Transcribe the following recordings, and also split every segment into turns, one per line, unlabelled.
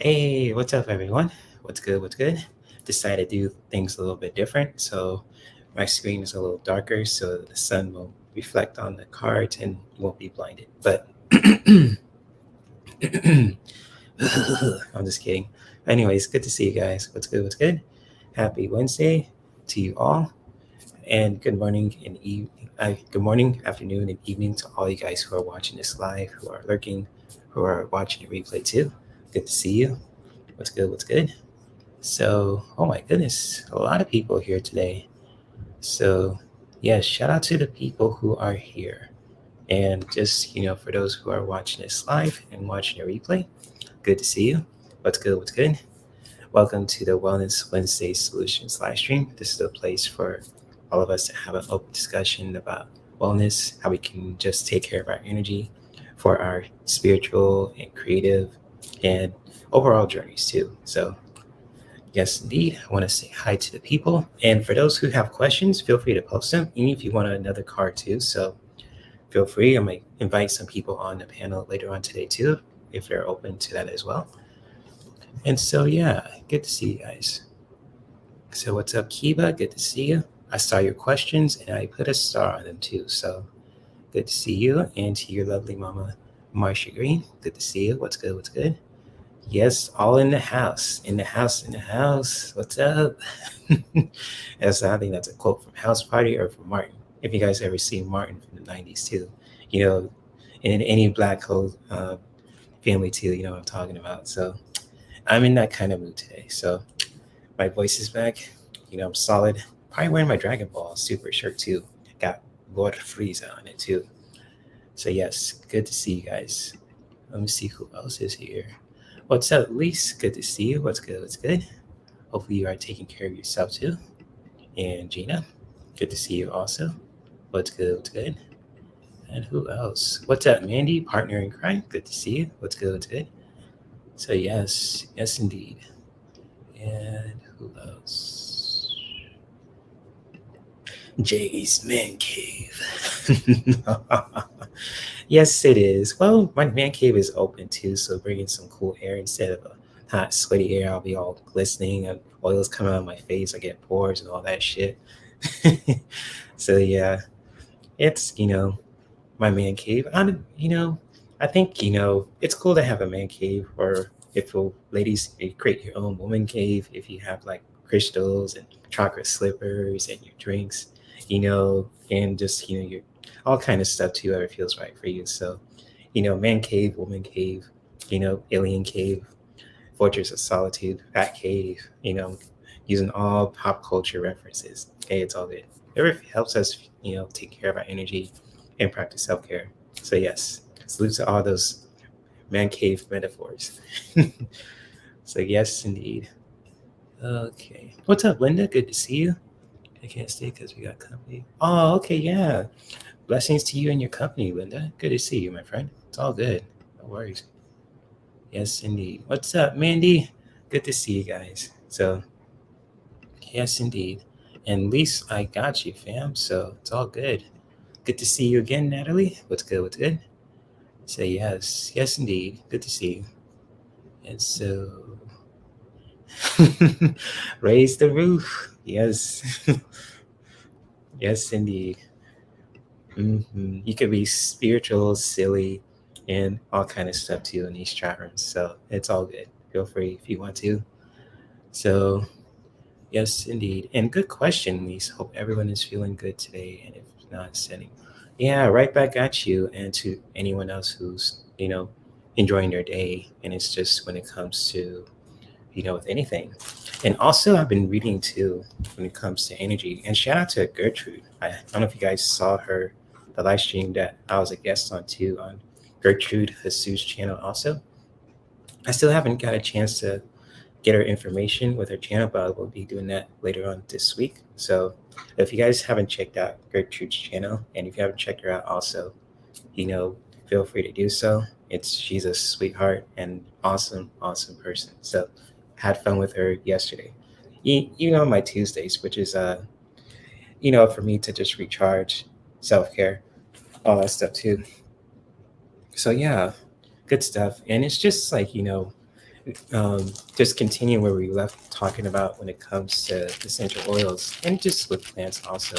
Hey, what's up, everyone? What's good? What's good? Decided to do things a little bit different. So my screen is a little darker so the sun will reflect on the cards and you won't be blinded. But I'm just kidding. Anyways, good to see you guys. What's good? What's good? Happy Wednesday to you all. And good morning and good morning, afternoon, and evening to all you guys who are watching this live, who are lurking, who are watching the replay too. Good to see you. What's good? What's good? So, oh my goodness, a lot of people here today. So, yes, shout out to the people who are here. And just, for those who are watching this live and watching the replay, good to see you. What's good? What's good? Welcome to the Wellness Wednesday Solutions live stream. This is a place for all of us to have an open discussion about wellness, how we can just take care of our energy for our spiritual and creative and overall journeys too. So, yes, indeed. I want to say hi to the people. And for those who have questions, feel free to post them. Even if you want another card too. So feel free. I might invite some people on the panel later on today too, if they're open to that as well. And so, yeah, good to see you guys. So what's up, Kiba? Good to see you. I saw your questions and I put a star on them too. So good to see you. And to your lovely mama, Marsha Green. Good to see you. What's good? What's good? Yes, all in the house. In the house, in the house. What's up? I think that's a quote from House Party or from Martin. If you guys ever seen Martin from the 90s too. You know, in any black hole family too, you know what I'm talking about. So I'm in that kind of mood today. So my voice is back. I'm solid. Probably wearing my Dragon Ball Super shirt too. Got Lord Frieza on it too. So yes, good to see you guys. Let me see who else is here. What's up, Lise? Good to see you. What's good? What's good? Hopefully you are taking care of yourself too. And Gina, good to see you also. What's good? What's good? And who else? What's up, Mandy? Partner in crime. Good to see you. What's good? What's good? So yes, yes indeed. And who else? Jay's Man Cave. Yes, it is. Well, my man cave is open too, so bringing some cool air instead of a hot, sweaty air. I'll be all glistening and oils coming out of my face. I get pores and all that shit. So yeah, it's my man cave. I think it's cool to have a man cave, or if ladies you create your own woman cave. If you have like crystals and chocolate slippers and your drinks, and just your all kind of stuff too, whoever feels right for you. So, man cave, woman cave, alien cave, fortress of solitude, fat cave, using all pop culture references. Hey, it's all good. It helps us, take care of our energy and practice self-care. So yes, salute to all those man cave metaphors. So yes, indeed. Okay. What's up, Linda? Good to see you. I can't stay because we got company. Oh, okay, yeah. Blessings to you and your company, Linda. Good to see you, my friend. It's all good. No worries. Yes, indeed. What's up, Mandy? Good to see you guys. So, yes, indeed. And Lise, I got you, fam. So it's all good. Good to see you again, Natalie. What's good? What's good? Say yes. Yes, indeed. Good to see you. And so, raise the roof. Yes. Yes, indeed. You could be spiritual, silly, and all kind of stuff too in these chat rooms. So it's all good. Feel free if you want to. So yes, indeed. And good question, Lise. Hope everyone is feeling good today. And if not, sending. Yeah, right back at you and to anyone else who's, enjoying their day. And it's just when it comes to, with anything. And also I've been reading too when it comes to energy. And shout out to Gertrude. I don't know if you guys saw the live stream that I was a guest on too on Gertrude Jesus channel also. I still haven't got a chance to get her information with her channel, but I will be doing that later on this week. So if you guys haven't checked out Gertrude's channel, and if you haven't checked her out also, feel free to do so. She's a sweetheart and awesome person. So had fun with her yesterday. My Tuesdays, which is for me to just recharge, self-care, all that stuff too. So yeah, good stuff. And it's just like, just continue where we left talking about when it comes to essential oils and just with plants also.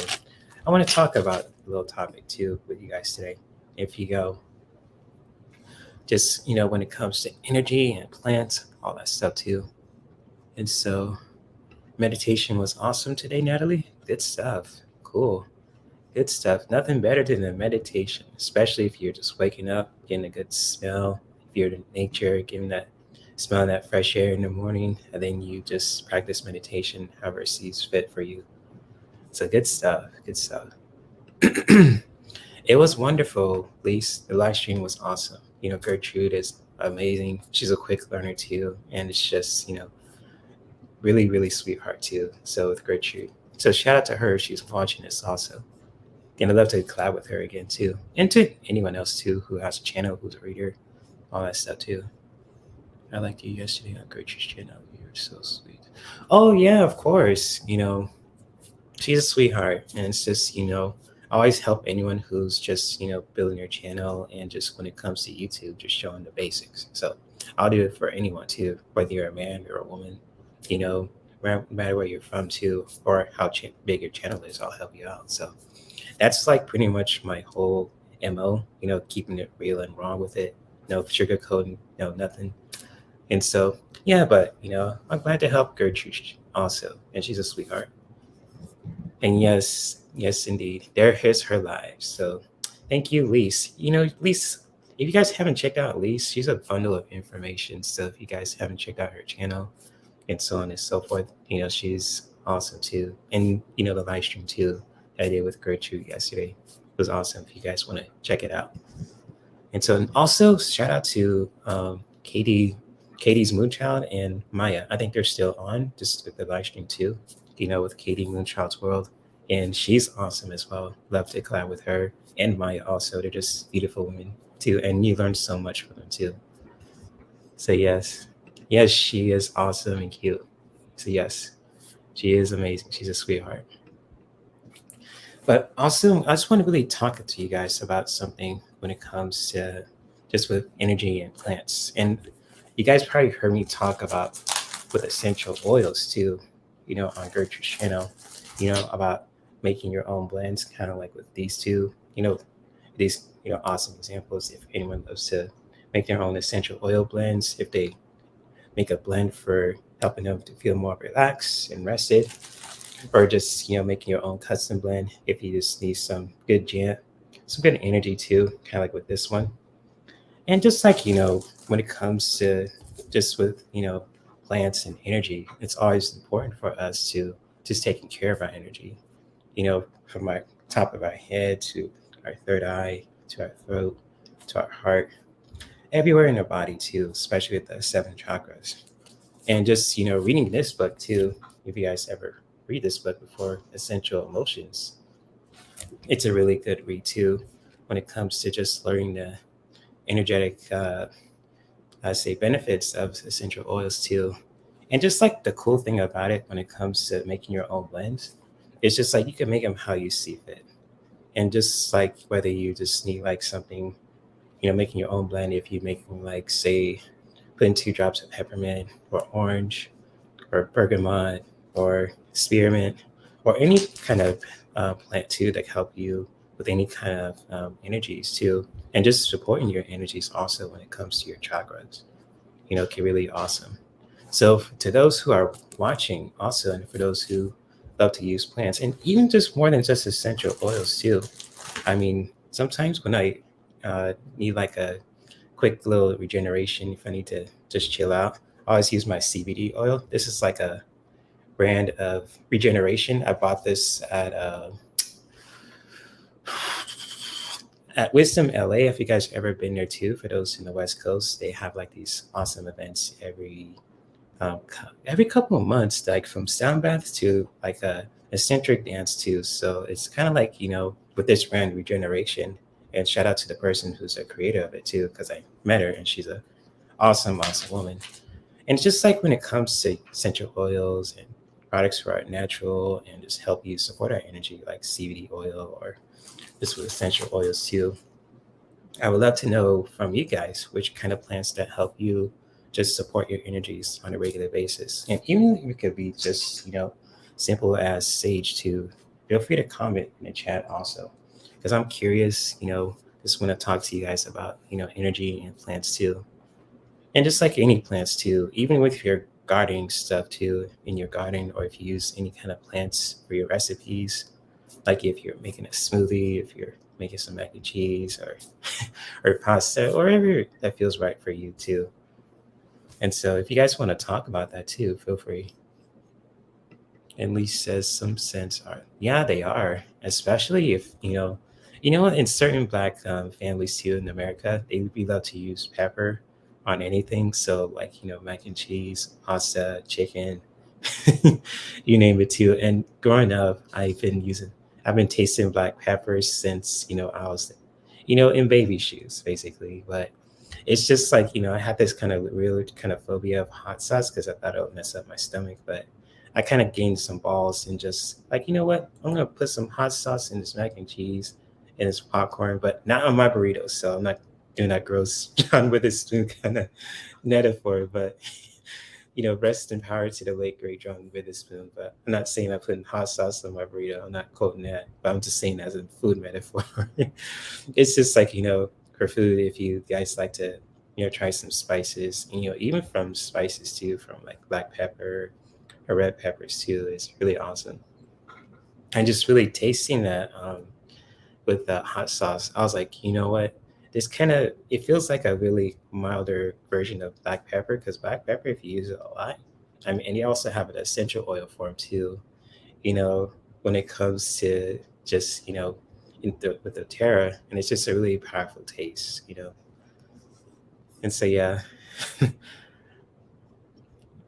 I want to talk about a little topic too with you guys today. If you go, just when it comes to energy and plants, all that stuff too. And so meditation was awesome today, Natalie. Good stuff. Cool. Good stuff. Nothing better than a meditation, especially if you're just waking up, getting a good smell. If you're in nature, getting that smell that fresh air in the morning, and then you just practice meditation however it seems fit for you. So good stuff. Good stuff. It was wonderful, Lise. The live stream was awesome. Gertrude is amazing. She's a quick learner too, and it's just really, really sweetheart too. So with Gertrude. So shout out to her. She's watching this also. And I'd love to collab with her again too. And to anyone else too who has a channel, who's a reader, all that stuff too. I liked you yesterday on Gertrude's channel. You're so sweet. Oh yeah, of course. She's a sweetheart. And it's just, I always help anyone who's just, building their channel and just when it comes to YouTube, just showing the basics. So I'll do it for anyone too, whether you're a man or a woman, no matter where you're from too, or how big your channel is, I'll help you out. So that's like pretty much my whole MO, keeping it real and raw with it. No sugarcoating, no nothing. And so, yeah, but, I'm glad to help Gertrude also. And she's a sweetheart. And yes, indeed, there is her live. So thank you, Lise. Lise, if you guys haven't checked out Lise, she's a bundle of information. So if you guys haven't checked out her channel and so on and so forth, she's awesome too. And, the live stream too that I did with Gertrude yesterday was awesome if you guys want to check it out. And so also shout out to Katie's Moonchild and Maya. I think they're still on just with the live stream too, with Katie Moonchild's World. And she's awesome as well. Love to collab with her and Maya also. They're just beautiful women too. And you learn so much from them too. So yes, she is awesome and cute. So yes, she is amazing. She's a sweetheart. But also, I just want to really talk to you guys about something when it comes to just with energy and plants. And you guys probably heard me talk about with essential oils too, on Gertrude's channel, about making your own blends, kind of like with these two, these, awesome examples. If anyone loves to make their own essential oil blends, if they make a blend for helping them to feel more relaxed and rested, or just, making your own custom blend if you just need some good energy too, kind of like with this one. And just like, when it comes to just with, plants and energy, it's always important for us to just taking care of our energy, from our top of our head to our third eye, to our throat, to our heart, everywhere in our body too, especially with the 7 chakras. And just, reading this book too, if you guys ever read this book before, Essential Emotions, it's a really good read too when it comes to just learning the energetic benefits of essential oils too. And just like the cool thing about it when it comes to making your own blends, it's just like you can make them how you see fit. And just like whether you just need like something, making your own blend, if you're making like, say, putting 2 drops of peppermint or orange or bergamot or spearmint or any kind of plant too that help you with any kind of energies too. And just supporting your energies also when it comes to your chakras, can be really awesome. So to those who are watching also, and for those who love to use plants, and even just more than just essential oils too. I mean, sometimes when I need like a quick little regeneration, if I need to just chill out, I always use my CBD oil. This is like a brand of regeneration. I bought this at Wisdom LA. If you guys have ever been there too, for those in the West Coast, they have like these awesome events every couple of months, like from sound baths to like a eccentric dance too. So it's kind of like, with this brand Regeneration, and shout out to the person who's a creator of it too, because I met her and she's a awesome woman. And it's just like when it comes to essential oils and products for our natural and just help you support our energy, like CBD oil or just with essential oils too. I would love to know from you guys which kind of plants that help you just support your energies on a regular basis. And even if it could be just, simple as sage too, feel free to comment in the chat also. Because I'm curious, just want to talk to you guys about, energy and plants too. And just like any plants too, even with your gardening stuff too, in your garden, or if you use any kind of plants for your recipes, like if you're making a smoothie, if you're making some mac and cheese or or pasta, or whatever that feels right for you too. And so if you guys want to talk about that too, feel free. At least says some sense are. Yeah, they are. Especially if, in certain black families too in America, we love to use pepper on anything. So like, mac and cheese, pasta, chicken, you name it too. And growing up, I've been tasting black peppers since, I was, in baby shoes basically. But it's just like, I had this kind of real kind of phobia of hot sauce because I thought it would mess up my stomach. But I kind of gained some balls and just like, you know what? I'm gonna put some hot sauce in this mac and cheese and this popcorn, but not on my burritos. So I'm not doing that gross John with a spoon kind of metaphor. But rest in power to the late great John Witherspoon. But I'm not saying I'm putting hot sauce on my burrito. I'm not quoting that, but I'm just saying as a food metaphor. It's just like, for food, if you guys like to, try some spices, and, even from spices too, from like black pepper or red peppers too, is really awesome. And just really tasting that with that hot sauce, I was like, you know what? This kind of it feels like a really milder version of black pepper because black pepper, if you use it a lot, I mean, and you also have an essential oil form too. You know, when it comes to just with the Terra, and it's just a really powerful taste. And so yeah,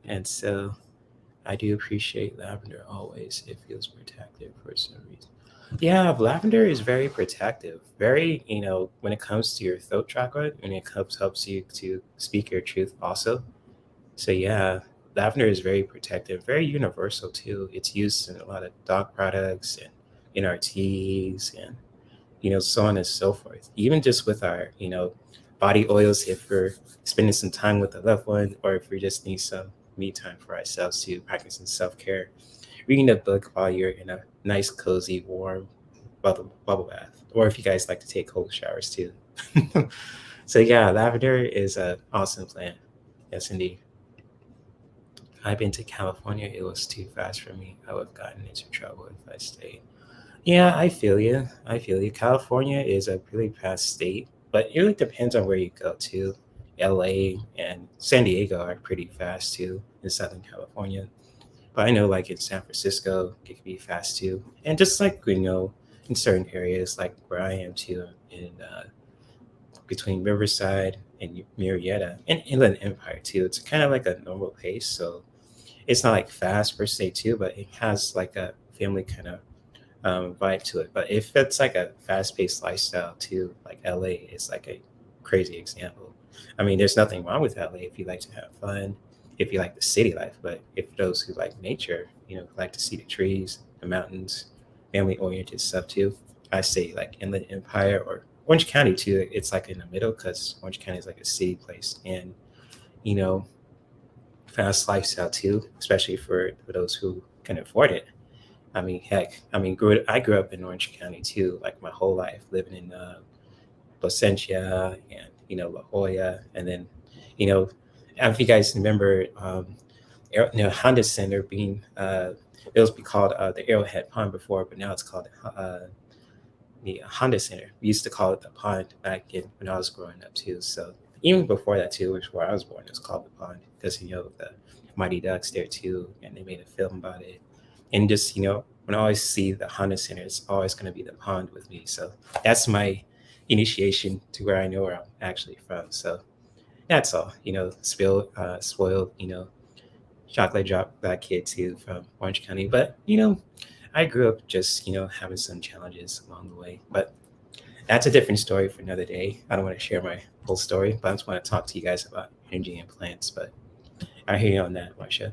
and so I do appreciate lavender always. It feels protective for some reason. Yeah, lavender is very protective. Very, when it comes to your throat chakra, and it helps you to speak your truth also. So yeah, lavender is very protective, very universal too. It's used in a lot of dog products and in our teas and so on and so forth. Even just with our, body oils, if we're spending some time with a loved one, or if we just need some me time for ourselves to practice some self-care, reading a book while you're in a nice, cozy, warm bubble bath, or if you guys like to take cold showers too. So yeah, lavender is an awesome plant. Yes, indeed. I've been to California. It was too fast for me. I would have gotten into trouble if I stayed. Yeah, I feel you. I feel you. California is a really fast state, but it really depends on where you go to. LA and San Diego are pretty fast too in Southern California. But I know like in San Francisco, it can be fast too. And just like in certain areas like where I am too, in between Riverside and Murrieta and Inland Empire too, it's kind of like a normal pace. So it's not like fast per se too, but it has like a family kind of vibe to it. But if it's like a fast-paced lifestyle too, like LA is like a crazy example. I mean, there's nothing wrong with LA if you like to have fun, if you like the city life. But if those who like nature, like to see the trees, the mountains, family-oriented stuff too, I say like Inland Empire or Orange County too. It's like in the middle because Orange County is like a city place, and you know, fast lifestyle too, especially for those who can afford it. I mean, heck, I grew up in Orange County too, like my whole life, living in Placentia and La Jolla, and then you know, if you guys remember, Honda Center being it was called the Arrowhead Pond before, but now it's called the Honda Center. We used to call it the Pond back in when I was growing up too. So even before that too, which where I was born, it was called the Pond because the Mighty Ducks there too, and they made a film about it. And just when I always see the Honda Center, it's always going to be the pond with me. So that's my initiation to where I know where I'm actually from. So that's all. Spoiled. Chocolate drop that kid too from Orange County. But I grew up just having some challenges along the way. But that's a different story for another day. I don't want to share my whole story, but I just want to talk to you guys about energy and plants. But I hear you on that, Marsha.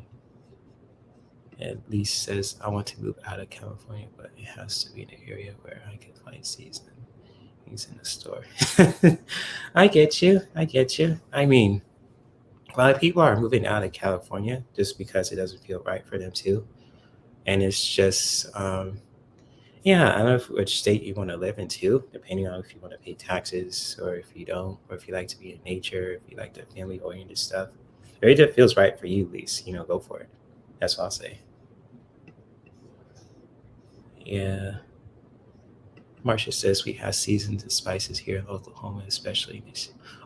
At least says I want to move out of California, but it has to be in an area where I can find seeds and things in the store. I get you. I mean, A lot of people are moving out of California just because it doesn't feel right for them too. And it's just, yeah, I don't know which state you want to live in too, depending on if you want to pay taxes or if you don't, or if you like to be in nature, if you like the family oriented stuff. If it feels right for you, at least, go for it. That's what I'll say. Yeah. Marcia says we have seasoned spices here in Oklahoma, especially.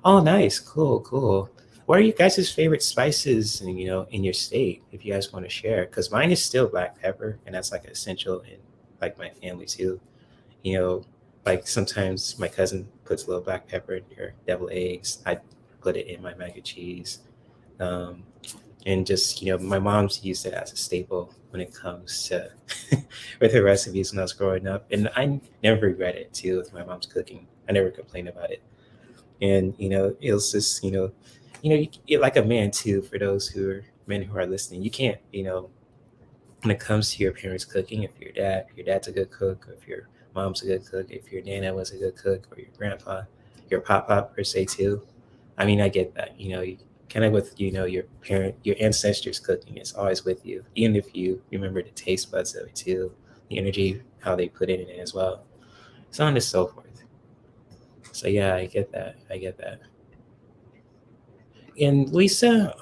Oh, nice. Cool, cool. What are you guys' favorite spices in your state, if you guys want to share? Because mine is still black pepper, and that's like essential in like my family too. You know, like sometimes my cousin puts a little black pepper in her deviled eggs. I put it in my mac and cheese. Um, and just my mom's used it as a staple when it comes to with her recipes when I was growing up, and I never regret it too with my mom's cooking. I never complained about it, and it was just like a man too. For those who are men who are listening, you can't when it comes to your parents cooking, if your dad's a good cook, or if your mom's a good cook, if your nana was a good cook, or your grandpa, your pop per se too. I mean, I get that. You kind of with your ancestors cooking is always with you, even if you remember the taste buds of it too, the energy, how they put it in it as well, so on and so forth. So yeah, I get that. I get that. And Lisa,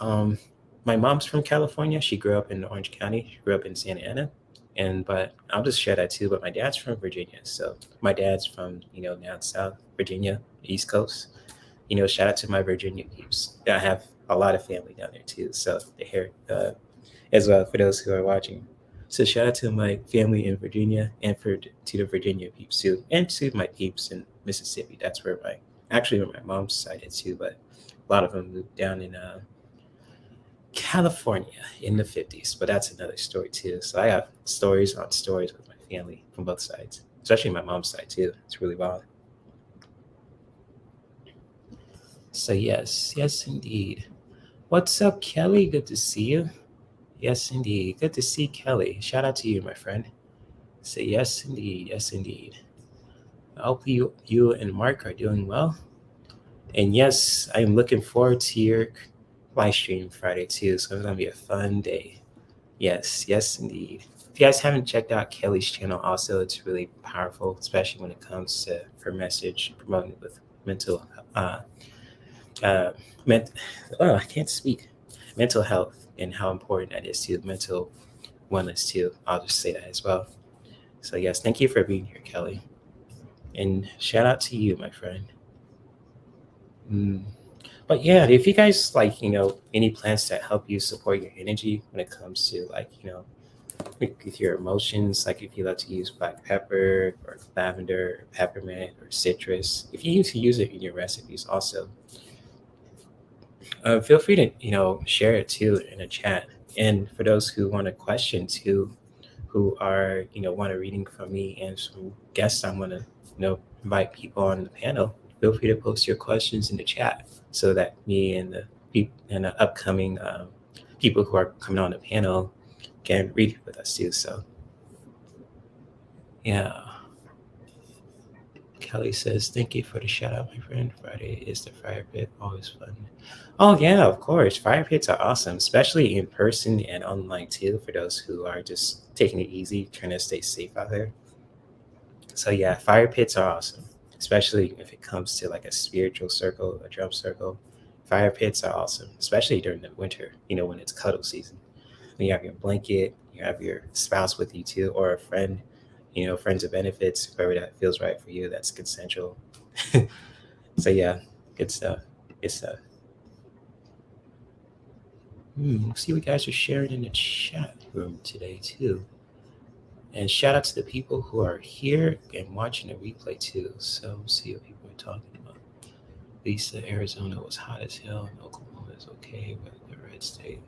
my mom's from California. She grew up in Orange County. She grew up in Santa Ana, and but I'll just share that too. But my dad's from Virginia, so my dad's from down south Virginia, East Coast. Shout out to my Virginia peeps. I have a lot of family down there too, so they hear as well for those who are watching. So shout out to my family in Virginia and to the Virginia peeps too, and to my peeps in Mississippi. That's where my mom's side is too, but a lot of them moved down in California in the 50s. But that's another story too. So I have stories on stories with my family from both sides, especially my mom's side too. It's really wild. So yes, yes indeed. What's up, Kelly? Good to see you. Yes, indeed. Good to see Kelly. Shout out to you, my friend. Say yes, indeed. Yes, indeed. I hope you and Mark are doing well. And yes, I'm looking forward to your live stream Friday too. So it's gonna be a fun day. Yes, yes, indeed. If you guys haven't checked out Kelly's channel, also it's really powerful, especially when it comes to her message promoting with mental uh, uh, ment- oh, I can't speak. Mental health and how important that is to mental wellness too. I'll just say that as well. So yes, thank you for being here, Kelly, and shout out to you, my friend. Mm. But yeah, if you guys like, any plans that help you support your energy when it comes to like, with your emotions, like if you like to use black pepper or lavender, or peppermint or citrus, if you need to use it in your recipes, also feel free to share it too in a chat. And for those who want a question too, who are want a reading from me and some guests I'm going to invite people on the panel, feel free to post your questions in the chat so that me and the upcoming people who are coming on the panel can read with us too. So yeah. Kelly says, thank you for the shout out, my friend. Friday is the fire pit. Always fun. Oh, yeah, of course. Fire pits are awesome, especially in person and online too, for those who are just taking it easy, trying to stay safe out there. So, yeah, fire pits are awesome, especially if it comes to like a spiritual circle, a drum circle. Fire pits are awesome, especially during the winter, when it's cuddle season. When you have your blanket, you have your spouse with you too, or a friend, friends of benefits, whoever that feels right for you, that's consensual. So yeah, good stuff. Good stuff. See what you guys are sharing in the chat room today too. And shout out to the people who are here and watching the replay too. So see what people are talking about. Lisa, Arizona was hot as hell, and Oklahoma is okay, but the red state.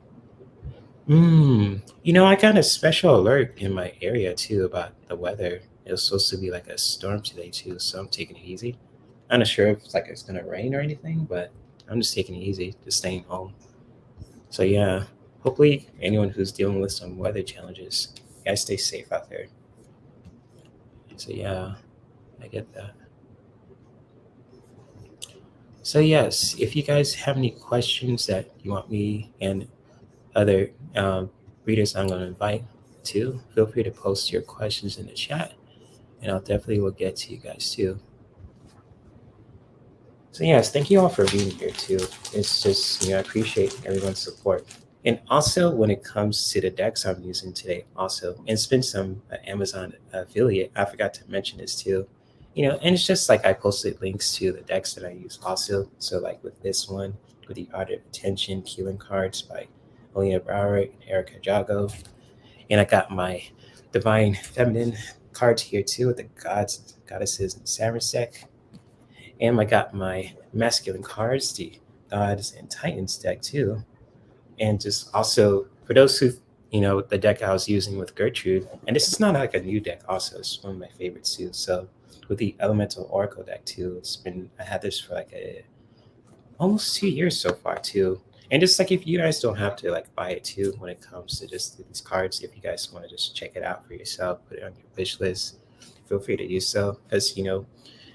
I got a special alert in my area too about the weather. It was supposed to be like a storm today too, so I'm taking it easy. I'm not sure if it's gonna rain or anything, but I'm just taking it easy, just staying home. So yeah, hopefully anyone who's dealing with some weather challenges, you guys stay safe out there. So yeah, I get that. So yes, if you guys have any questions that you want me and other readers I'm going to invite to, feel free to post your questions in the chat, and I'll definitely will get to you guys too. So yes, thank you all for being here too. It's just, I appreciate everyone's support. And also when it comes to the decks I'm using today, also, and it's been some Amazon affiliate. I forgot to mention this too. And it's just like I posted links to the decks that I use also. So like with this one, with the Art of Attention Healing cards by Olina Brower and Erica Jago. And I got my Divine Feminine cards here too with the gods, goddesses, and Sirens deck. And I got my masculine cards, the gods and titans deck too. And just also for those who, the deck I was using with Gertrude, and this is not like a new deck also, it's one of my favorites too. So with the elemental oracle deck too, I had this for like almost 2 years so far too. And just like if you guys don't have to like buy it too when it comes to just these cards, if you guys want to just check it out for yourself, put it on your wish list, feel free to do so. Because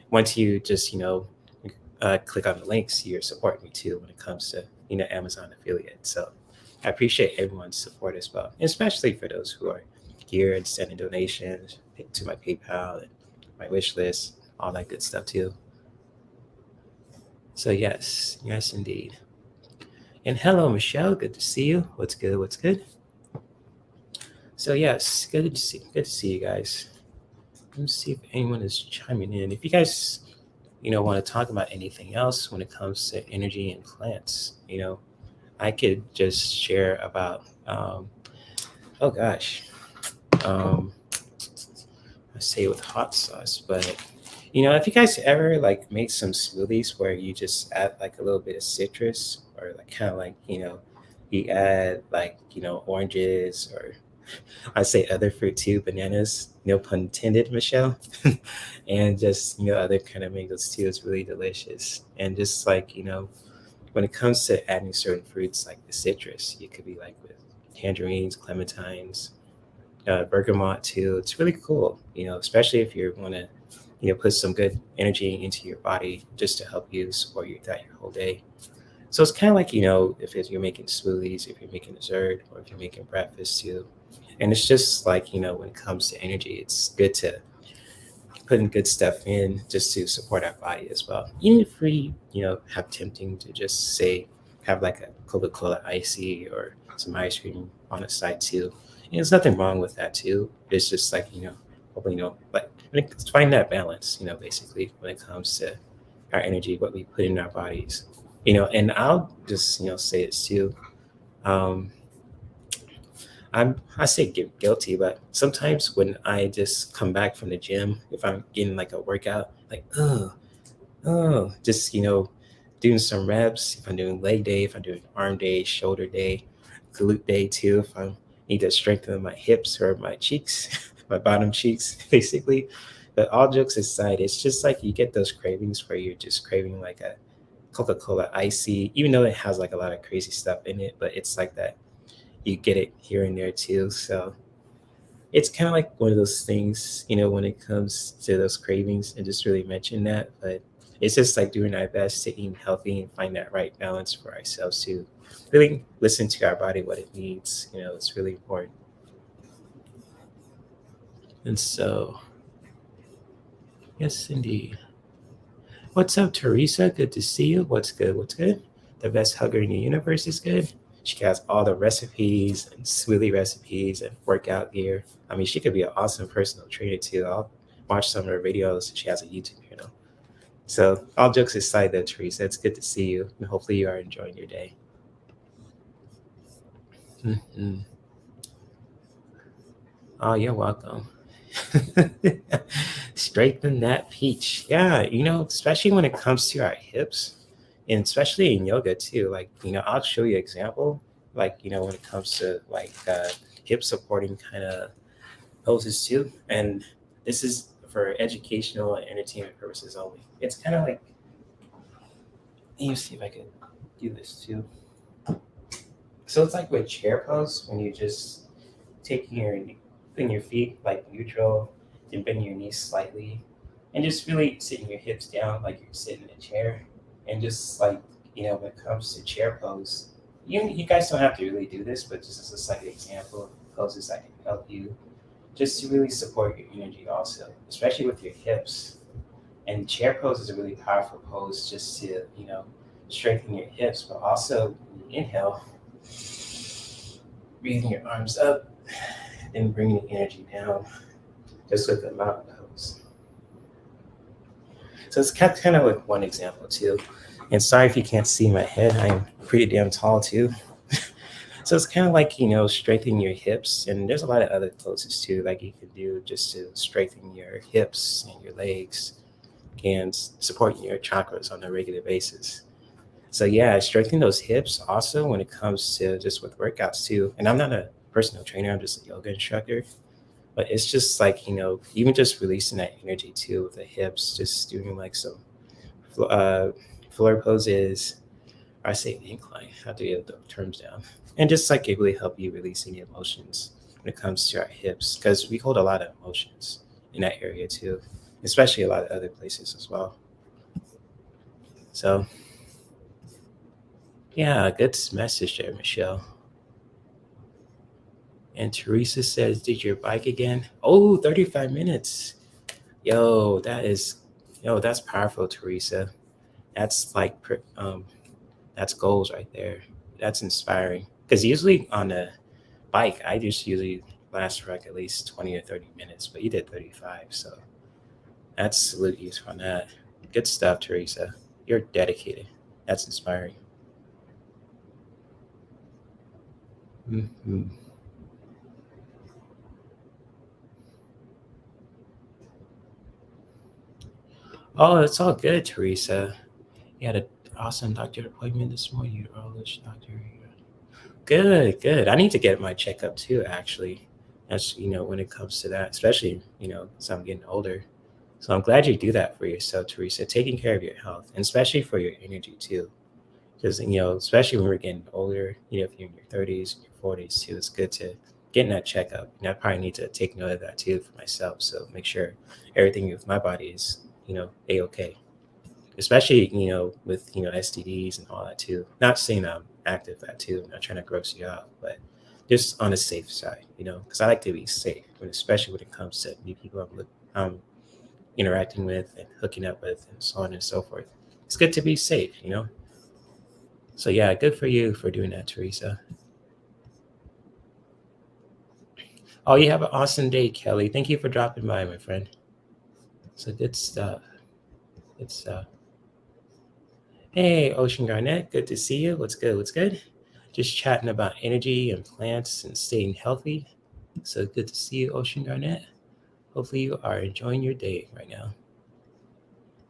once you just click on the links, you're supporting me too when it comes to Amazon affiliate. So I appreciate everyone's support as well, especially for those who are here and sending donations to my PayPal and my wish list, all that good stuff too. So yes, yes indeed. And hello, Michelle. Good to see you. What's good? What's good? So yes, good to see you guys. Let's see if anyone is chiming in. If you guys, want to talk about anything else when it comes to energy and plants, I could just share about. Oh gosh, um, I say with hot sauce, but if you guys ever like make some smoothies where you just add like a little bit of citrus or like kind of like you add like oranges or I say other fruit too, bananas, no pun intended, Michelle, and just other kind of mangoes too. It's really delicious, and just like when it comes to adding certain fruits like the citrus, it could be like with tangerines, clementines, bergamot too. It's really cool, especially if you want to put some good energy into your body just to help you support you throughout your whole day. So it's kind of like, if you're making smoothies, if you're making dessert, or if you're making breakfast too. And it's just like, when it comes to energy, it's good to putting good stuff in just to support our body as well. Even if we, have tempting to just say, have like a Coca-Cola icy or some ice cream on the side too. And there's nothing wrong with that too. It's just like, hopefully, like find that balance, basically when it comes to our energy, what we put in our bodies, and I'll just, say this too. Um, I say guilty, but sometimes when I just come back from the gym, if I'm getting like a workout, like just doing some reps. If I'm doing leg day, if I'm doing arm day, shoulder day, glute day too. If I need to strengthen my hips or my cheeks, my bottom cheeks, basically. But all jokes aside, it's just like you get those cravings where you're just craving like a Coca-Cola icy, even though it has like a lot of crazy stuff in it, but it's like that you get it here and there too. So it's kind of like one of those things, when it comes to those cravings, and just really mention that. But it's just like doing our best to eat healthy and find that right balance for ourselves to really listen to our body, what it needs. It's really important. And so, yes, indeed. What's up, Teresa? Good to see you. What's good? What's good? The best hugger in the universe is good. She has all the recipes and smoothie recipes and workout gear. I mean, she could be an awesome personal trainer too. I'll watch some of her videos. She has a YouTube channel. So, all jokes aside, though, Teresa, it's good to see you, and hopefully, you are enjoying your day. Mhm. Oh, you're welcome. Straighten that peach. Yeah, especially when it comes to our hips, and especially in yoga too. Like, I'll show you an example. Like, when it comes to like hip supporting kind of poses too. And this is for educational and entertainment purposes only. It's kind of like, let me see if I can do this too. So it's like with chair pose when you just putting your feet like neutral, then bending your knees slightly, and just really sitting your hips down like you're sitting in a chair. And just like, when it comes to chair pose, you guys don't have to really do this, but just as like an example of poses that can help you just to really support your energy also, especially with your hips. And chair pose is a really powerful pose just to, strengthen your hips, but also when you inhale, breathing your arms up and bringing the energy down just with the mountain pose. So it's kind of like one example too. And sorry if you can't see my head, I'm pretty damn tall too. So it's kind of like, strengthening your hips. And there's a lot of other poses too, like you can do just to strengthen your hips and your legs and support your chakras on a regular basis. So yeah, strengthening those hips also when it comes to just with workouts too. And I'm not a personal trainer, I'm just a yoga instructor. But it's just like, even just releasing that energy too with the hips, just doing like some uh, floor poses, I say incline, how do you get the terms down? And just like it really help you release any emotions when it comes to our hips, because we hold a lot of emotions in that area too, especially a lot of other places as well. So yeah, good message there, Michelle. And Teresa says, did your bike again? Oh, 35 minutes. Yo, that's powerful, Teresa. That's like, that's goals right there. That's inspiring. Because usually on a bike, I just usually last for like at least 20 or 30 minutes, but you did 35. So that's salute you on that. Good stuff, Teresa. You're dedicated. That's inspiring. Hmm. Oh, it's all good, Teresa. You had an awesome doctor appointment this morning, urologist doctor. Good, good. I need to get my checkup too, actually. That's, when it comes to that, especially, as I'm getting older. So I'm glad you do that for yourself, Teresa, taking care of your health and especially for your energy too. Because, especially when we're getting older, if you're in your 30s, your 40s too, it's good to get in that checkup. And I probably need to take note of that too for myself. So make sure everything with my body is, A-okay. Especially, with, STDs and all that too. Not saying I'm active at too, not trying to gross you out, but just on the safe side, because I like to be safe, especially when it comes to new people I'm interacting with and hooking up with and so on and so forth. It's good to be safe. So yeah, good for you for doing that, Teresa. Oh, you have an awesome day, Kelly. Thank you for dropping by, my friend. So good stuff. Good stuff. Hey, Ocean Garnett, good to see you. What's good? What's good? Just chatting about energy and plants and staying healthy. So good to see you, Ocean Garnett. Hopefully you are enjoying your day right now.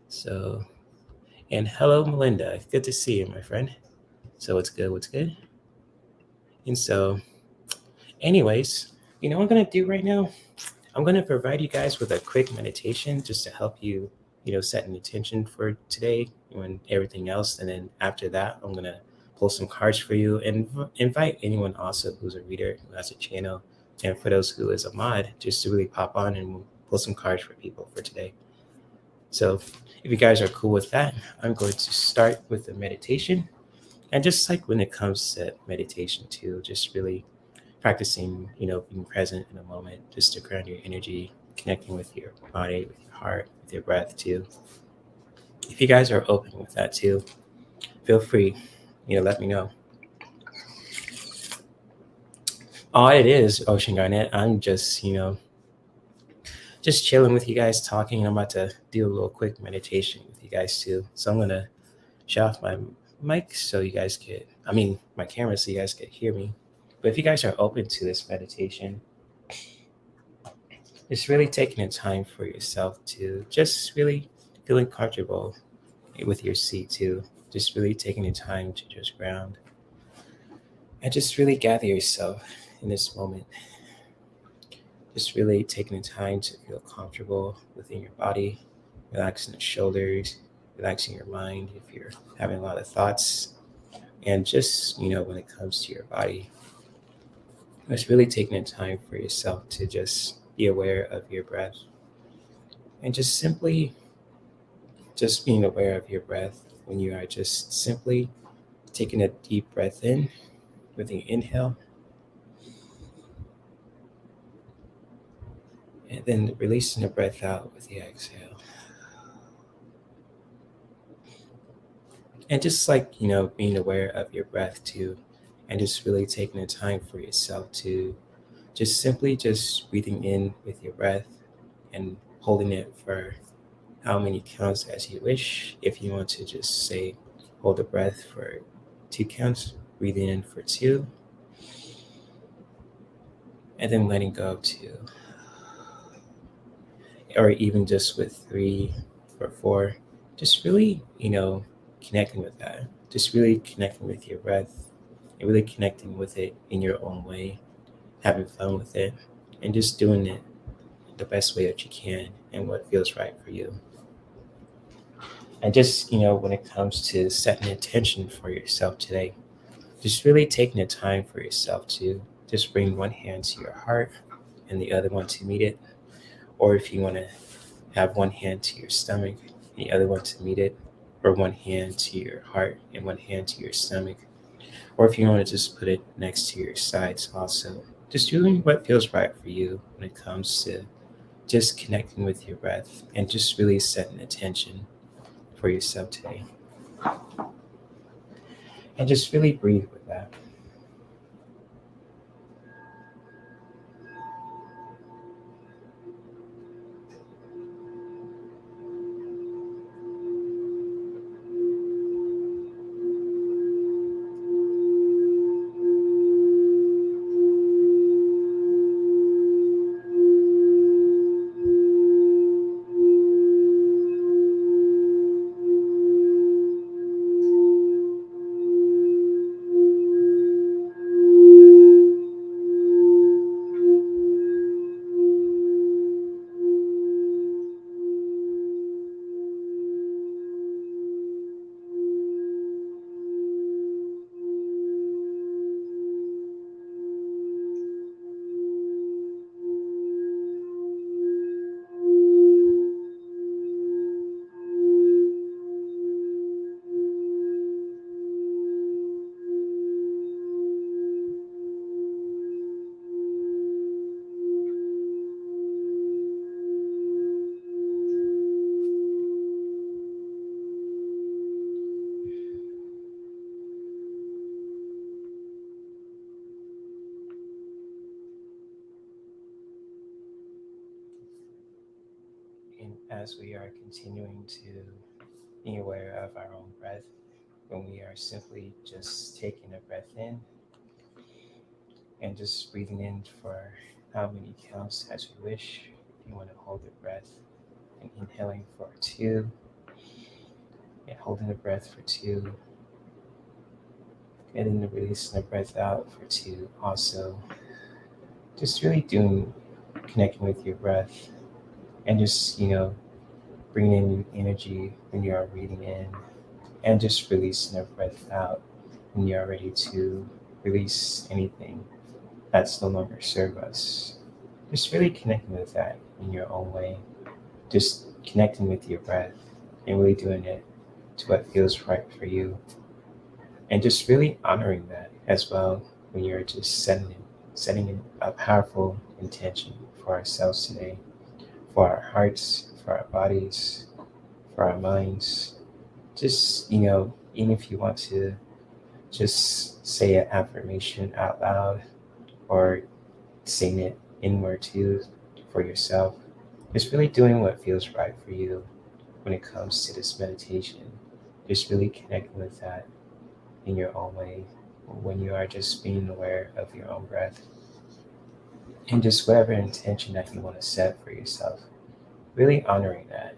So, and hello, Melinda. Good to see you, my friend. So what's good? What's good? And so, anyways, what I'm gonna do right now? I'm gonna provide you guys with a quick meditation just to help you, set an intention for today and everything else. And then after that, I'm gonna pull some cards for you and invite anyone also who's a reader who has a channel, and for those who is a mod, just to really pop on and pull some cards for people for today. So if you guys are cool with that, I'm going to start with the meditation. And just like when it comes to meditation too, just really practicing, being present in a moment just to ground your energy, connecting with your body, with your heart, with your breath too. If you guys are open with that too, feel free, let me know. All it is, Ocean Garnet, I'm just, just chilling with you guys talking. I'm about to do a little quick meditation with you guys too. So I'm going to shut off my mic so you guys could, my camera so you guys could hear me. But if you guys are open to this meditation, it's really taking the time for yourself to just really feeling comfortable with your seat too. Just really taking the time to just ground and just really gather yourself in this moment. Just really taking the time to feel comfortable within your body, relaxing the shoulders, relaxing your mind if you're having a lot of thoughts. And just, when it comes to your body, it's really taking the time for yourself to just be aware of your breath and just simply just being aware of your breath when you are just simply taking a deep breath in with the inhale and then releasing the breath out with the exhale. And just like, being aware of your breath too, and just really taking the time for yourself to just simply just breathing in with your breath and holding it for how many counts as you wish. If you want to just say, hold the breath for 2 counts, breathing in for 2, and then letting go of 2. Or even just with 3 or 4, just really, connecting with that. Just really connecting with your breath and really connecting with it in your own way, having fun with it, and just doing it the best way that you can and what feels right for you. And just, when it comes to setting intention for yourself today, just really taking the time for yourself to just bring one hand to your heart and the other one to meet it. Or if you want to have one hand to your stomach and the other one to meet it, or one hand to your heart and one hand to your stomach. Or if you want to just put it next to your sides also. Just doing what feels right for you when it comes to just connecting with your breath and just really setting attention for yourself today. And just really breathe with that. And as we are continuing to be aware of our own breath, when we are simply just taking a breath in and just breathing in for how many counts as you wish. If you want to hold the breath and inhaling for 2 and holding the breath for 2 and then releasing the breath out for 2 also. Just really connecting with your breath and just, bringing in energy when you are breathing in and just releasing the breath out when you are ready to release anything that's no longer serve us. Just really connecting with that in your own way. Just connecting with your breath and really doing it to what feels right for you. And just really honoring that as well when you're just setting a powerful intention for ourselves today, for our hearts, for our bodies, for our minds. Just, even if you want to just say an affirmation out loud or sing it inward too for yourself. Just really doing what feels right for you when it comes to this meditation. Just really connecting with that in your own way when you are just being aware of your own breath. And just whatever intention that you want to set for yourself, really honoring that,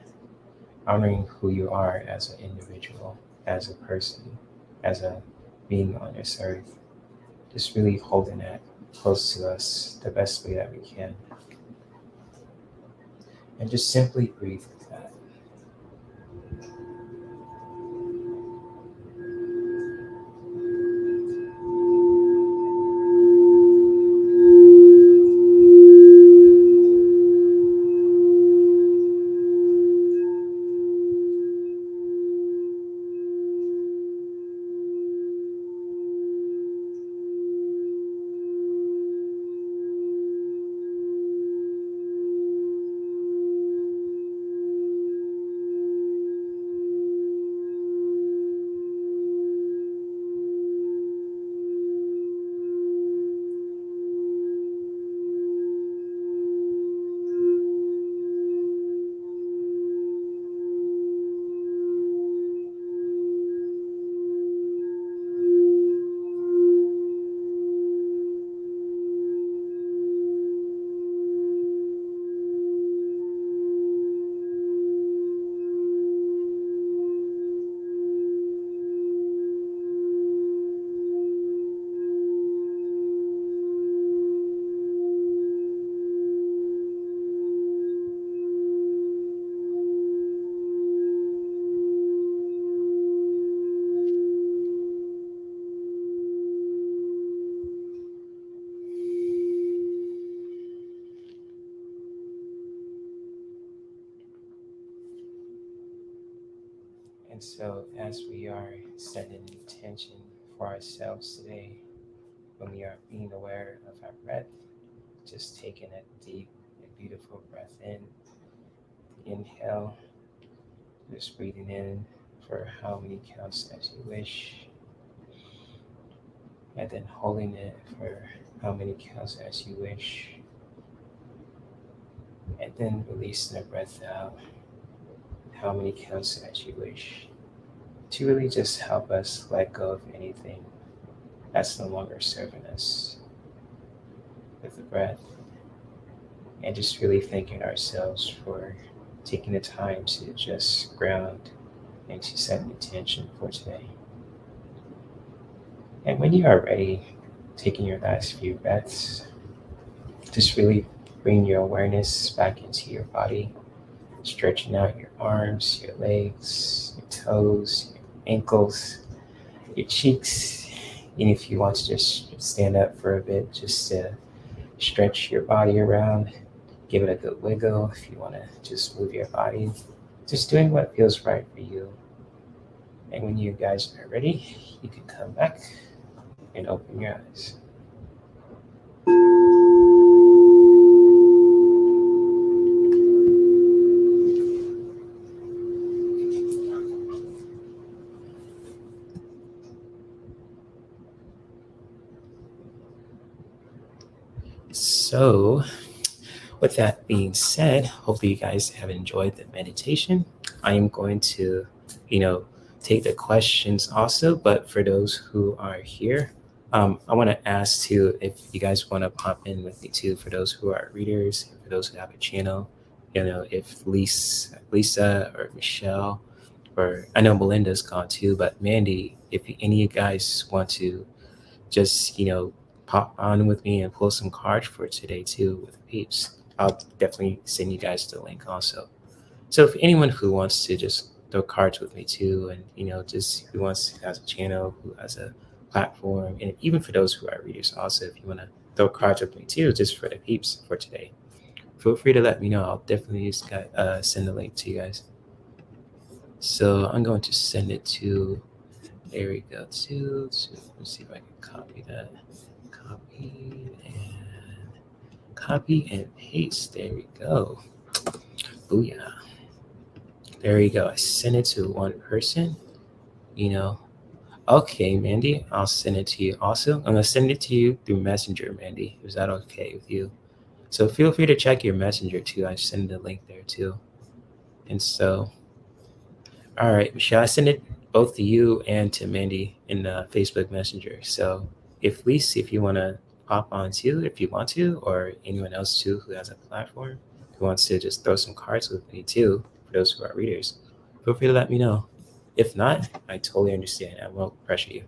honoring who you are as an individual, as a person, as a being on this earth. Just really holding that close to us the best way that we can. And just simply breathe with that. so, as we are setting an intention for ourselves today, when we are being aware of our breath, just taking a deep and beautiful breath in, inhale, just breathing in for how many counts as you wish, and then holding it for how many counts as you wish, and then releasing the breath out how many counts as you wish, to really just help us let go of anything that's no longer serving us with the breath, and just really thanking ourselves for taking the time to just ground and to set an intention for today. And when you are ready, taking your last few breaths, just really bring your awareness back into your body, stretching out your arms, your legs, your toes, your ankles, your cheeks. And if you want to just stand up for a bit, just to stretch your body around, give it a good wiggle. If you want to just move your body, just doing what feels right for you. And when you guys are ready, you can come back and open your eyes. So, with that being said, hopefully you guys have enjoyed the meditation. I am going to, you know, take the questions also, but for those who are here, I want to ask too if you guys want to pop in with me too. For those who are readers, for those who have a channel, if Lisa or Michelle, or I know Melinda's gone too, but Mandy, if any of you guys want to just pop on with me and pull some cards for today too with peeps, I'll definitely send you guys the link also. So if anyone who wants to just throw cards with me too, and just who has a channel, who has a platform, and even for those who are readers also, if you want to throw cards with me too, just for the peeps for today, feel free to let me know. I'll definitely send the link to you guys. So I'm going to send it to, there we go, too. So let's see if I can copy that. Copy and paste. There we go. Booyah. There you go. I sent it to one person. Okay, Mandy, I'll send it to you also. I'm going to send it to you through Messenger, Mandy. Is that okay with you? So feel free to check your Messenger too. I send the link there too. And so, all right, Michelle, I send it both to you and to Mandy in Facebook Messenger. So if you want to pop on too, if you want to, or anyone else too who has a platform who wants to just throw some cards with me too, for those who are readers, feel free to let me know. If not, I totally understand. I won't pressure you.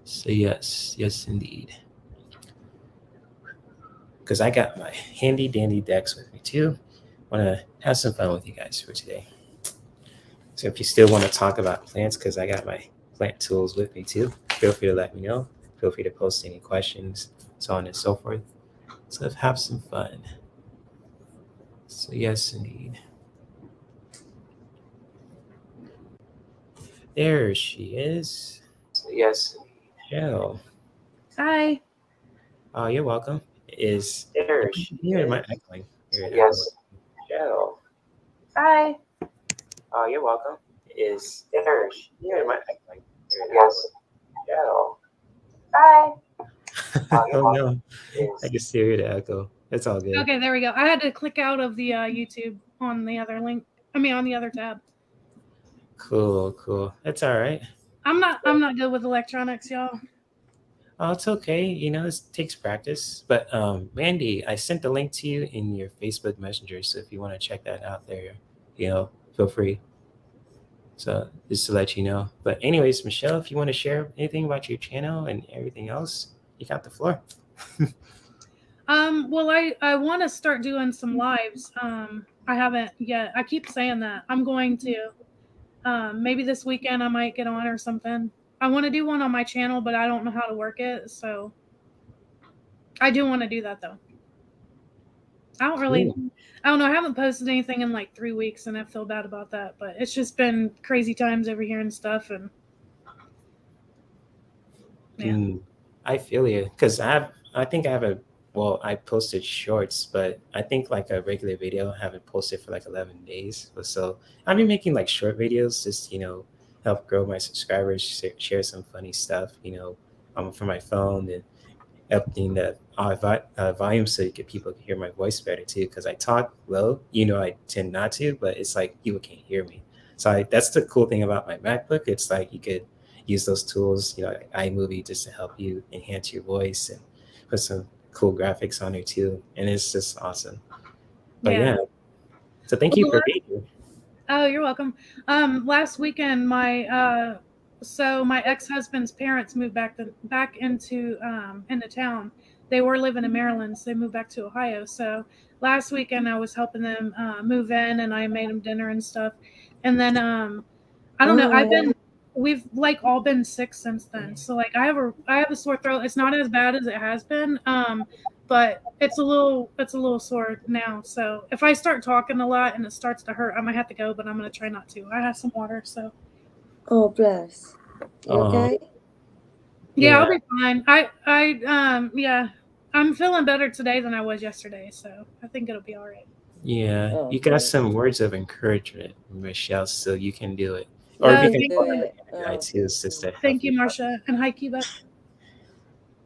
So yes, indeed. Because I got my handy dandy decks with me too. Want to have some fun with you guys for today. So if you still want to talk about plants, because I got my plant tools with me too, feel free to let me know. Feel free to post any questions, so on and so forth. So let's have some fun. So yes, indeed. There she is. So yes, Michelle.
Hi.
Oh, you're welcome. Is
There she
here? Am I
is.
echoing?
Yes. Michelle. Hi.
Oh, you're welcome. Is
There she
here? Am I
is.
echoing?
Yes. Michelle. Hi.
Oh no, I can still hear the echo. It's all good.
Okay, there we go. I had to click out of the YouTube on the other link. On the other tab.
Cool. That's all right.
I'm not good with electronics, y'all.
Oh, it's okay. It takes practice. But Mandy, I sent the link to you in your Facebook Messenger. So if you want to check that out there, feel free. So just to let you know. But anyways, Michelle, if you want to share anything about your channel and everything else, you got the floor.
Well, I want to start doing some lives. I haven't yet. I keep saying that. I'm going to. Maybe this weekend I might get on or something. I want to do one on my channel, but I don't know how to work it. So I do want to do that though. I don't really.
Cool.
I don't know. I haven't posted anything in like 3 weeks, and I feel bad about that. But it's just been crazy times over here and stuff. And yeah.
I feel you because I think I have a well, I posted shorts, but I think like a regular video I haven't posted for like 11 days or so. I've been making like short videos, just help grow my subscribers, share some funny stuff, from my phone and upping the volume so people can hear my voice better too. Because I talk low, I tend not to, but it's like people can't hear me. So that's the cool thing about my MacBook. It's like you could use those tools, like iMovie, just to help you enhance your voice and put some cool graphics on there too. And it's just awesome. But
Yeah.
So thank you for being here.
Oh, you're welcome. Last weekend, my ex-husband's parents moved back into town. They were living in Maryland, so they moved back to Ohio. So last weekend, I was helping them move in, and I made them dinner and stuff. And then I don't know. We've like all been sick since then. So like I have a sore throat. It's not as bad as it has been. But it's a little sore now. So if I start talking a lot and it starts to hurt, I might have to go, but I'm gonna try not to. I have some water, so.
Oh bless. You okay?
Yeah, I'll be fine. Yeah, I'm feeling better today than I was yesterday, so I think it'll be all right.
Yeah, you got some words of encouragement, Michelle, so you can do it. Or
You
you can
do it.
guide too, sister.
Thank you, Marcia, and hi, Kiba.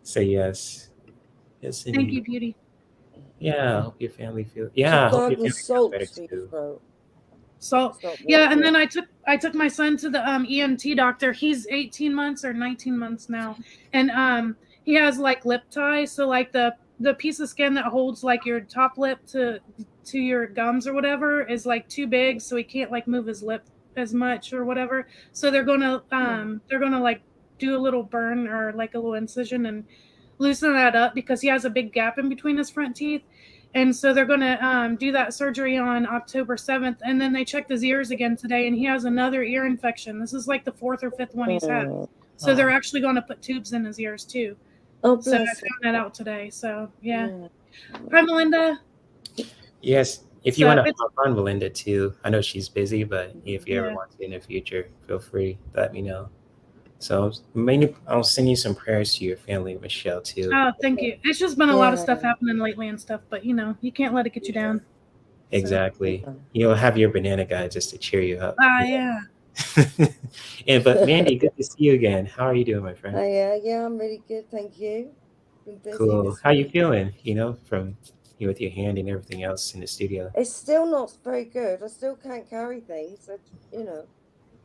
Say yes. Yes,
Thank you, beauty.
Yeah, I hope your family feels. Yeah, I hope your family feels better too.
So yeah, and then I took my son to the ENT doctor. He's 18 months or 19 months now, and he has like lip tie. So like the piece of skin that holds like your top lip to your gums or whatever is like too big, so he can't like move his lip as much or whatever. So they're gonna like do a little burn or like a little incision and loosen that up because he has a big gap in between his front teeth. And so they're going to do that surgery on October 7th. And then they checked his ears again today, and he has another ear infection. This is like the 4th or 5th one he's had. So they're actually going to put tubes in his ears too.
Oh,
so I found that out today. So yeah. Hi, Melinda.
Yes. If you want to hop on Melinda too, I know she's busy, but if you ever want to in the future, feel free. Let me know. So maybe I'll send you some prayers to your family, Michelle, too.
Oh, thank you. It's just been a lot of stuff happening lately and stuff, but you can't let it get you down.
Exactly. So. You'll have your banana guy just to cheer you up.
Yeah.
But Mandy, good to see you again. How are you doing, my friend?
Yeah, I'm really good, thank you.
Been busy cool. How you feeling? From with your hand and everything else in the studio.
It's still not very good. I still can't carry things.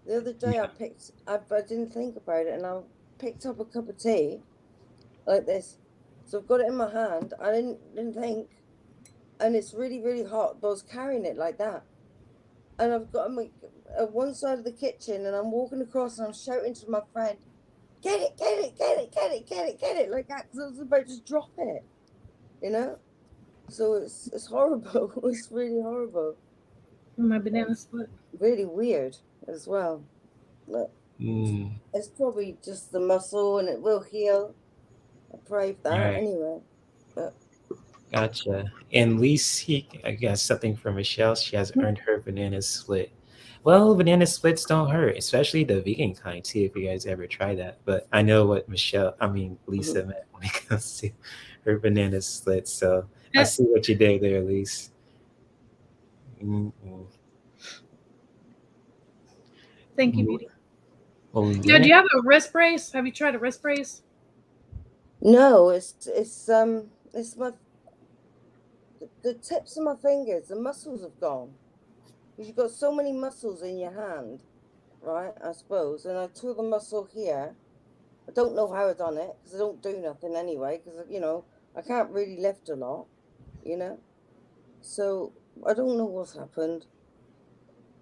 The other day I didn't think about it, and I picked up a cup of tea like this. So I've got it in my hand. I didn't think, and it's really, really hot, but I was carrying it like that. And I've got at one side of the kitchen, and I'm walking across, and I'm shouting to my friend, get it, like that, because I was about to drop it, So it's horrible. It's really horrible.
My banana split.
Really weird as well. But it's probably just the muscle, and it will heal. I pray for that anyway. But.
Gotcha. And Lisi, I got something from Michelle. She has earned her banana split. Well, banana splits don't hurt, especially the vegan kind too, if you guys ever try that. But I know what Lisa meant when it comes to her banana split. So I see what you did there, Lise.
Thank you, beauty. Yeah, do you have a wrist brace? Have you tried a wrist brace?
No, it's my the tips of my fingers. The muscles have gone. You've got so many muscles in your hand, right? I suppose. And I tore the muscle here. I don't know how I done it because I don't do nothing anyway. Because I can't really lift a lot, So I don't know what's happened.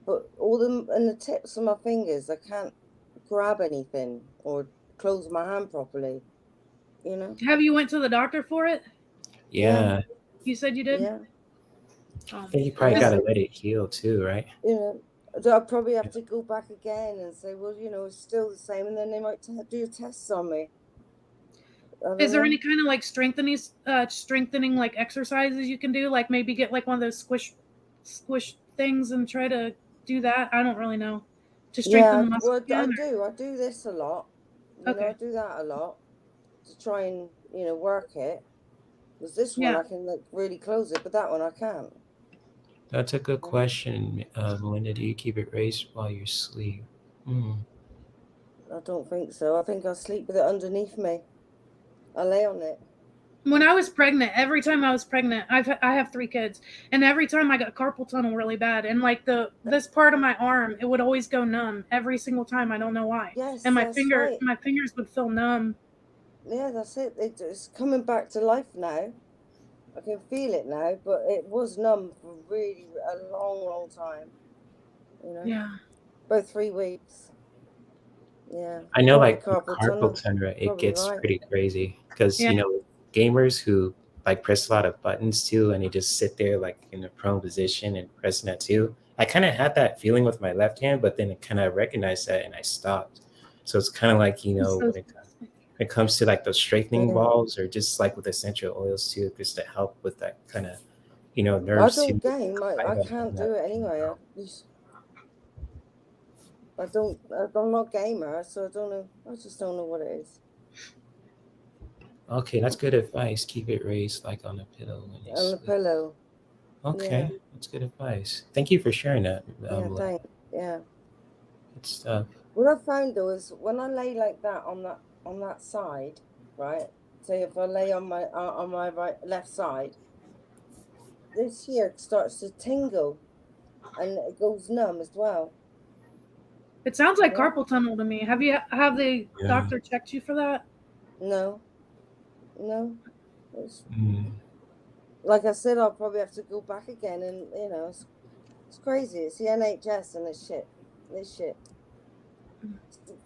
But the tips of my fingers, I can't grab anything or close my hand properly.
Have you went to the doctor for it?
Yeah.
You said you did?
Yeah.
I think you probably got to let it heal too, right?
I'll probably have to go back again and say, well, it's still the same. And then they might do tests on me.
Is there any kind of like strengthening like exercises you can do? Like maybe get like one of those squish things and try to do that? I don't really know. To strengthen the muscle.
I do this a lot. I do that a lot to try and work it. Because this one I can like really close it, but that one I can't.
That's a good question, Melinda. Do you keep it raised while you sleep?
I don't think so. I think I'll sleep with it underneath me. I lay on it.
When I was pregnant, every time I was pregnant, I have 3 kids, and every time I got carpal tunnel really bad, and like this part of my arm, it would always go numb every single time. I don't know why.
Yes,
and my
that's right.
my fingers would feel numb.
Yeah, that's it. It's coming back to life now. I can feel it now, but it was numb for really a long, long time.
Yeah.
About 3 weeks. Yeah.
I know,
Probably
like with carpal tunnel, it
Probably
gets
right.
pretty crazy because gamers who like press a lot of buttons too, and they just sit there like in a prone position and pressing that too. I kind of had that feeling with my left hand, but then it kind of recognized that and I stopped. So it's kind of like when it comes to like those straightening balls or just like with essential oils too, just to help with that kind of nerves.
I don't game. I can't do it anyway. I'm not gamer, so I don't know. I just don't know what it is.
Okay, that's good advice. Keep it raised like on a pillow.
On the pillow.
Okay, that's good advice. Thank you for sharing that.
Thanks. Yeah.
Good stuff.
What I found though is when I lay like that on that side, right? Say if I lay on my left side, this here starts to tingle, and it goes numb as well.
It sounds like carpal tunnel to me. Have the doctor checked you for that?
No. Like I said, I'll probably have to go back again, and it's crazy. It's the NHS and this shit.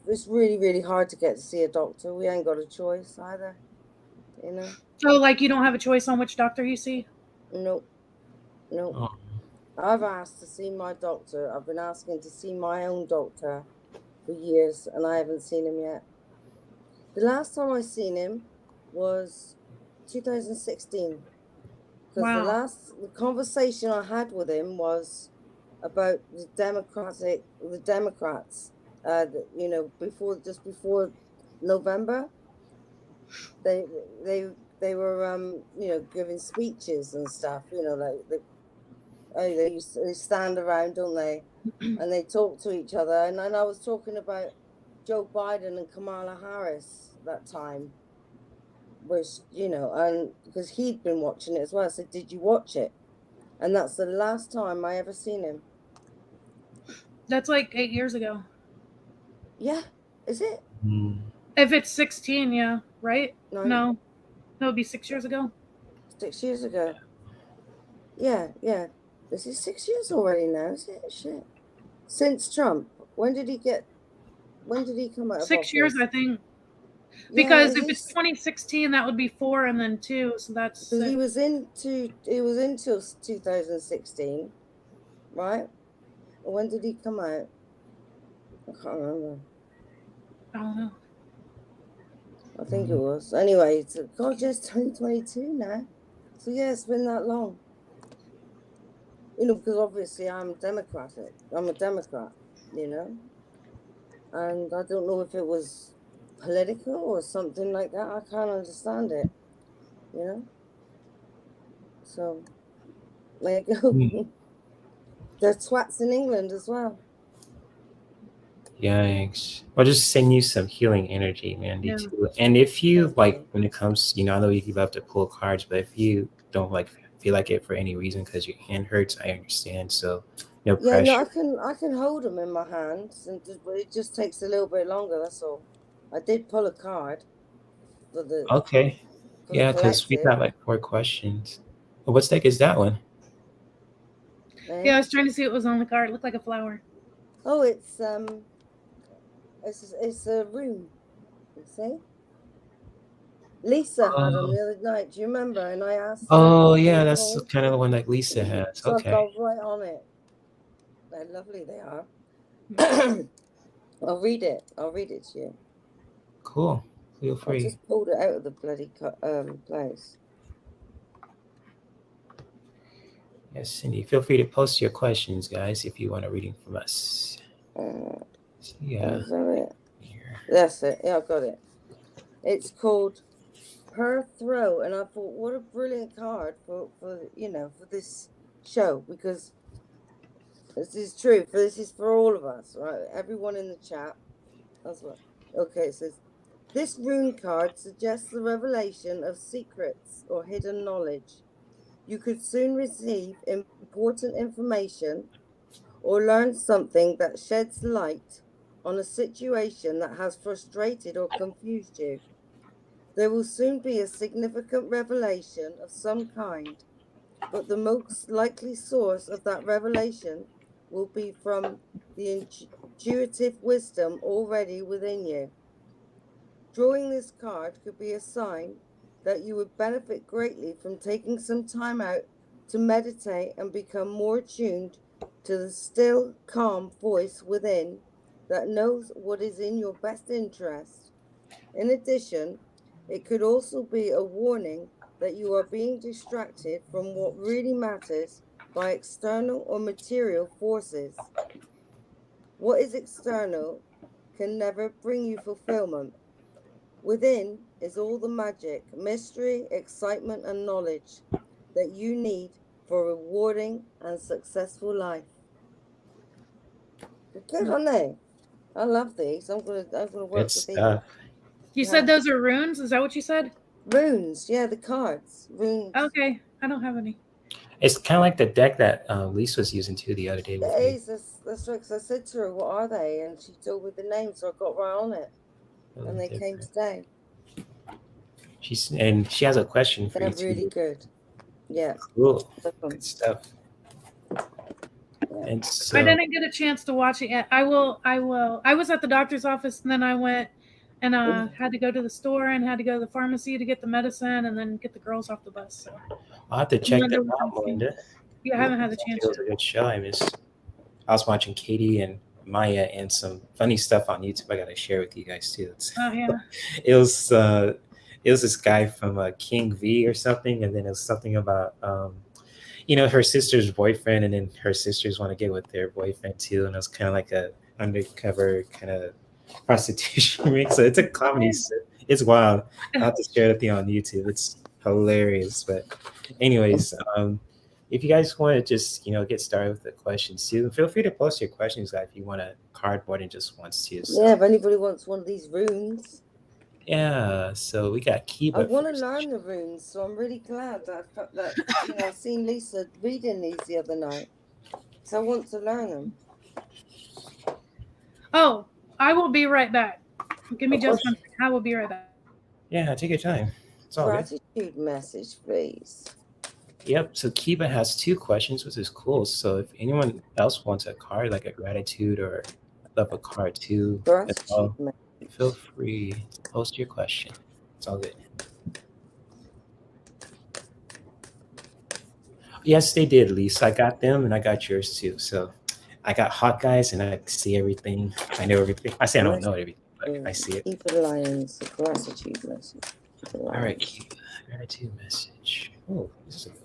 It's really, really hard to get to see a doctor. We ain't got a choice either.
Oh, like you don't have a choice on which doctor you see?
Nope.
Oh.
I've asked to see my doctor. I've been asking to see my own doctor for years, and I haven't seen him yet. The last time I seen him was 2016. Because the conversation I had with him was about the Democrats, before November, they were giving speeches and stuff, they stand around, don't they? And they talk to each other. And then I was talking about Joe Biden and Kamala Harris that time, which, and because he'd been watching it as well. I said, did you watch it? And that's the last time I ever seen him.
That's like 8 years ago.
Yeah. Is it?
If it's 16, yeah. Right?
9.
No. That would be 6 years ago.
6 years ago. Yeah. This is 6 years already now, is it? Shit. Since Trump. When did he come out of
6 years, I think. Because if it's 2016, that would be 4 and then 2. So that's.
He was until 2016, right? When did he come out? I can't remember.
I don't know.
I think it was. Anyway, it's just 2022 now. So yeah, it's been that long. Because obviously I'm Democratic. I'm a Democrat, and I don't know if it was political or something like that. I can't understand it, So there you go. There's twats in England as well.
Yikes. I'll just send you some healing energy, Mandy, too. And if you when it comes, I know you love to pull cards, but if you don't feel like it for any reason because your hand hurts, I understand. So no pressure.
Yeah, no, I can hold them in my hands, but it just takes a little bit longer. That's all. I did pull a card for the.
Okay. Yeah, because we got 4 questions. Well, what deck is that one?
Yeah, I was trying to see what was on the card. It looked like a flower.
Oh, it's a room. You see? Lisa had them the other night. Do you remember? And I asked.
Oh yeah, that's kind of the one that Lisa has.
So
okay.
I got right on it. They're lovely. They are. I'll read it to you.
Cool. Feel free.
I just pulled it out of the bloody place.
Yes, Cindy. Feel free to post your questions, guys, if you want a reading from us. Yeah.
Is that it?
Here.
That's it. Yeah, I got it. It's called Per Throw, and I thought, what a brilliant card for for this show, because this is true. This is for all of us, right? Everyone in the chat as well. Okay, it says this rune card suggests the revelation of secrets or hidden knowledge. You could soon receive important information or learn something that sheds light on a situation that has frustrated or confused you. There will soon be a significant revelation of some kind, but the most likely source of that revelation will be from the intuitive wisdom already within you. Drawing this card could be a sign that you would benefit greatly from taking some time out to meditate and become more attuned to the still, calm voice within that knows what is in your best interest. In addition, it could also be a warning that you are being distracted from what really matters by external or material forces. What is external can never bring you fulfillment. Within is all the magic, mystery, excitement, and knowledge that you need for a rewarding and successful life. Good, aren't they? I love these. I'm gonna work
Good
with these.
stuff.
You said those are runes? Is that what you said?
Runes, yeah, the cards. Runes.
Okay, I don't have any.
It's kind of like the deck that Lisa was using too the other day with
It
me.
is, that's right, because I said to her, what are they? And she told me the name, so I got right on it.
Really
And they came
different.
today.
She has a question for
They're
you too.
really good. Yeah.
Cool.
Welcome.
Good stuff.
Yeah.
And so
I didn't get a chance to watch it yet. I will. I was at the doctor's office, and then I went and had to go to the store and had to go to the pharmacy to get the medicine and then get the girls off the bus. So
I'll have to check
Melinda
them
was
out,
asking.
Melinda.
Yeah, I haven't had the chance
It was
yet.
a good show. I was watching Katie and Maya and some funny stuff on YouTube. I gotta share with you guys too.
Oh yeah.
It was this guy from King V or something, and then it was something about her sister's boyfriend, and then her sisters want to get with their boyfriend too, and it was kind of like a undercover kind of prostitution ring. So it's a comedy. It's wild. I'll have to share it with you on YouTube. It's hilarious. But anyways, if you guys want to just get started with the questions too, feel free to post your questions if you want a card more than just once too. So.
Yeah, if anybody wants one of these runes.
Yeah, so we got Kiba.
I want to learn the runes, so I'm really glad that I've seen Lisa reading these the other night. So I want to learn them.
Oh, I will be right back. Give me just one second. I will be right back.
Yeah, take your time. It's all
Gratitude
good.
message, please.
Yep. So Kiba has 2 questions, which is cool. So if anyone else wants a card, like a gratitude or love a card too, feel free to post your question. It's all good. Yes, they did, Lisa. I got them and I got yours too. So I got hot guys and I see everything. I know everything. I say I don't know everything, but I see it.
Keep it Lions, gratitude message.
All right, Kiba. Gratitude message. Oh, this is a good one.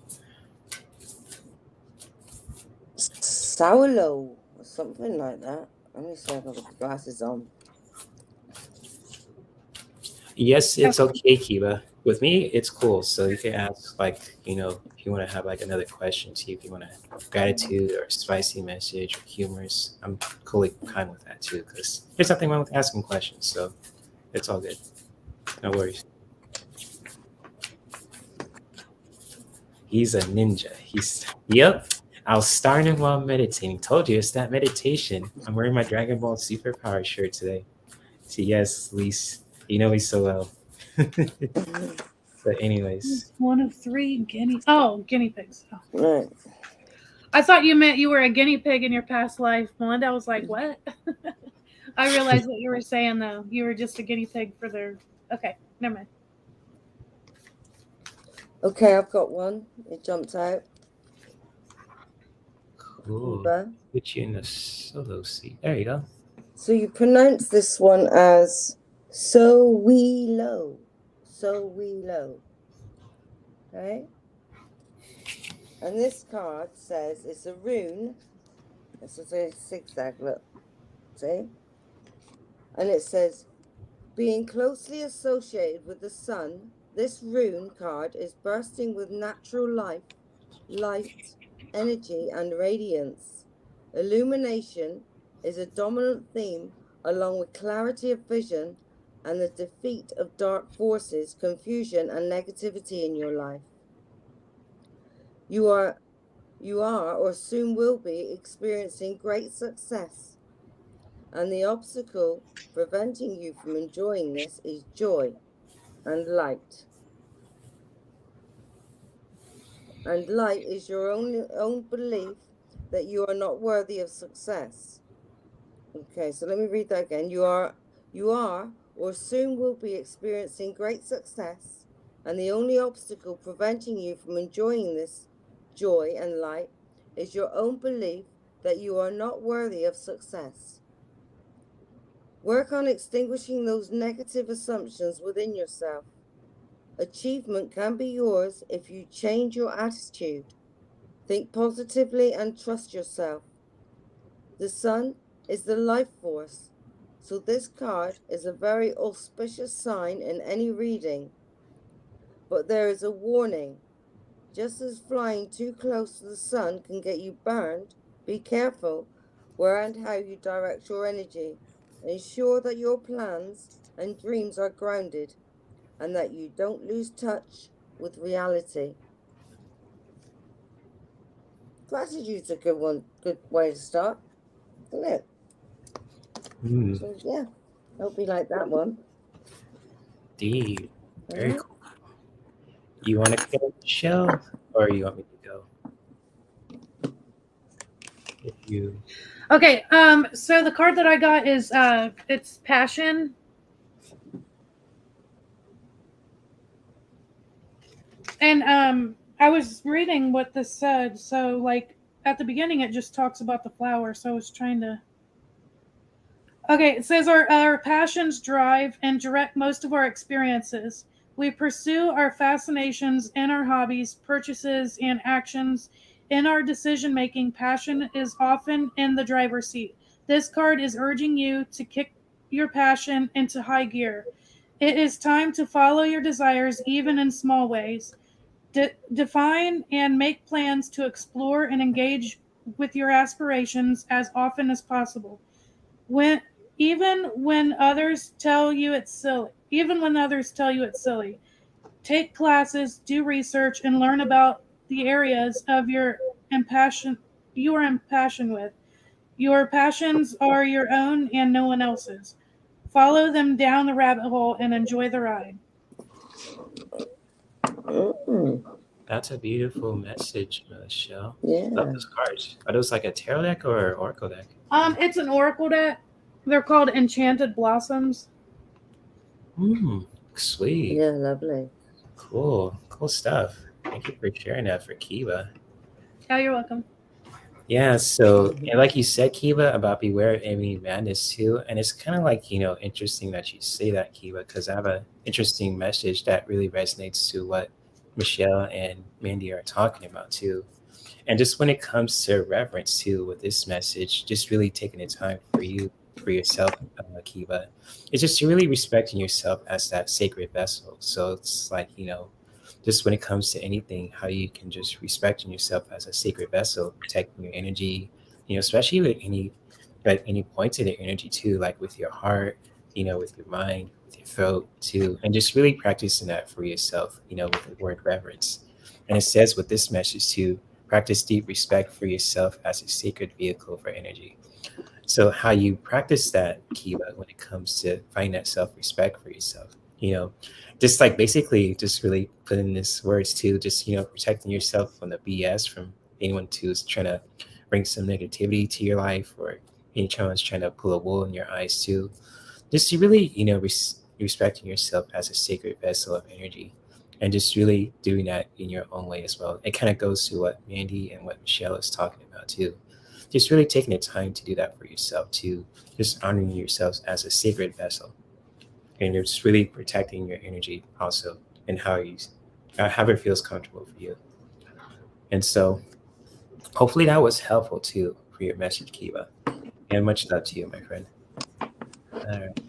Saulo or something like that. Let me see if I got the glasses on.
Yes, it's okay, Kiba. With me, it's cool. So you can ask, if you want to have another question, see if you want a gratitude or spicy message or humorous. I'm cool kind with that too, because there's nothing wrong with asking questions. So it's all good. No worries. He's a ninja. Yep. I was starting while meditating. Told you it's that meditation. I'm wearing my Dragon Ball Superpower shirt today. So yes, Lise, you know me so well. But anyways,
one of 3 guinea pigs. Oh.
Right.
I thought you meant you were a guinea pig in your past life, Melinda. I was like, what? I realized what you were saying though. You were just a guinea pig for their. Okay, never mind.
Okay, I've got one. It jumped out.
cool. Put you in a solo seat. There you go.
So you pronounce this one as so we low. So we low. Right? And this card says it's a rune. It's a zigzag, look. See? And it says, being closely associated with the sun, this rune card is bursting with natural life, light, energy, and radiance. Illumination is a dominant theme, along with clarity of vision and the defeat of dark forces, confusion, and negativity in your life. You are or soon will be experiencing great success, and the obstacle preventing you from enjoying this is joy and light. And light is your own belief that you are not worthy of success. Okay, so let me read that again. You are or soon will be experiencing great success, and the only obstacle preventing you from enjoying this joy and light is your own belief that you are not worthy of success. Work on extinguishing those negative assumptions within yourself. Achievement can be yours if you change your attitude. Think positively and trust yourself. The sun is the life force, so this card is a very auspicious sign in any reading. But there is a warning. Just as flying too close to the sun can get you burned, be careful where and how you direct your energy. Ensure that your plans and dreams are grounded and that you don't lose touch with reality. Gratitude's a good way to start, isn't it? So yeah, hope you like that one.
Indeed. Very cool. You want to go, Michelle, or you want me to go? If you.
Okay. So the card that I got is it's passion. And I was reading what this said. So like at the beginning, it just talks about the flower. So I was trying to. Okay, it says our passions drive and direct most of our experiences. We pursue our fascinations and our hobbies, purchases, and actions. In our decision-making, passion is often in the driver's seat. This card is urging you to kick your passion into high gear. It is time to follow your desires, even in small ways. Define and make plans to explore and engage with your aspirations as often as possible. Even when others tell you it's silly, take classes, do research, and learn about the areas of you are impassioned with. Your passions are your own and no one else's. Follow them down the rabbit hole and enjoy the ride.
That's a beautiful message, Michelle.
Yeah.
Love those cards. Are those like a tarot deck or an oracle deck?
It's an oracle deck. They're called Enchanted Blossoms.
Sweet.
Yeah, lovely.
Cool stuff. Thank you for sharing that for Kiva.
Oh, you're welcome.
Yeah, so like you said, Kiva, about beware of enemy madness too. And it's kind of like, interesting that you say that, Kiva, because I have an interesting message that really resonates to what Michelle and Mandy are talking about too. And just when it comes to reverence too, with this message, just really taking the time for yourself, Kiva, it's just really respecting yourself as that sacred vessel. So it's like, just when it comes to anything, how you can just respecting yourself as a sacred vessel, protecting your energy, especially with any points of the energy too, like with your heart, with your mind, with your throat too, and just really practicing that for yourself, with the word reverence. And it says with this message too, practice deep respect for yourself as a sacred vehicle for energy. So how you practice that, Kiva, when it comes to finding that self-respect for yourself, just like basically just really putting this words to just, protecting yourself from the BS from anyone who's trying to bring some negativity to your life, or anyone's trying to pull a wool in your eyes too. Just to really, respecting yourself as a sacred vessel of energy, and just really doing that in your own way as well. It kind of goes to what Mandy and what Michelle is talking about too. Just really taking the time to do that for yourself too, just honoring yourselves as a sacred vessel. And you're just really protecting your energy also, and however it feels comfortable for you. And so hopefully that was helpful too for your message, Kiva. And much love to you, my friend. All right.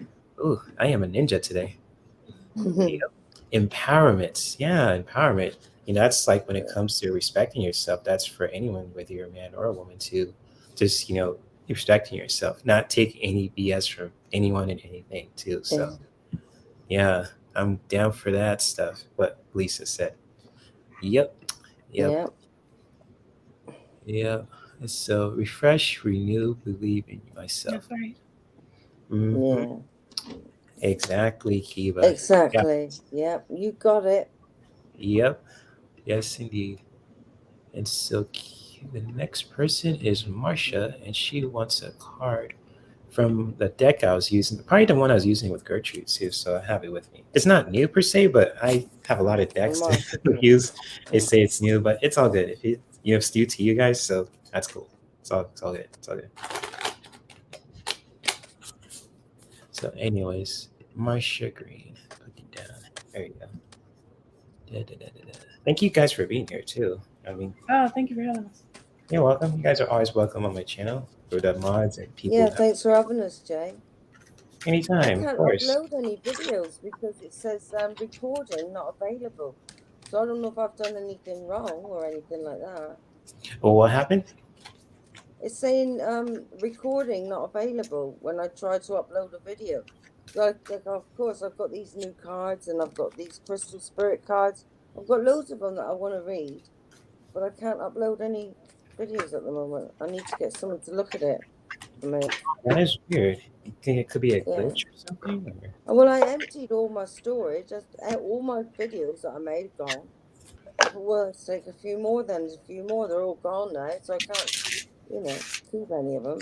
Ooh, I am a ninja today. Empowerment. Yeah, empowerment. That's like when it comes to respecting yourself, that's for anyone, whether you're a man or a woman, to just, respecting yourself, not take any BS from anyone and anything too. So yeah, I'm down for that stuff. What Lisa said. Yep.
Yeah.
Yeah. So refresh, renew, believe in myself.
That's right.
Mhm.
Yeah.
Exactly, Kiva. Yeah.
Exactly. Yep. You got it.
Yep. Yes, indeed. And so the next person is Marcia, and she wants a card from the deck I was using, probably the one I was using with Gertrude too. So I have it with me. It's not new per se, but I have a lot of decks to
Marcia.
use. They say it's new, but it's all good. If it's new to you guys, so that's cool. It's all good. It's all good. So, anyways, Marcia Green, put it down. There you go. Thank you guys for being here too. I mean,
Oh, thank you for having us.
you're welcome. You guys are always welcome on my channel for the mods and people.
Yeah, thanks for having us, Jay. I
Anytime, of
can't
course.
upload any videos because it says recording not available. So I don't know if I've done anything wrong or anything like that.
Well, what happened?
It's saying recording not available when I try to upload a video. Like of course I've got these new cards and I've got these crystal spirit cards. I've got loads of them that I want to read, but I can't upload any videos at the moment. I need to get someone to look at it for me.
That is weird. You think it could be a
Yeah.
glitch or something? Or?
Well, I emptied all my storage. All my videos that I made are gone. Well, let's take a few more then. There's a few more. They're all gone now, so I can't, keep any of them.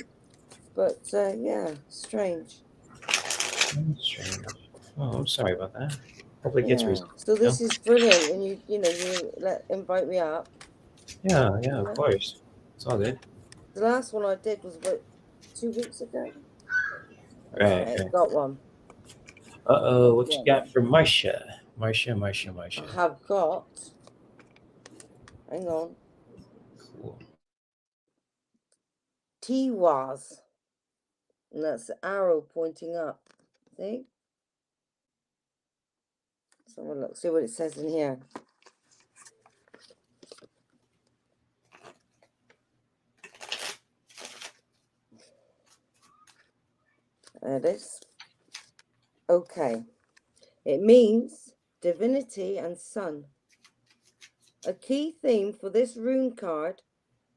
But yeah, strange.
That's strange. Oh, I'm sorry about that. Hopefully it gets resolved.
So this is brilliant, and you invite me up.
Yeah, of course. It's all good.
The last one I did was about 2 weeks ago.
Right.
Got one.
What you got for Marcia? Marcia.
I have got. Hang on.
Cool.
T-was. And that's the arrow pointing up. See? Let's have a look. See what it says in here. There it is. Okay. It means divinity and sun. A key theme for this rune card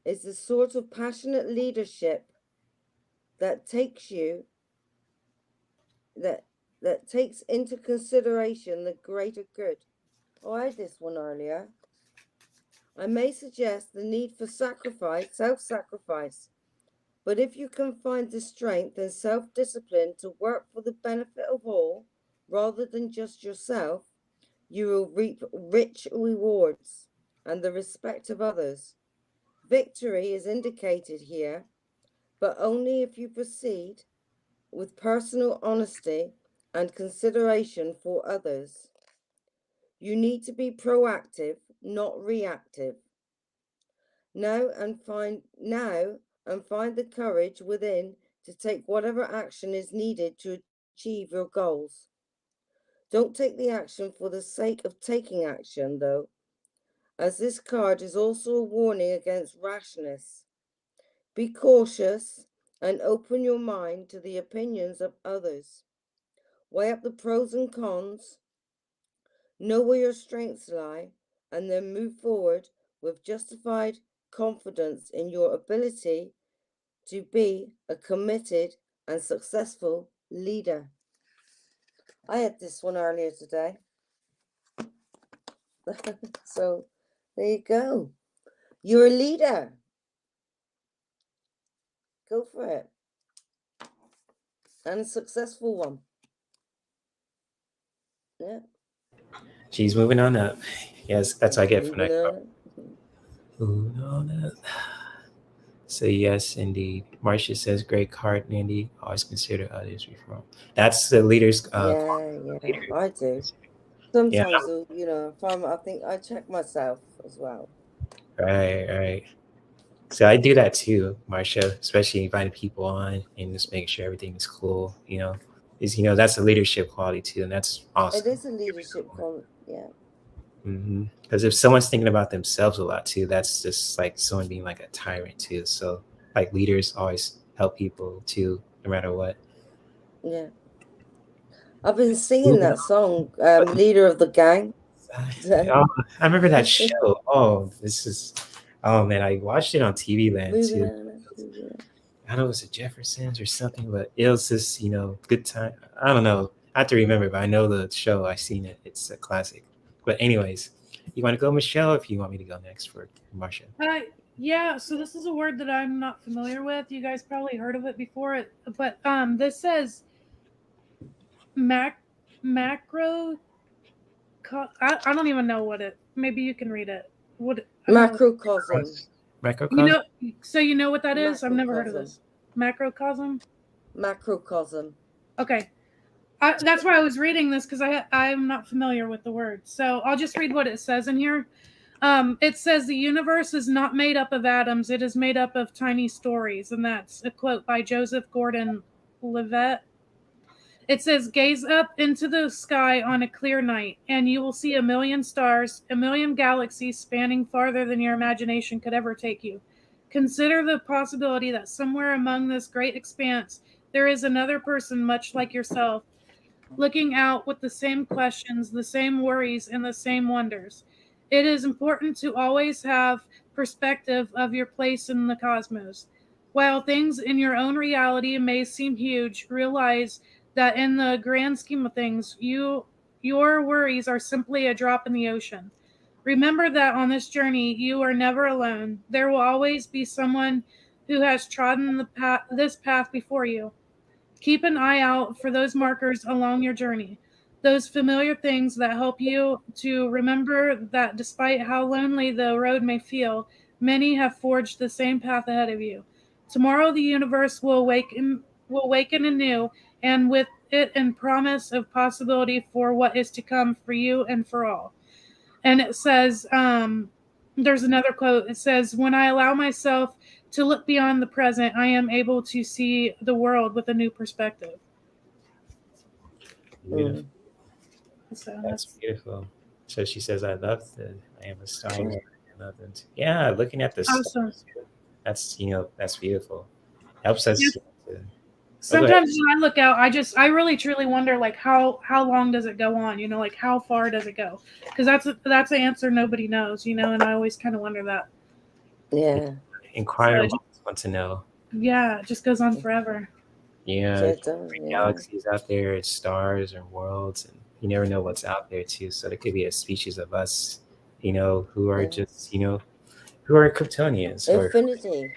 is the sort of passionate leadership that takes into consideration the greater good. Oh, I had this one earlier. I may suggest the need for self-sacrifice, but if you can find the strength and self-discipline to work for the benefit of all, rather than just yourself, you will reap rich rewards and the respect of others. Victory is indicated here, but only if you proceed with personal honesty and consideration for others. You need to be proactive, not reactive. Now and find the courage within to take whatever action is needed to achieve your goals. Don't take the action for the sake of taking action, though, as this card is also a warning against rashness. Be cautious and open your mind to the opinions of others. Weigh up the pros and cons, know where your strengths lie, and then move forward with justified confidence in your ability to be a committed and successful leader. I had this one earlier today. So there you go. You're a leader. Go for it. And a successful one. Yeah.
She's moving on up. Yes, that's what I get from that.
Moving
on up. So yes, indeed. Marcia says, "Great card, Nandy. Always consider others before." That's the leaders.
I do. Sometimes, I think I check myself as well.
Right. So I do that too, Marsha, especially inviting people on and just making sure everything is cool. Is that's a leadership quality too, and that's
It
awesome.
is a leadership quality. Yeah.
Because if someone's thinking about themselves a lot too, that's just like someone being like a tyrant too. So like leaders always help people too, no matter what.
Yeah. I've been singing that song, Leader of the Gang.
Oh, I remember that show. Oh man, I watched it on TV Land
Moving
too.
on.
I don't know, it was the Jeffersons or something, but it was just, good time. I don't know. I have to remember, but I know the show. I've seen it. It's a classic. But anyways, you want to go, Michelle, if you want me to go next for Marsha?
Yeah, so this is a word that I'm not familiar with. You guys probably heard of it before, but this says macro. I don't even know what it. Maybe you can read it. What
Macrocosm.
Microcosm?
So you know what that is? I've never heard of this. Macrocosm.
Macrocosm.
Okay. That's why I was reading this, because I'm not familiar with the word. So I'll just read what it says in here. It says the universe is not made up of atoms. It is made up of tiny stories. And that's a quote by Joseph Gordon-Levitt. It says, gaze up into the sky on a clear night, and you will see a million stars, a million galaxies spanning farther than your imagination could ever take you. Consider the possibility that somewhere among this great expanse, there is another person much like yourself, looking out with the same questions, the same worries, and the same wonders. It is important to always have perspective of your place in the cosmos. While things in your own reality may seem huge, realize that in the grand scheme of things, your worries are simply a drop in the ocean. Remember that on this journey, you are never alone. There will always be someone who has trodden this path before you. Keep an eye out for those markers along your journey, those familiar things that help you to remember that despite how lonely the road may feel, many have forged the same path ahead of you. Tomorrow the universe will awaken anew, and with it in promise of possibility for what is to come for you and for all. And it says, there's another quote. It says, when I allow myself to look beyond the present, I am able to see the world with a new perspective.
Beautiful.
So
That's beautiful. So she says, I am a star. I love them too. Yeah, looking at the
awesome.
stars. That's beautiful. Helps us.
Yeah. Sometimes when I look out, I really truly wonder, like, how long does it go on? Like, how far does it go? Because that's an answer nobody knows, and I always kind of wonder that.
Yeah.
Inquire, want to know.
Yeah, it just goes on forever.
Yeah, galaxies out there, it's stars and worlds, and you never know what's out there too. So there could be a species of us, who are just, who are Kryptonians.
Infinity.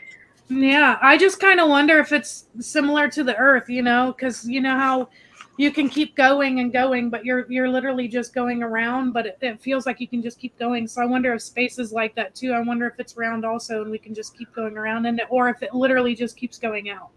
Yeah, I just kind of wonder if it's similar to the Earth, because how you can keep going and going, but you're literally just going around, but it feels like you can just keep going. So I wonder if space is like that too. I wonder if it's round also, and we can just keep going around in it, or if it literally just keeps going out.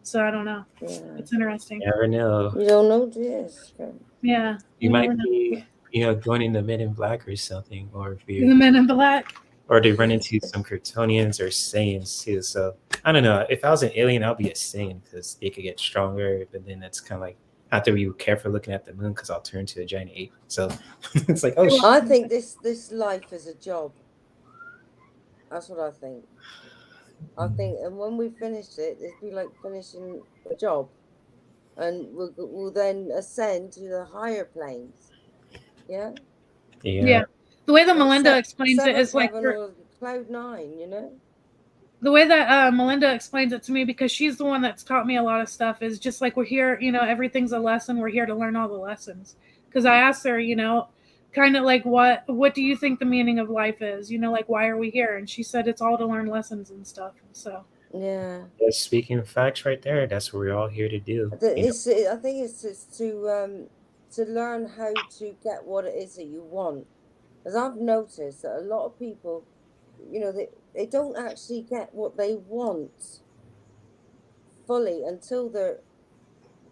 So I don't know. Yeah. It's interesting.
You never know.
You don't know this.
Yeah.
You might be, going in the Men in Black or something, or if you're
the Men in Black.
Or they run into some Kryptonians or Saiyans too. So I don't know. If I was an alien, I'll be a Saiyan because they could get stronger. But then that's kind of like I have to be careful looking at the moon because I'll turn to a giant ape. So it's like, oh shit.
I think this life is a job. That's what I think. And when we finish it, it'd be like finishing a job, and we'll then ascend to the higher planes. Yeah.
Yeah. The way that Melinda explains it is like
cloud 9,
The way that Melinda explains it to me, because she's the one that's taught me a lot of stuff, is just like we're here, everything's a lesson. We're here to learn all the lessons. Because I asked her, kind of like, what do you think the meaning of life is? Like, why are we here? And she said it's all to learn lessons and stuff. So
yeah.
Speaking of facts, right there, that's what we're all here to do.
I think it's to learn how to get what it is that you want. As I've noticed that a lot of people, they don't actually get what they want fully until they're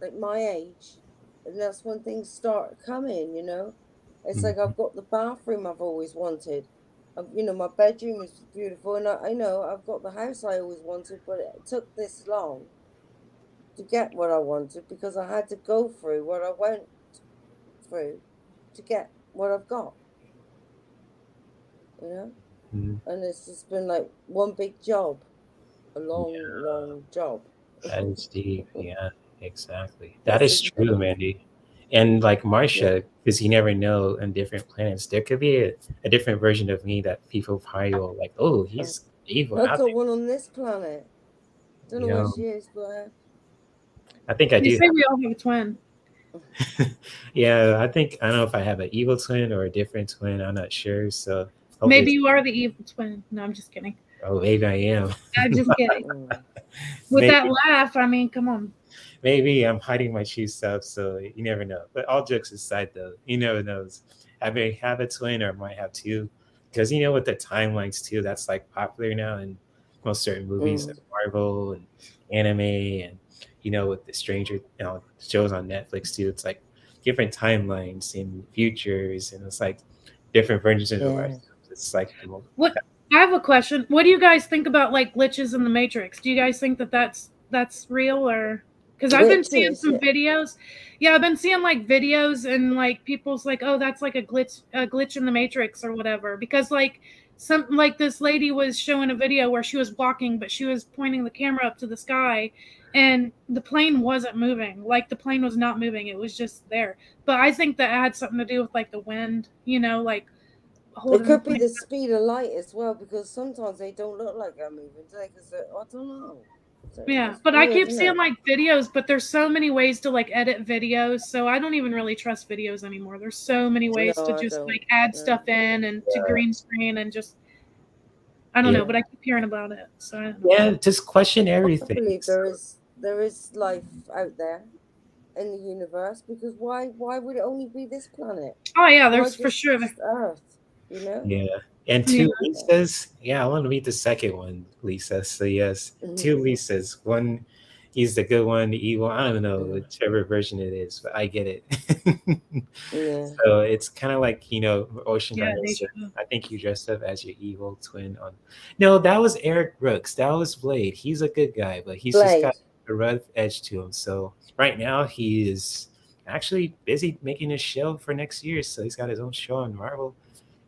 like my age. And that's when things start coming, It's like I've got the bathroom I've always wanted. You know, my bedroom is beautiful, and I know I've got the house I always wanted, but it took this long to get what I wanted because I had to go through what I went through to get what I've got. You know, and it's just been like one big job, a long job.
That is deep. Yeah, exactly. That is true, Mandy. And like Marsha, because you never know on different planets, there could be a different version of me that people probably will like, oh, he's evil.
I've got one on this planet. Don't know
You
where
know,
she is, but
I think I
They
do.
say we all have a twin.
Yeah, I don't know if I have an evil twin or a different twin. I'm not sure. So hopefully
Maybe you are the evil twin. No, I'm just kidding.
oh, maybe I am.
I'm just kidding. With
Maybe.
that laugh, I mean, come on.
Maybe I'm hiding my true self, so you never know. But all jokes aside, though, you never knows. I may have a twin or might have two, because you know with the timelines too, that's like popular now in most certain movies, like Marvel and anime, and you know with the Stranger, shows on Netflix too. It's like different timelines and futures, and it's like different versions of ourselves. It's like
what I have a question. What do you guys think about like glitches in the Matrix? Do you guys think that that's real or? Because I've been seeing some videos. Yeah, I've been seeing like videos and like people's like, oh, that's like a glitch in the Matrix or whatever. Because like this lady was showing a video where she was walking, but she was pointing the camera up to the sky, and the plane wasn't moving. Like the plane was not moving; it was just there. But I think that had something to do with like the wind. You know, like.
It could be the speed of light as well, because sometimes they don't look like they're moving, because I don't know. So
yeah, but weird, I keep seeing like videos, but there's so many ways to like edit videos, so I don't even really trust videos anymore. There's so many ways to just like add stuff in and to green screen and just I don't know, but I keep hearing about it. So I don't know.
Just question everything.
I believe there is life out there in the universe, because why would it only be this planet?
Oh yeah, there's for sure
Earth. You know?
Yeah. And two Lisas. Yeah, I want to meet the second one, Lisa. So yes, two Lisas. One, he's the good one, the evil. I don't know whichever version it is, but I get it. So it's kind of like Ocean Garden. I think you dressed up as your evil twin on. No, that was Eric Brooks. That was Blade. He's a good guy, but he's just got a rough edge to him. So right now he is actually busy making a show for next year. So he's got his own show on Marvel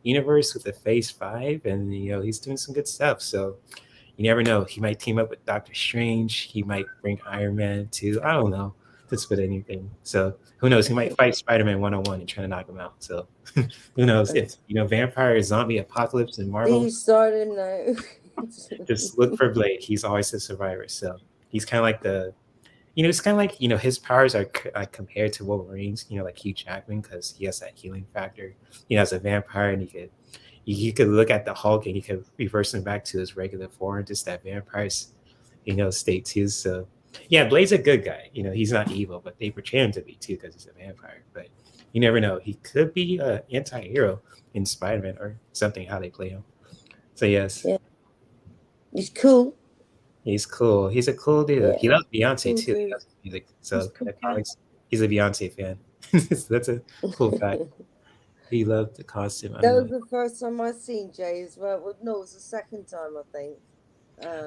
Universe with the Phase 5, and he's doing some good stuff. So you never know. He might team up with Doctor Strange. He might bring Iron Man too. I don't know. That's with anything. So who knows? He might fight Spider-Man 1-on-1 and try to knock him out. So who knows? If vampire zombie apocalypse in Marvel,
he started now.
Just look for Blade. He's always a survivor. So he's kind of like it's kind of like his powers are compared to Wolverine's. Like Hugh Jackman, because he has that healing factor. As a vampire, and you could look at the Hulk and you could reverse him back to his regular form, just that vampire's state too. So yeah, Blade's a good guy. He's not evil, but they portray him to be too because he's a vampire. But you never know. He could be an anti-hero in Spider-Man or something. How they play him. So yes,
he's cool.
He's cool. He's a cool dude. Yeah. He loves Beyonce too. He loves music. So he's a Beyonce fan. So that's a cool fact. He loved the costume.
That was the first time I seen Jay as well. No, it was the second time, I think.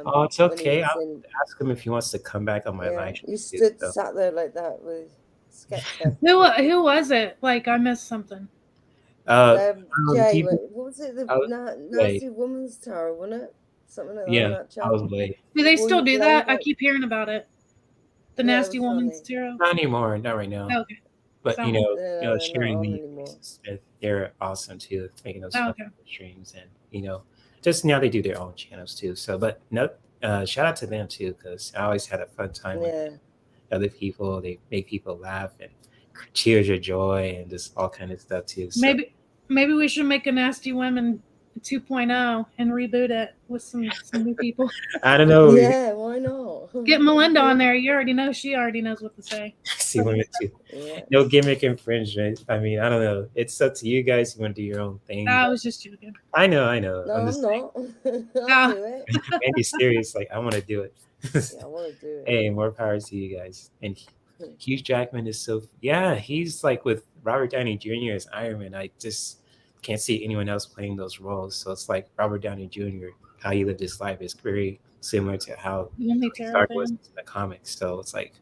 Oh, it's okay. I'll ask him if he wants to come back on my live.
You sat there like that with Skepta.
Who was it? Like I missed something.
Jay, what was it? The Nasty Woman's Tower, wasn't it? Something like that.
Yeah, I was late.
Do they still do that? I keep hearing about it. The Nasty Woman's Tarot.
Not anymore. Not right now.
Oh, okay.
But sharing these, they're awesome too, making those streams, and just now they do their own channels too. So, but no, shout out to them too, because I always had a fun time with other people. They make people laugh and cheers your joy and just all kind of stuff too. So.
Maybe we should make a Nasty Women 2.0 and reboot it with some new people.
I don't know.
Yeah, why not?
Get Melinda on there. You already know. She already knows what to say.
See women too. No gimmick infringement. I mean, I don't know. It's up to you guys. You want to do your own thing.
I was just joking.
I know.
No, I'm not. I'll do it.
Andy's serious. Like, I want to do it.
Yeah, I want to do it.
Hey, more power to you guys. And Hugh Jackman is he's like with Robert Downey Jr. as Iron Man. I just can't see anyone else playing those roles. So it's like Robert Downey Jr. How he lived his life is very similar to how
Only
Tony
tarot
Stark was in
fans.
the comics. So it's like,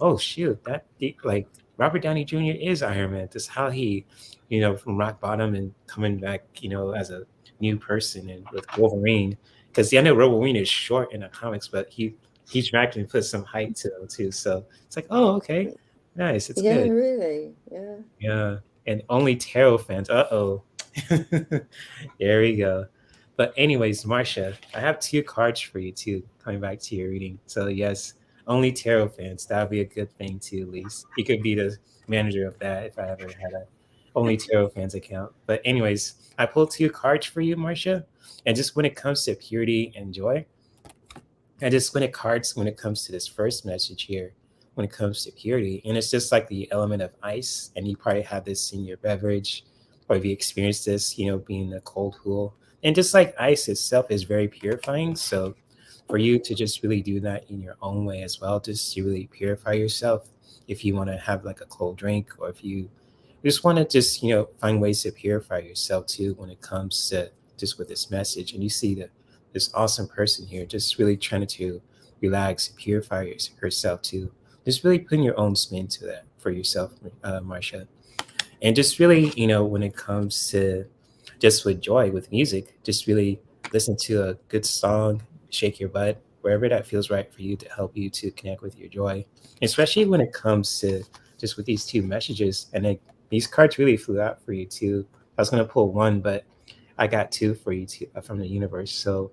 oh shoot, like Robert Downey Jr. is Iron Man. That's how he, from rock bottom and coming back, as a new person and with Wolverine. Because I know Wolverine is short in the comics, but he's dragged and put some height to him too. So it's like, oh, okay, nice, it's
Yeah,
good.
really. Yeah.
Yeah, and only tarot fans. Uh-oh. There we go. But anyways, Marcia, I have two cards for you too, coming back to your reading. So yes, only tarot fans. That would be a good thing too, at least. You could be the manager of that if I ever had a only tarot fans account. But anyways, I pulled two cards for you, Marcia. And just when it comes to purity and joy, I just when it comes to this first message here, when it comes to purity, and it's just like the element of ice, and you probably have this in your beverage, or if you experienced this, being in a cold pool. And just like ice itself is very purifying. So for you to just really do that in your own way as well, just to really purify yourself, if you want to have like a cold drink, or if you just want to just, find ways to purify yourself too when it comes to just with this message. And you see that this awesome person here just really trying to relax, purify herself too. Just really putting your own spin to that for yourself, Marcia. And just really, when it comes to just with joy, with music, just really listen to a good song, shake your butt, wherever that feels right for you to help you to connect with your joy. Especially when it comes to just with these two messages. And these cards really flew out for you too. I was going to pull one, but I got two for you too, from the universe. So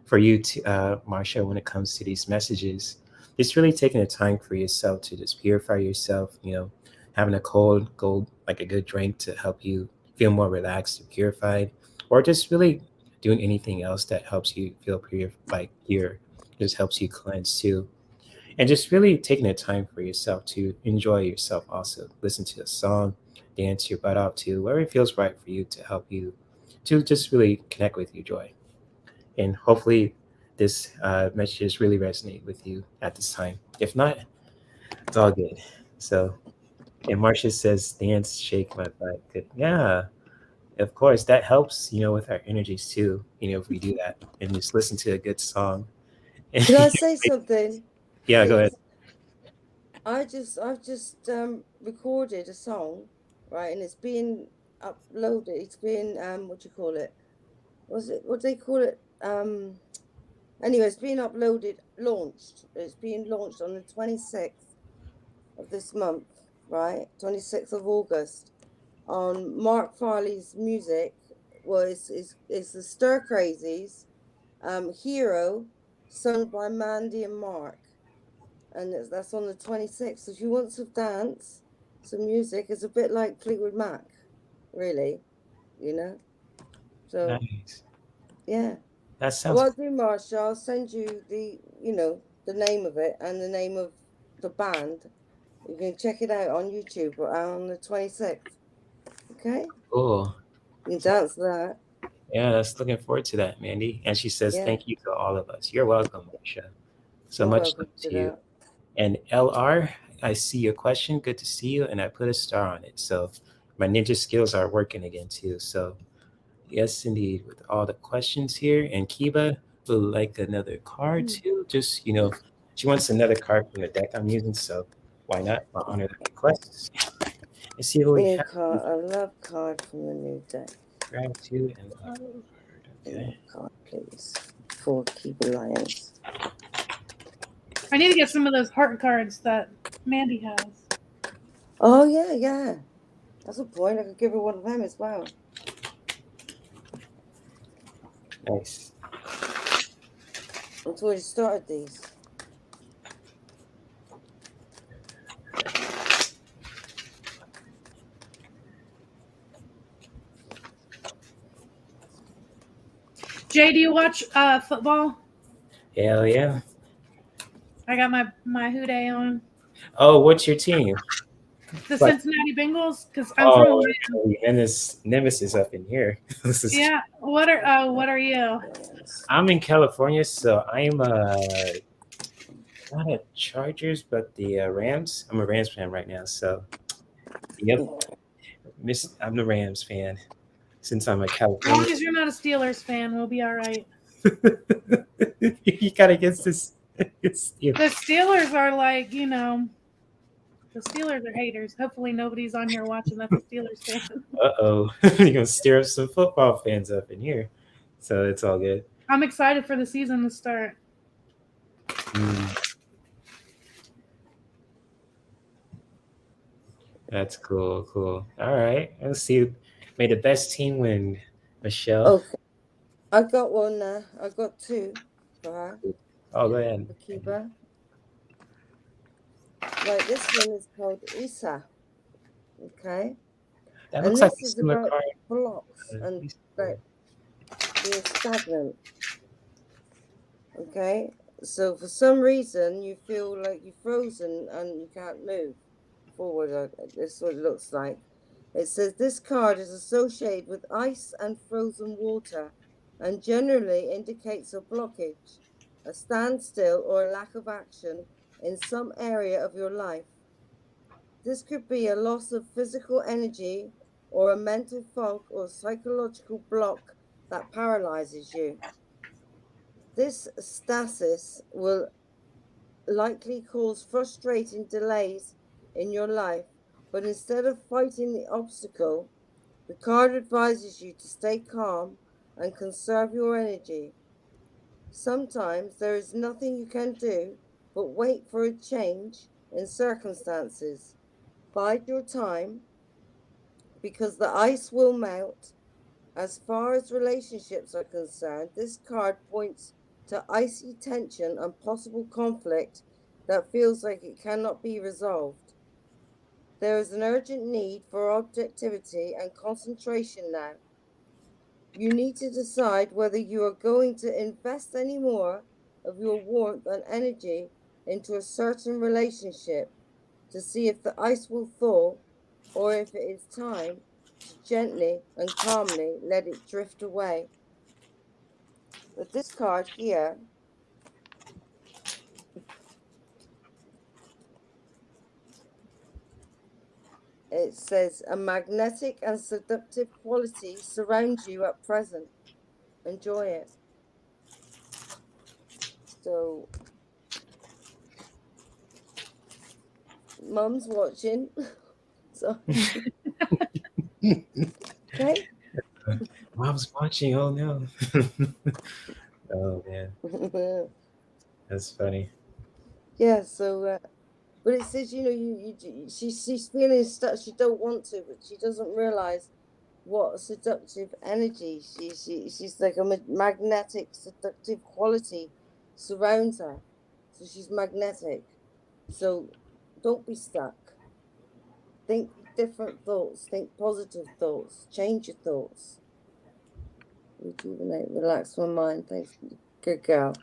for you to Marcia, when it comes to these messages, it's really taking the time for yourself to just purify yourself, having a cold like a good drink to help you feel more relaxed and purified, or just really doing anything else that helps you feel pure, just helps you cleanse too. And just really taking the time for yourself to enjoy yourself also, listen to a song, dance your butt off to wherever it feels right for you to help you to just really connect with your joy. And hopefully this messages really resonate with you at this time. If not, it's all good. So, and Marcia says, dance, shake my butt. Good. Yeah, of course. That helps, with our energies too, if we do that and just listen to a good song.
Can I say something?
Yeah, go ahead.
Please? I've just recorded a song, right, and it's being uploaded. It's being what do you call it? What do they call it? Anyway, it's being launched. It's being launched on the 26th of this month, right? 26th of August on Mark Farley's music. Well, it's the Stir Crazies, Hero, sung by Mandy and Mark. And that's on the 26th. So if you want to dance, some music, it's a bit like Fleetwood Mac, really, So,
Nice.
yeah.
That sounds
What I'll do, Marsha, I'll send you the name of it and the name of the band. You can check it out on YouTube on the 26th. Okay?
cool.
You can dance to that.
Yeah, that's looking forward to that, Mandy. And she says,
Yeah.
thank you to all of us. You're welcome, Marcia. So
You're
much
welcome
love
to
to you.
that.
And LR, I see your question. Good to see you. And I put a star on it. So my ninja skills are working again too. So yes, indeed, with all the questions here. And Kiba would like another card too. Just, she wants another card from the deck I'm using. So why not? I'll honor the request. And see who we
New
have.
card, a love card from the new deck.
Gratitude and love.
New
Okay.
card, please. For Keep Alliance.
I need to get some of those heart cards that Mandy has.
Oh, yeah. That's a point. I could give her one of them as well.
Nice.
I've already started these.
Jay, do you watch football?
Hell yeah.
I got my Who Day on.
Oh, what's your team?
The
Like-
Cincinnati Bengals, because I'm from
Oh,
Ohio.
Nemesis up in here. This is
Yeah. What are you?
I'm in California, so I'm not a Chargers, but the Rams. I'm a Rams fan right now, so yep. I'm the Rams fan. since I'm a
As long
California.
as you're not a Steelers fan, we'll be all right.
You got against this.
The Steelers are like, you know, the Steelers are haters. Hopefully nobody's on here watching that's a Steelers fan.
Uh-oh. You're gonna stir up some football fans up in here. So it's all good.
I'm excited for the season to start.
That's cool. All right. Let's see. May the best team win, Michelle.
Okay. I got one now. I got two for her.
Oh, go ahead.
For Kiba. Right, this one is called Isa. Okay.
That
And
looks like
this
a
is
similar
about
card.
blocks and like being stagnant. Okay. So for some reason you feel like you're frozen and you can't move forward. This is what it looks like. It says this card is associated with ice and frozen water and generally indicates a blockage, a standstill, or a lack of action in some area of your life. This could be a loss of physical energy or a mental fog or psychological block that paralyzes you. This stasis will likely cause frustrating delays in your life, but instead of fighting the obstacle, the card advises you to stay calm and conserve your energy. Sometimes there is nothing you can do but wait for a change in circumstances. Bide your time because the ice will melt. As far as relationships are concerned, this card points to icy tension and possible conflict that feels like it cannot be resolved. There is an urgent need for objectivity and concentration now. You need to decide whether you are going to invest any more of your warmth and energy into a certain relationship to see if the ice will thaw, or if it is time to gently and calmly let it drift away. But this card here, it says a magnetic and seductive quality surrounds you at present. Enjoy it. So, Mum's watching. So, okay.
Mom's watching. Oh no. Oh man, that's funny.
Yeah. So, but it says, you know, she's feeling stuck. She don't want to, but she doesn't realize what seductive energy she's like a magnetic seductive quality surrounds her. So she's magnetic. So don't be stuck. Think different thoughts. Think positive thoughts. Change your thoughts. Rejuvenate, relax my mind. Thanks, good girl.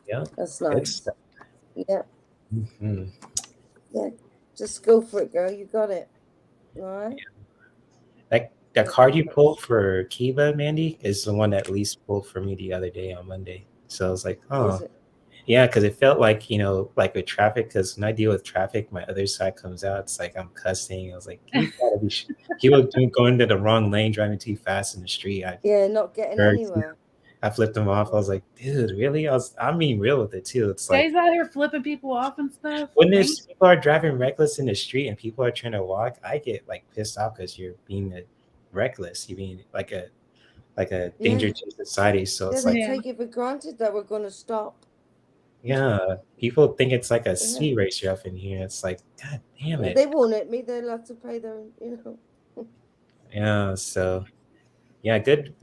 Yeah,
That's
good
nice.
stuff.
Yeah. Yeah. Just go for it, girl. You got it. All right.
That card you pulled for Kiba, Mandy, is the one that Lise pulled for me the other day on Monday. So I was like, oh,
Is it?
yeah, because it felt like, you know, like with traffic, because when I deal with traffic, my other side comes out. It's like I'm cussing. I was like, you gotta be people going to the wrong lane, driving too fast in the street.
Yeah, not getting anywhere.
I flipped them off. I was like, dude, really? I'm being real with it too. It's like
Jay's out here flipping people off and stuff.
when there's people are driving reckless in the street and people are trying to walk, I get like pissed off because you're being reckless. You're being like a danger to society. So it's
they
like,
take it for granted that we're going to stop.
yeah, people think it's like a speed racer up in here. It's like, God damn it.
They won't hit me. They'll have to pay their, you know.
Yeah, so yeah, good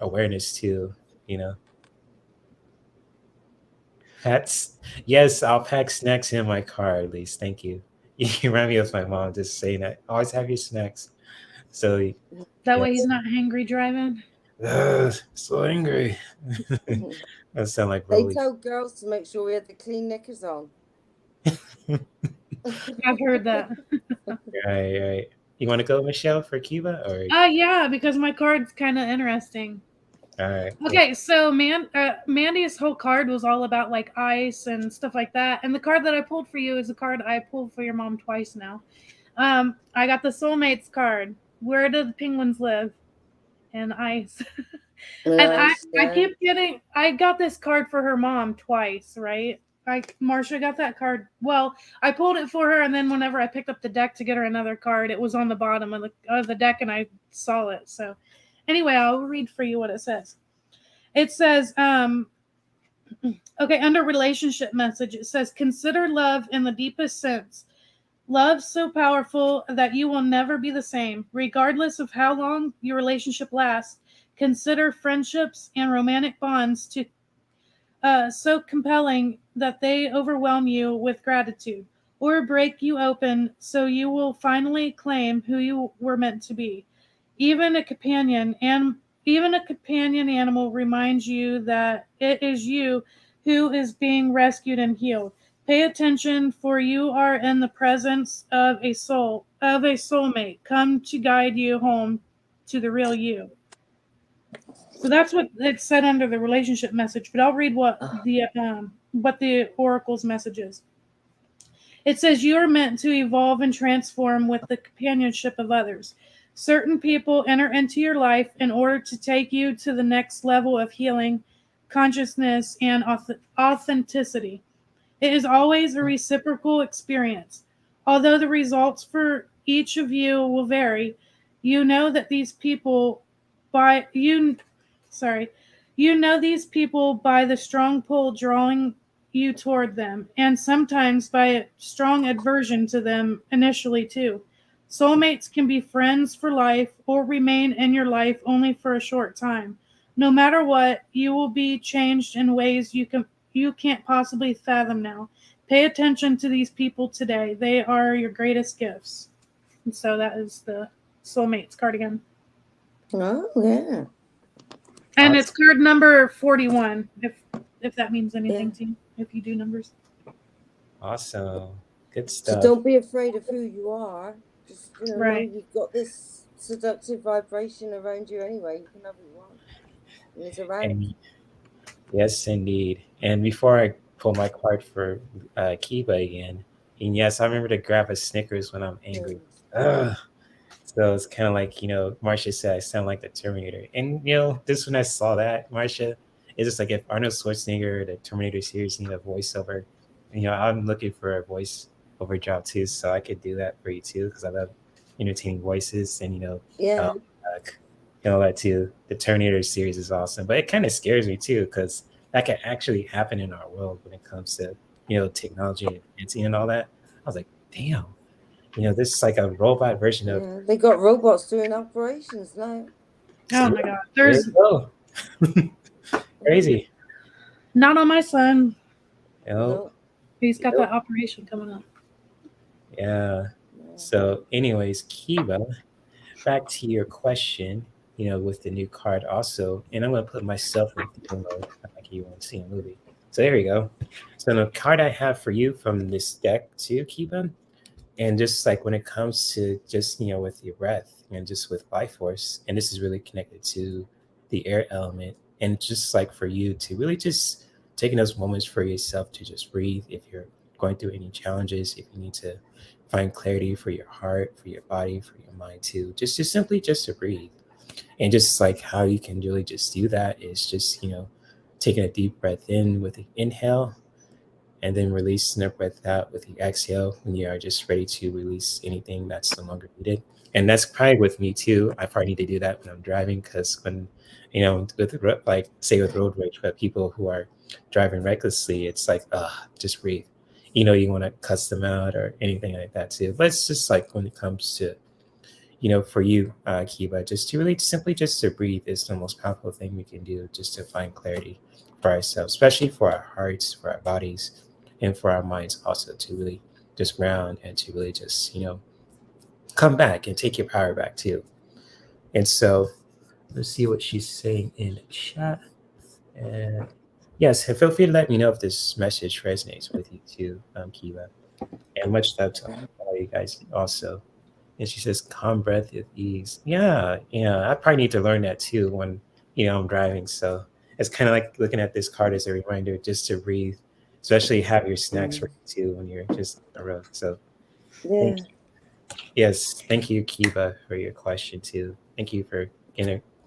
awareness too, you know. Yes, I'll pack snacks in my car at least. Thank you. You remind me of my mom just saying that. Always have your snacks. So
that way he's not hangry driving.
So angry. That sound like
They
Rolly.
tell girls to make sure we have the clean knickers on.
I've heard that.
Right. You want to go, Michelle, for Kiva? Or
yeah, because my card's kind of interesting.
all right.
Okay, so Mandy's whole card was all about like ice and stuff like that. And the card that I pulled for you is a card I pulled for your mom twice now. I got the Soulmates card. Where do the penguins live? and ice. And I got this card for her mom twice, right? Marcia got that card. Well, I pulled it for her, and then whenever I picked up the deck to get her another card, it was on the bottom of the deck, and I saw it. So, anyway, I'll read for you what it says. It says, okay, under relationship message, it says, consider love in the deepest sense. Love so powerful that you will never be the same, regardless of how long your relationship lasts. Consider friendships and romantic bonds to so compelling that they overwhelm you with gratitude or break you open so you will finally claim who you were meant to be. Even a companion animal reminds you that it is you who is being rescued and healed. Pay attention, for you are in the presence of a soulmate, come to guide you home to the real you. So that's what it said under the relationship message, but I'll read what the oracle's message is. It says you are meant to evolve and transform with the companionship of others. Certain people enter into your life in order to take you to the next level of healing, consciousness, and authenticity. It is always a reciprocal experience. Although the results for each of you will vary, you know that these people you know these people by the strong pull drawing you toward them, and sometimes by a strong aversion to them initially too. Soulmates can be friends for life or remain in your life only for a short time. No matter what, you will be changed in ways you can't possibly fathom now. Pay attention to these people today. They are your greatest gifts. And so that is the Soulmates card again.
Oh, yeah.
And it's card number 41, if that means anything to you, if you do numbers.
Awesome. Good stuff.
So don't be afraid of who you are. Just,
Right.
You've got this seductive vibration around you anyway. You can have what you want. And it's around.
Yes, indeed. And before I pull my card for Kiba again, and yes, I remember to grab a Snickers when I'm angry. Ugh. So it's kind of like, Marcia said, I sound like the Terminator. And, this when I saw that, Marcia, it's just like if Arnold Schwarzenegger, the Terminator series, need a voiceover, I'm looking for a voiceover job too. So I could do that for you too, because I love entertaining voices and, that too. The Terminator series is awesome, but it kind of scares me too, because that can actually happen in our world when it comes to, technology and advancing and all that. I was like, damn. This is like a robot version of.
They got robots doing operations now.
Oh my God! There's
crazy.
Not on my son.
No.
He's got that operation coming up.
Yeah. So, anyways, Kiba, back to your question. With the new card also, and I'm gonna put myself in film mode like you want to see a movie. So there you go. So the card I have for you from this deck too, Kiba. And just like when it comes to just, with your breath and just with life force, and this is really connected to the air element. And just like for you to really just taking those moments for yourself to just breathe if you're going through any challenges, if you need to find clarity for your heart, for your body, for your mind too, just simply just to breathe. And just like how you can really just do that is just, taking a deep breath in with the inhale, and then releasing the breath out with the exhale when you are just ready to release anything that's no longer needed. And that's probably with me too. I probably need to do that when I'm driving, because when, with road rage, but people who are driving recklessly, it's like, just breathe. You want to cuss them out or anything like that too. But it's just like when it comes to, for you, Kiba, just to really simply just to breathe is the most powerful thing we can do, just to find clarity for ourselves, especially for our hearts, for our bodies, and for our minds also, to really just ground and to really just, come back and take your power back too. And so let's see what she's saying in the chat. And yes, feel free to let me know if this message resonates with you too, Kiba. And much love to all you guys also. And she says, calm breath with ease. Yeah, I probably need to learn that too when, I'm driving. So it's kind of like looking at this card as a reminder just to breathe, especially have your snacks ready too when you're just on the road. So thank you. Yes, thank you, Kiba, for your question too. Thank you for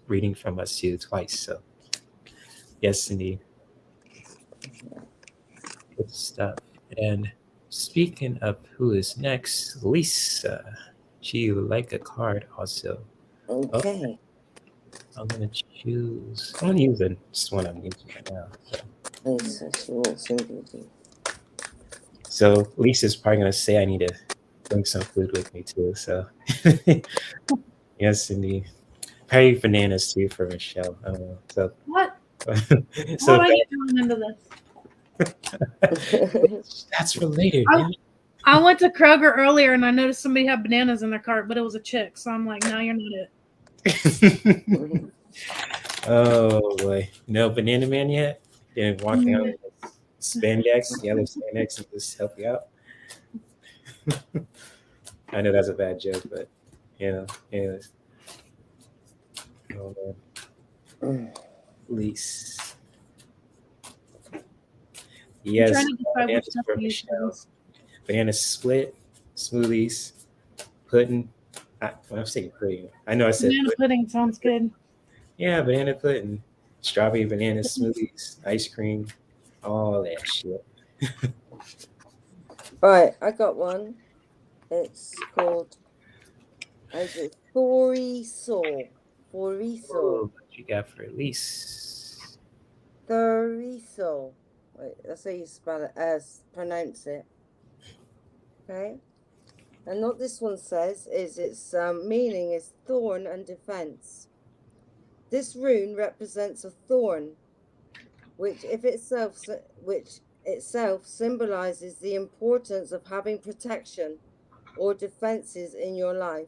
reading from us too twice. So yes, indeed. Good stuff. And speaking of who is next, Lisa. She would like a card also.
Okay.
I'm gonna choose. I'm gonna use just one I'm using right now.
Lisa, she wants somebody.
So Lisa's probably gonna say I need to bring some food with me too. So yes, indeed. Probably bananas too for Michelle. I don't know. So
What?
so
How do I get thrown into this?
that's related.
I-
Man.
I went to Kroger earlier and I noticed somebody had bananas in their cart, but it was a chick. So I'm like, no, you're not it.
Oh boy, no banana man yet. Didn't walk out with spandex, yellow spandex, and just help you out. I know that's a bad joke, but anyways. Oh man. Lease. Yes.
I'm trying to decide which
bananas
stuff
for
to use for
Michelle.
this.
Banana split, smoothies, pudding. I'm saying pudding. I know I said
Banana pudding sounds good.
yeah, banana pudding, strawberry banana smoothies, ice cream, all that shit.
Right, I got one. It's called Thorisol.
Oh, what you got for Elise?
Thorisol. Wait, that's how you spell it, pronounce it. Okay. And what this one says is its meaning is thorn and defense. This rune represents a thorn, which itself symbolizes the importance of having protection or defenses in your life.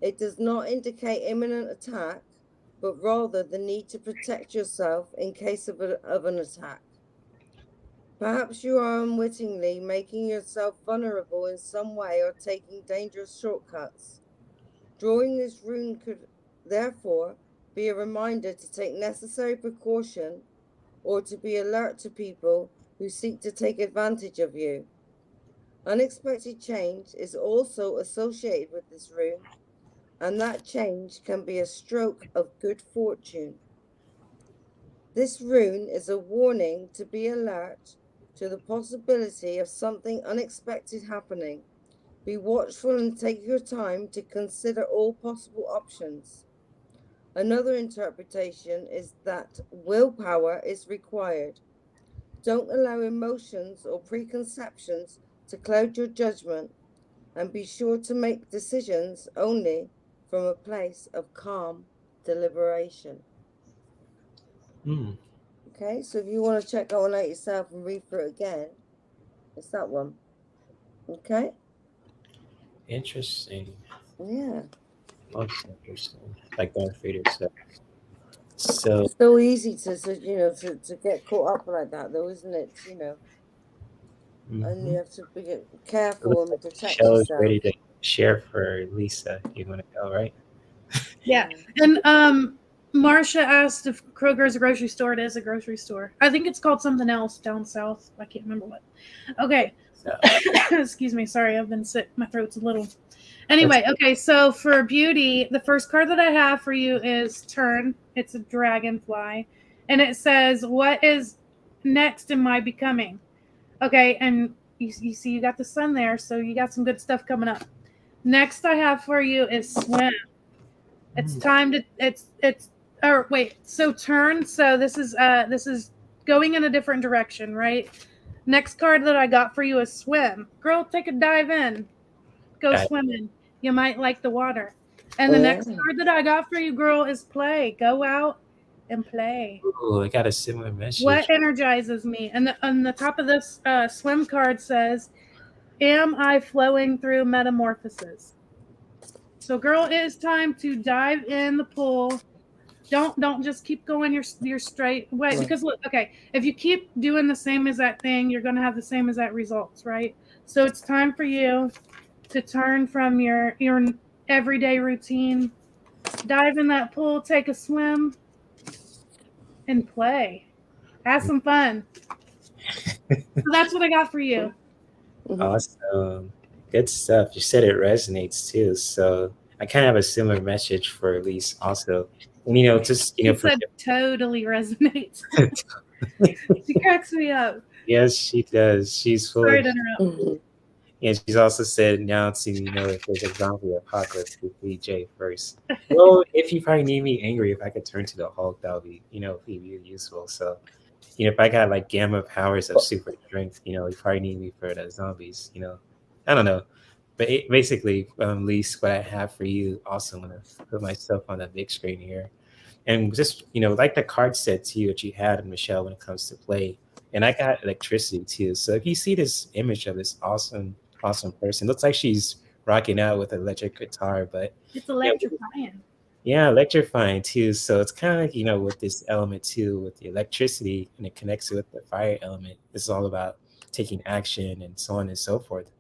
It does not indicate imminent attack, but rather the need to protect yourself in case of an attack. Perhaps you are unwittingly making yourself vulnerable in some way or taking dangerous shortcuts. Drawing this rune could therefore be a reminder to take necessary precaution or to be alert to people who seek to take advantage of you. Unexpected change is also associated with this rune, and that change can be a stroke of good fortune. This rune is a warning to be alert to the possibility of something unexpected happening. Be watchful and take your time to consider all possible options. Another interpretation is that willpower is required. Don't allow emotions or preconceptions to cloud your judgment, and be sure to make decisions only from a place of calm deliberation. Okay, so if you want to check that one out yourself and read through it again, it's that one. Okay?
Interesting.
Yeah.
Looks interesting. Like Darth Vader said. So
It's so easy to get caught up like that, though, isn't it? And you have to be careful and protect
Michelle is
yourself.
ready to share for Lisa. You want to go, right?
Yeah. And Marcia asked if Kroger's a grocery store. It is a grocery store. I think it's called something else down south. I can't remember what. Okay.
So,
Excuse me. Sorry, I've been sick. My throat's a little. Anyway, okay. So for beauty, the first card that I have for you is Turn. It's a dragonfly. And it says, what is next in my becoming? Okay. And you see, you got the sun there. So you got some good stuff coming up. Next I have for you is Swim. It's time to so turn. So this is going in a different direction, right? Next card that I got for you is Swim. Girl, take a dive in. Go swimming. You might like the water. And the next card that I got for you, girl, is Play. Go out and play.
ooh, I got a similar message.
What energizes me? And on the top of this Swim card says, am I flowing through metamorphosis? So, girl, it is time to dive in the pool. Don't just keep going your straight way. Because look, okay, if you keep doing the same as that thing, you're going to have the same as that results, right? So it's time for you to turn from your everyday routine, dive in that pool, take a swim, and play. Have some fun. So that's what I got for you.
Awesome. Good stuff. You said it resonates too. So I kind of have a similar message for Elise also. And just
She
for
said totally resonates. She cracks me up.
yes, she does. She's full
Sorry
of
to interrupt.
and she's also said now to if there's a zombie apocalypse, we lead Jay first. Well, if you probably need me angry, if I could turn to the Hulk, that would be be really useful. So if I got like gamma powers of super strength, you probably need me for the zombies. I don't know. But basically, Lise, what I have for you, also want to put myself on the big screen here. And just, like the card set too, that you had, Michelle, when it comes to play. And I got electricity too. So if you see this image of this awesome, awesome person, looks like she's rocking out with an electric guitar, but
It's electrifying.
yeah, electrifying too. So it's kind of like, with this element too, with the electricity, and it connects with the fire element. It's all about taking action and so on and so forth.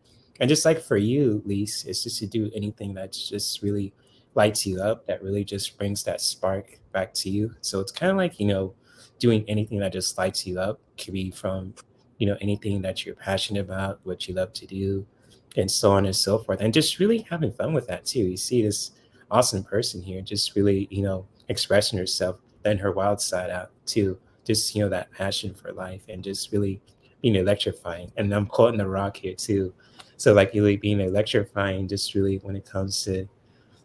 And just like for you, Lise, it's just to do anything that's just really lights you up, that really just brings that spark back to you. So it's kind of like, doing anything that just lights you up. Could be from, anything that you're passionate about, what you love to do, and so on and so forth. And just really having fun with that too. You see this awesome person here, just really, expressing herself, letting her wild side out too. Just, that passion for life and just really being electrifying. And I'm quoting The Rock here too. So like really being electrifying, just really when it comes to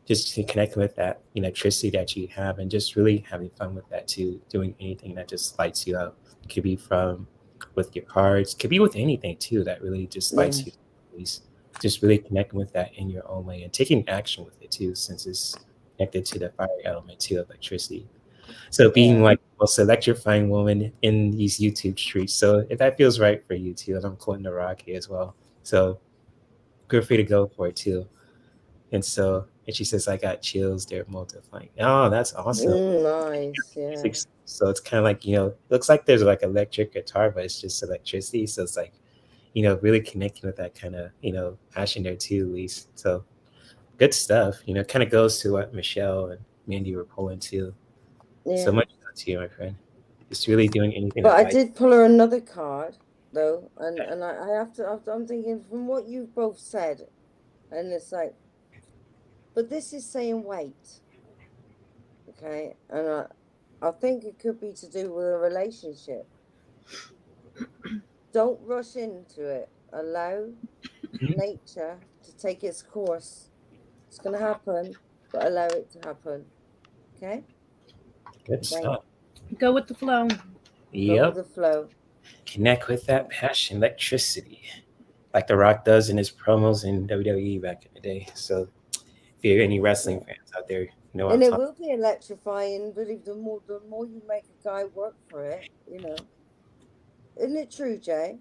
just to connect with that electricity that you have and just really having fun with that too, doing anything that just lights you up. Could be from with your cards, could be with anything too that really just lights you up. Just really connecting with that in your own way and taking action with it too, since it's connected to the fire element too, electricity. So being like the most electrifying woman in these YouTube streets. So if that feels right for you too, and I'm quoting The Rock here as well. So feel free to go for it too. And she says, I got chills, they're multiplying. Oh, that's awesome.
Nice, yeah.
So it's kind of like, looks like there's like electric guitar, but it's just electricity. So it's like, really connecting with that kind of, passion there too, at least. So good stuff, kind of goes to what Michelle and Mandy were pulling too.
Yeah.
So much to you, my friend. Just really doing anything.
But I did pull her another card though, and I have to. I'm thinking from what you've both said, and it's like, but this is saying wait, okay, and I think it could be to do with a relationship. Don't rush into it. Allow nature to take its course. It's going to happen, but allow it to happen. Okay?
Good stuff.
Go with the flow.
Yep.
Go with the flow.
Connect with that passion, electricity, like The Rock does in his promos in WWE back in the day. So if you're any wrestling fans out there,
and it will be electrifying, really, the more you make a guy work for it, Isn't it true, Jay?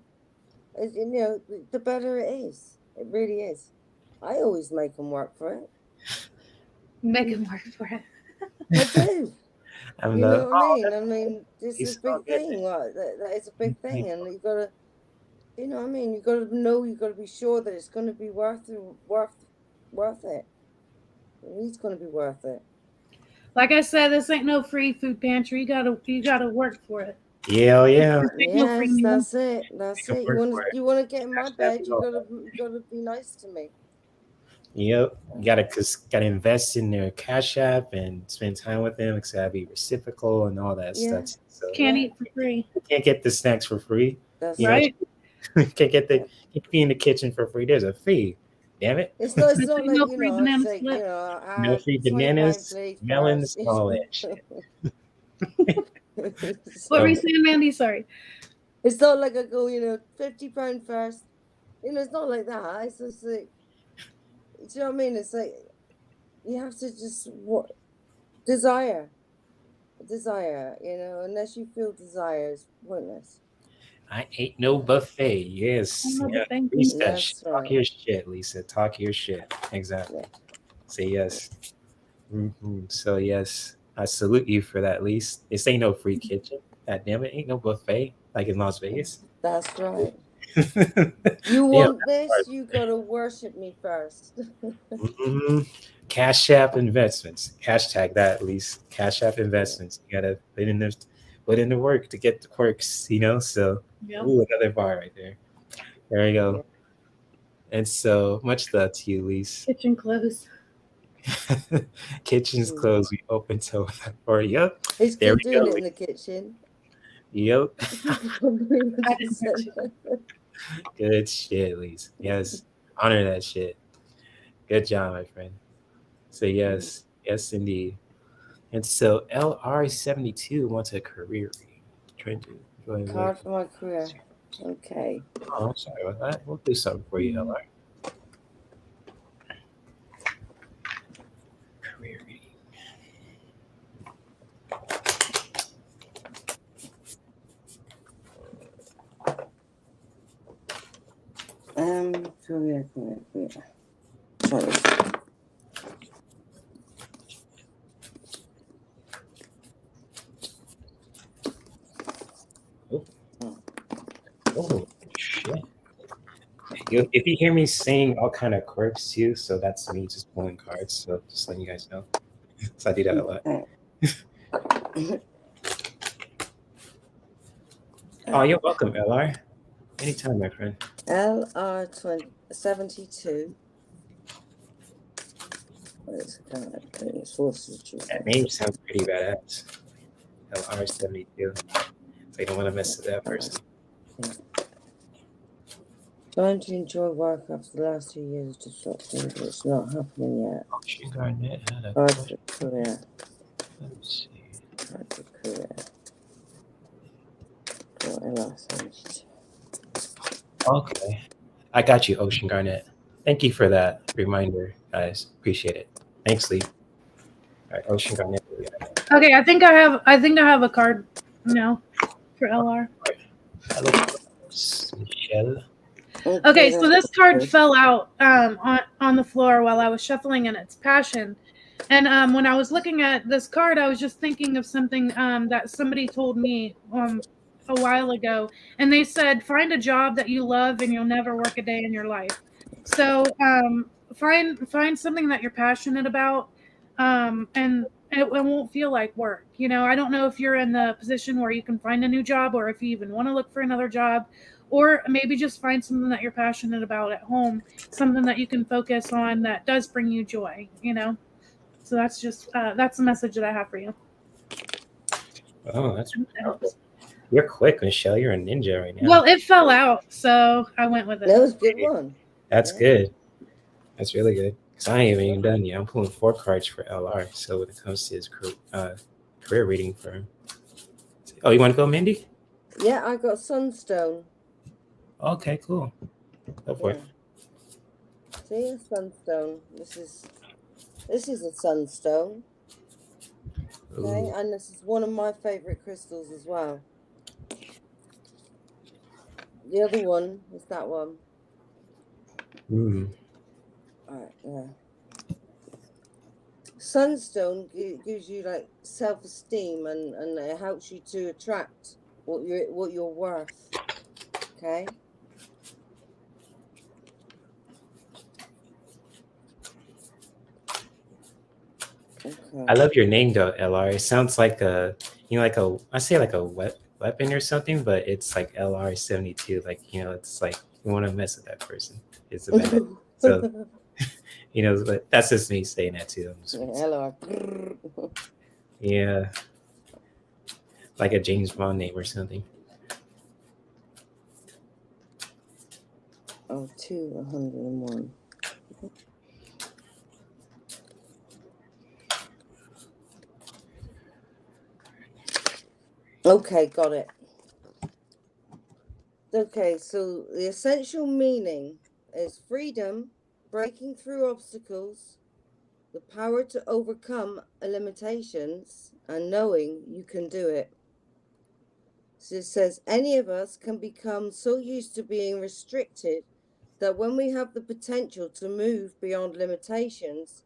The better it is. It really is. I always make them work for it.
Make him work for it.
I do. You know what I mean? I mean, this is a big thing. That is a big thing, and you gotta, you know what I mean. You gotta know. You gotta be sure that it's gonna be worth it. He's gonna be worth it.
Like I said, this ain't no free food pantry. You gotta work for it.
Yeah.
Yes, that's it. That's it. You wanna get in my bed? You gotta be nice to me.
Yep, you gotta invest in their Cash App and spend time with them. It's gotta be reciprocal and all that stuff. So
can't eat for free.
You can't get the snacks for free.
That's
right.
Can't be in the kitchen for free. There's a fee. Damn it!
It's not like
no free bananas.
No free bananas, melons, all that shit.
What were you saying, Mandy? Sorry.
It's not like I go, £50 first. It's not like that. It's just like, do you know what I mean? It's like you have to just desire, unless you feel desire is pointless.
I ain't no buffet. Yes.
That's
Talk
right.
your shit, Lisa. Talk your shit. Exactly. Say yes. Mm-hmm. So yes, I salute you for that, Lisa. This ain't no free kitchen. God damn it, ain't no buffet like in Las Vegas.
That's right. You want this? You gotta worship me first.
Mm-hmm. Cash App investments. Hashtag that, at least. Cash App investments. You gotta put in the work to get the quirks. So ooh, another bar right there. There you go. And so much love to you, Lise.
Kitchen close.
Kitchen's closed. We open till 4. Yep.
He's
There
good
we
doing
go.
it in the kitchen.
Yep.
I didn't know.
Good shit, Lise. Yes. Honor that shit. Good job, my friend. So yes, yes indeed. And so LR72 wants a career reading. Trying to join
Card for my career. Okay.
Oh, I'm sorry about that. We'll do something for you, LR. Career reading.
Career. Sorry.
Oh shit. If you hear me saying all kind of quirks too, so that's me just pulling cards. So just letting you guys know. So I do that a lot. Oh, you're welcome, LR. Anytime, my friend.
LR72.
That name sounds pretty badass. LR72. So you don't want to mess with that person.
Trying to enjoy work after the last 2 years of disruption, but it's not happening yet.
Ocean Garnet had a
Card
question.
for career.
Let me see.
Card for career. For LR72.
Okay. I got you, Ocean Garnet. Thank you for that reminder, guys. Appreciate it. Thanks, Lee. All right, Ocean Garnet.
Okay, I think I have a card now for LR.
Hello, Michelle.
Okay, so this card fell out on the floor while I was shuffling, and it's passion. And when I was looking at this card, I was just thinking of something that somebody told me a while ago, and they said, "Find a job that you love, and you'll never work a day in your life." So find something that you're passionate about, and it won't feel like work. You know, I don't know if you're in the position where you can find a new job, or if you even want to look for another job. Or maybe just find something that you're passionate about at home, something that you can focus on that does bring you joy, you know? So that's just, that's the message that I have for you.
Oh, that's powerful. You're quick, Michelle. You're a ninja right now.
Well, it fell out, so I went with it.
That was a good one.
That's good. That's really good. Because I ain't even done yet. I'm pulling 4 cards for LR. So when it comes to his career reading for him. Oh, you want to go, Mindy?
Yeah, I got Sunstone.
Okay, cool. Go for it.
See, a sunstone. This is a sunstone. Okay, and this is one of my favorite crystals as well. The other one is that one. All right, yeah. Sunstone gives you like self-esteem and it helps you to attract what you're worth. Okay.
I love your name though, LR. It sounds like a, I say like a weapon or something, but it's like LR72. Like, it's like you want to mess with that person. It's a bad. So, but that's just me saying that too.
LR.
Yeah. Like a James Bond name or something.
Oh, 201. Okay, got it. Okay, so the essential meaning is freedom, breaking through obstacles, the power to overcome limitations, and knowing you can do it. So it says, any of us can become so used to being restricted that when we have the potential to move beyond limitations,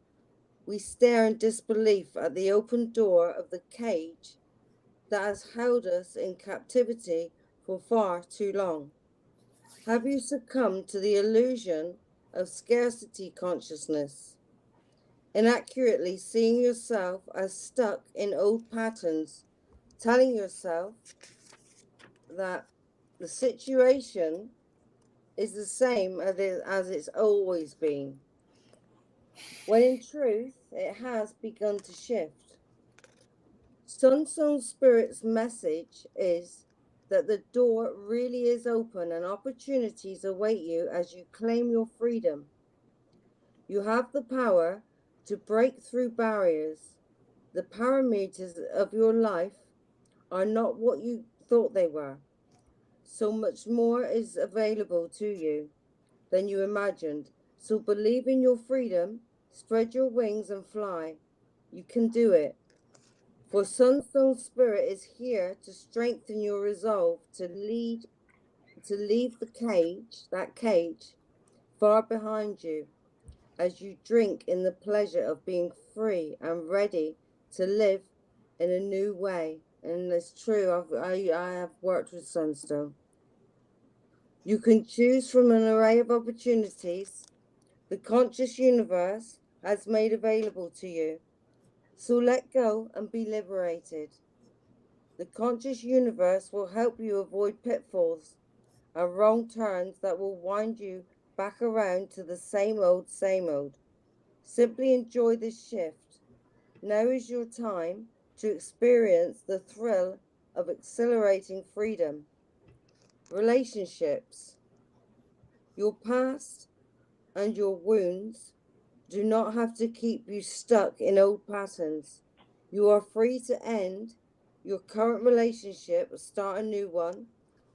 we stare in disbelief at the open door of the cage that has held us in captivity for far too long. Have you succumbed to the illusion of scarcity consciousness, inaccurately seeing yourself as stuck in old patterns, telling yourself that the situation is the same as it's always been? when in truth it has begun to shift. Sunstone Spirit's message is that the door really is open and opportunities await you as you claim your freedom. You have the power to break through barriers. The parameters of your life are not what you thought they were. So much more is available to you than you imagined. So believe in your freedom, spread your wings and fly. You can do it. For Sunstone Spirit is here to strengthen your resolve to leave that cage, far behind you, as you drink in the pleasure of being free and ready to live in a new way. And it's true, I have worked with Sunstone. You can choose from an array of opportunities the conscious universe has made available to you. So let go and be liberated. The conscious universe will help you avoid pitfalls and wrong turns that will wind you back around to the same old, same old. Simply enjoy this shift. Now is your time to experience the thrill of exhilarating freedom. Relationships. Your past and your wounds do not have to keep you stuck in old patterns. You are free to end your current relationship, start a new one,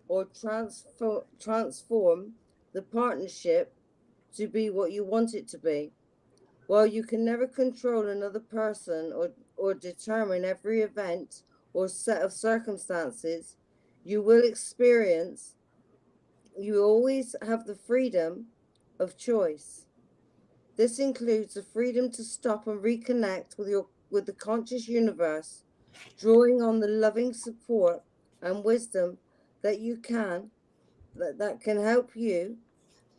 or transform the partnership to be what you want it to be. While you can never control another person or determine every event or set of circumstances you will experience, you always have the freedom of choice. This includes the freedom to stop and reconnect with the conscious universe, drawing on the loving support and wisdom that can help you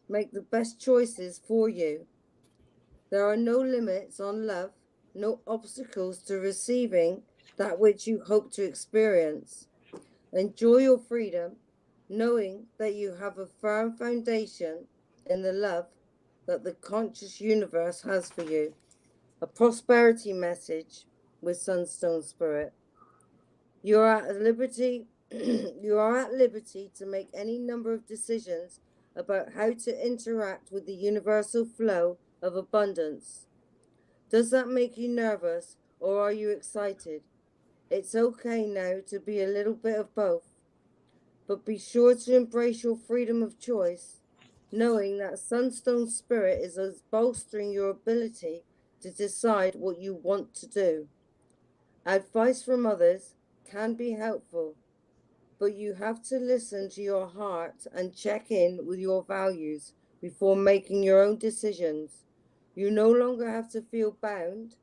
make the best choices for you. There are no limits on love, no obstacles to receiving that which you hope to experience. Enjoy your freedom, knowing that you have a firm foundation in the love that the conscious universe has for you. A prosperity message with Sunstone Spirit. You are at liberty to make any number of decisions about how to interact with the universal flow of abundance. Does that make you nervous or are you excited? It's okay now to be a little bit of both, but be sure to embrace your freedom of choice, knowing that Sunstone Spirit is bolstering your ability to decide what you want to do. Advice from others can be helpful, but you have to listen to your heart and check in with your values before making your own decisions. You no longer have to feel bound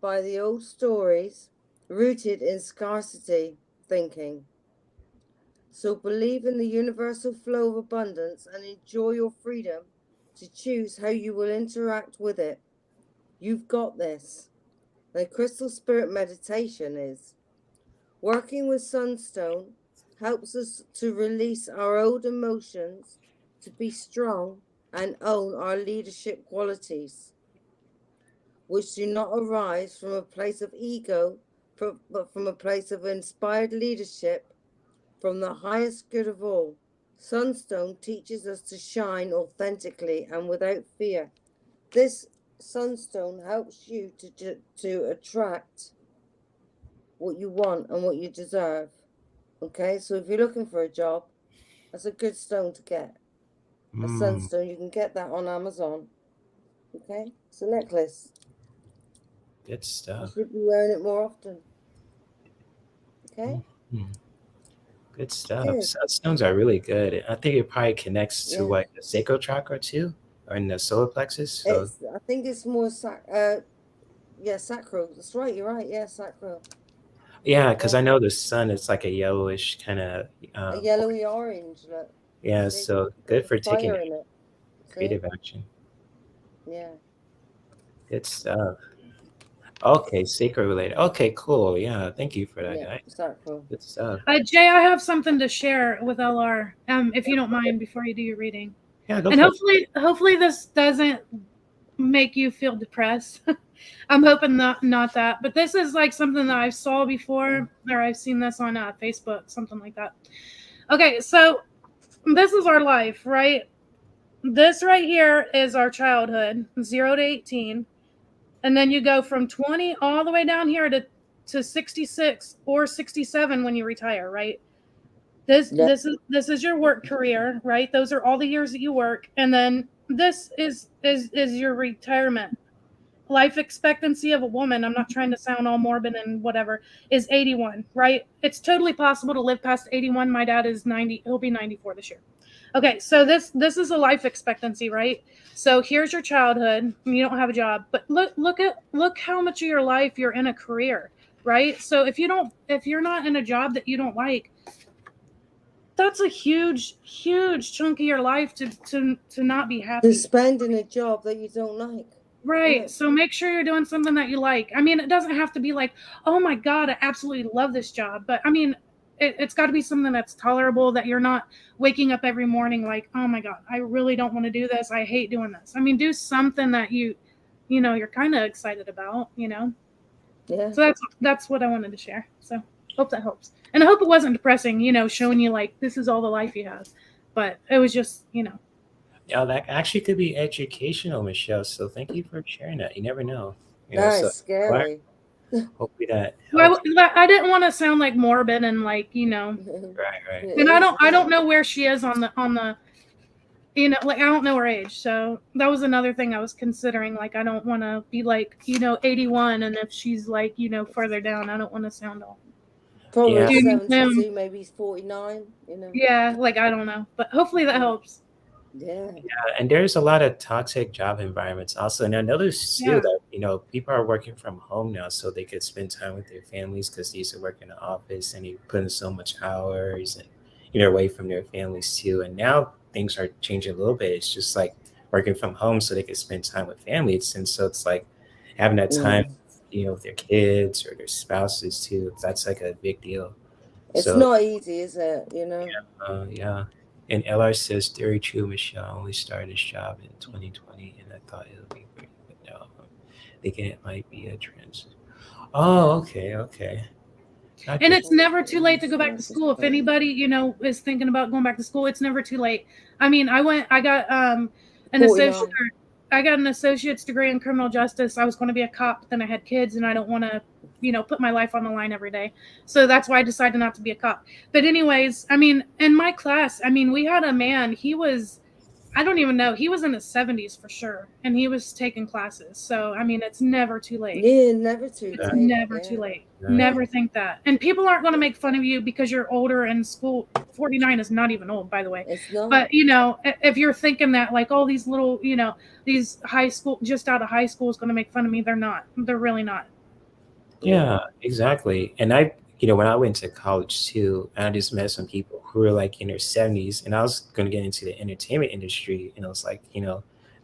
by the old stories rooted in scarcity thinking. So believe in the universal flow of abundance and enjoy your freedom to choose how you will interact with it. You've got this. The crystal spirit meditation is working with Sunstone helps us to release our old emotions, to be strong and own our leadership qualities, which do not arise from a place of ego, but from a place of inspired leadership from the highest good of all. Sunstone teaches us to shine authentically and without fear. This Sunstone helps you to attract what you want and what you deserve. Okay, so if you're looking for a job, that's a good stone to get. A sunstone, you can get that on Amazon. Okay, it's a necklace.
Good
You
stuff.
should be wearing it more often. Okay.
Good stuff.
Good.
Stones are really good. I think it probably connects to
Yeah.
like the sacral chakra too, or in the solar plexus. So
I think it's more sacral. That's right. You're right. Yeah, sacral.
yeah, because I know the sun is like a yellowish kind of.
A yellowy orange. Look.
Yeah,
See?
so good for taking
fire in it.
creative action.
Yeah.
Good stuff. Okay, sacred related. Okay, cool. Yeah, thank you for that,
Yeah.
guy.
Sacral.
Good stuff.
Jay, I have something to share with LR, if you don't mind, before you do your reading.
Yeah, go
And
for it.
hopefully this doesn't make you feel depressed. I'm hoping not that, but this is like something that I've saw before, or I've seen this on Facebook, something like that. Okay, so this is our life, right? This right here is our childhood, 0 to 18. And then you go from 20 all the way down here to 66 or 67 when you retire, right? This is your work career, right? Those are all the years that you work. And then this is your retirement. Life expectancy of a woman, I'm not trying to sound all morbid and whatever, is 81, right? It's totally possible to live past 81. My dad is 90. He'll be 94 this year. Okay, so this is a life expectancy, right? So here's your childhood. You don't have a job, but look how much of your life you're in a career, right? So if you're not in a job that you don't like, that's a huge chunk of your life to not be happy.
To spend in a job that you don't like.
Right.
Yeah.
So make sure you're doing something that you like. I mean, it doesn't have to be like, oh my God, I absolutely love this job. But I mean, it's got to be something that's tolerable, that you're not waking up every morning like, oh my God, I really don't want to do this. I hate doing this. I mean, do something that you're kind of excited about,
Yeah.
So that's what I wanted to share. So hope that helps. And I hope it wasn't depressing, showing you like, this is all the life you have. But it was just,
Yeah, that actually could be educational, Michelle. So thank you for sharing that. You never know.
That's scary.
Hopefully that
Well,
helps.
I didn't want to sound like morbid and like,
Right.
and I don't know where she is on the like I don't know her age. So that was another thing I was considering. Like I don't want to be like, 81, and if she's like, further down, I don't want to sound all
Probably
Yeah.
72, maybe he's 49,
Yeah, like I don't know. But hopefully that helps.
Yeah.
And there's a lot of toxic job environments also. And I noticed too that, people are working from home now so they could spend time with their families because they used to work in the office and they put in so much hours and, away from their families too. And now things are changing a little bit. It's just like working from home so they could spend time with families. And so it's like having that time, with their kids or their spouses too. That's like a big deal.
It's
So,
not easy, is it?
yeah. And LR says, very true, Michelle. I only started this job in 2020 and I thought it would be great. But no, I think it might be a trend. Oh, okay.
And it's never too late to go back to school. If anybody, is thinking about going back to school, it's never too late. I mean, I got an associate's degree in criminal justice. I was going to be a cop, but then I had kids and I don't want to, put my life on the line every day. So that's why I decided not to be a cop. But anyways, I mean, in my class, we had a man, I don't even know, he was in his 70s for sure. And he was taking classes. So, it's never too late.
Yeah, never too late.
Never too late.
Yeah.
Never think that. And people aren't going to make fun of you because you're older in school. 49 is not even old, by the way.
It's not.
But, if you're thinking that like all these little, these just out of high school is going to make fun of me, they're not. They're really not.
Yeah, exactly. And when I went to college too, I just met some people who were like in their 70s and I was going to get into the entertainment industry. And I was like,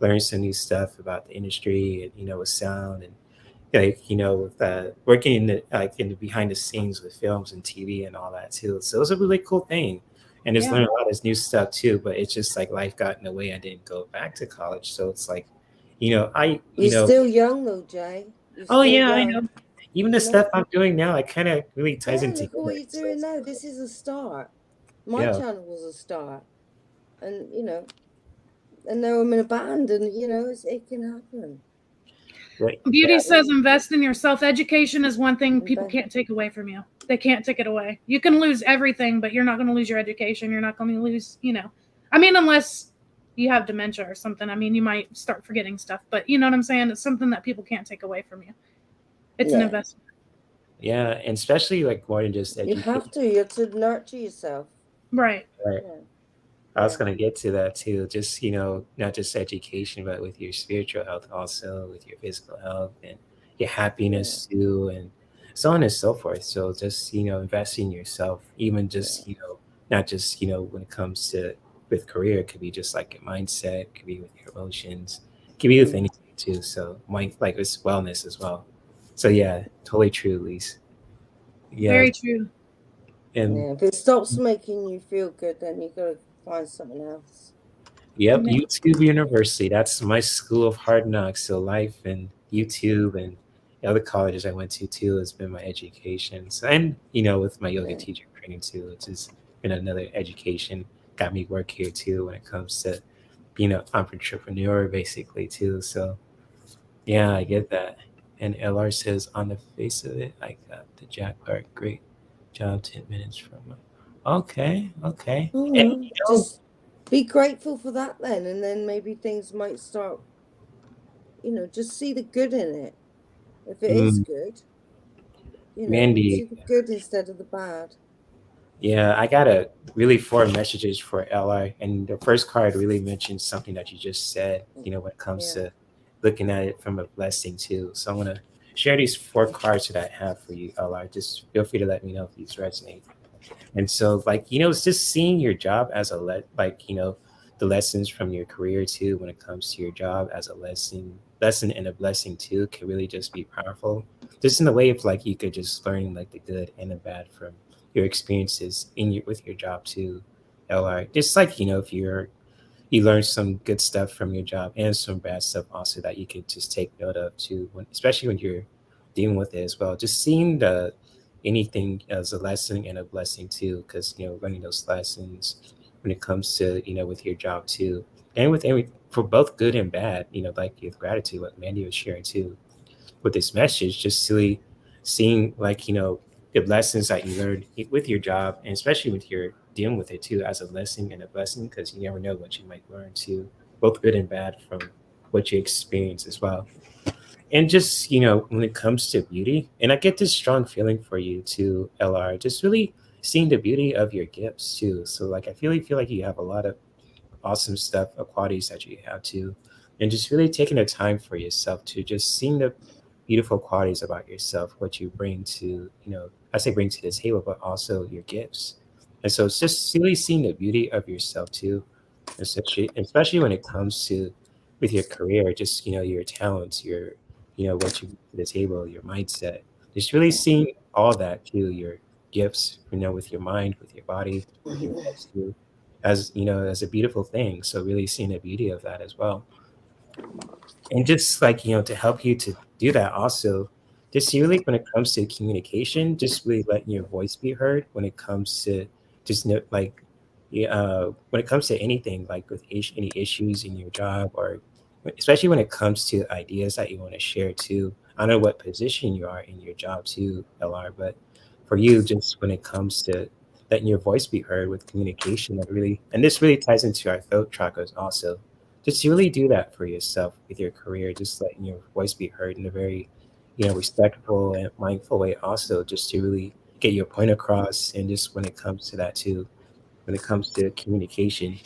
learn some new stuff about the industry and, with sound and with working in the behind the scenes with films and TV and all that too. So it was a really cool thing. And just learning a lot of new stuff too. But it's just like life got in the way. I didn't go back to college. So it's like,
You're still young though, Jay.
I know. Even the stuff I'm doing now, it kind of really ties into.
Look at what you're doing now. This is a start. My channel was a start, and and now I'm in a band, and it can happen.
Right.
Beauty says invest in yourself. Education is one thing people can't take away from you. They can't take it away. You can lose everything, but you're not going to lose your education. You're not going to lose, unless you have dementia or something. You might start forgetting stuff, but you know what I'm saying? It's something that people can't take away from you. It's an investment.
Yeah, and especially like more than just education.
You have to nurture yourself.
Right.
Yeah. I was going to get to that too. Just, not just education, but with your spiritual health also, with your physical health and your happiness too, and so on and so forth. So just, invest in yourself, even just, not just, when it comes to with career, it could be just like your mindset, it could be with your emotions, it could be with anything too. So like it's wellness as well. So yeah, totally true, Lise. Yeah.
Very true.
And
if it stops making you feel good, then you got to find something else.
Yep,
And then,
YouTube University. That's my school of hard knocks. So life and YouTube and the other colleges I went to too has been my education. So and with my yoga
Yeah.
teacher training too, which has been another education. Got me work here too when it comes to being an entrepreneur basically too. So yeah, I get that. And LR says on the face of it, I got the Jaguar. Great job. 10 minutes from my. Okay, okay.
Oh,
And
well, just be grateful for that then, and then maybe things might start, just see the good in it. If it is
mm,
good, see
Mandy,
the good instead of the bad.
yeah, I got a really four messages for LR, and the first card really mentions something that you just said. When it comes
Yeah.
to looking at it from a blessing too. So I'm gonna share these four cards that I have for you, LR. Just feel free to let me know if these resonate. And so, like, it's just seeing your job as a the lessons from your career too, when it comes to your job as a lesson and a blessing too, can really just be powerful. Just in the way of like you could just learn like the good and the bad from your experiences with your job too. LR. Just like, if you learn some good stuff from your job and some bad stuff also that you can just take note of too, especially when you're dealing with it as well. Just seeing the anything as a lesson and a blessing too, because learning those lessons when it comes to with your job too, and with every for both good and bad. Like with gratitude, what Mandy was sharing too with this message, just really seeing like the lessons that you learned with your job, and especially with your dealing with it too as a lesson and a blessing, because you never know what you might learn too, both good and bad from what you experience as well. And just when it comes to beauty, and I get this strong feeling for you too, LR, just really seeing the beauty of your gifts too. So like I feel like you have a lot of awesome stuff, qualities that you have too, and just really taking the time for yourself to just seeing the beautiful qualities about yourself, what you bring to, I say bring to the table, but also your gifts. And so it's just really seeing the beauty of yourself too, especially when it comes to with your career, just your talents, your what you bring to the table, your mindset. Just really seeing all that too, your gifts, with your mind, with your body, with your gifts too, as as a beautiful thing. So really seeing the beauty of that as well, and just like to help you to do that also, just really when it comes to communication, just really letting your voice be heard when it comes to just like yeah, when it comes to anything like with any issues in your job, or especially when it comes to ideas that you want to share too. I don't know what position you are in your job too, LR, but for you, just when it comes to letting your voice be heard with communication, that really, and this really ties into our throat chakras also, just to really do that for yourself with your career, just letting your voice be heard in a very respectful and mindful way also, just to really get your point across. And just when it comes to that too, when it comes to communication,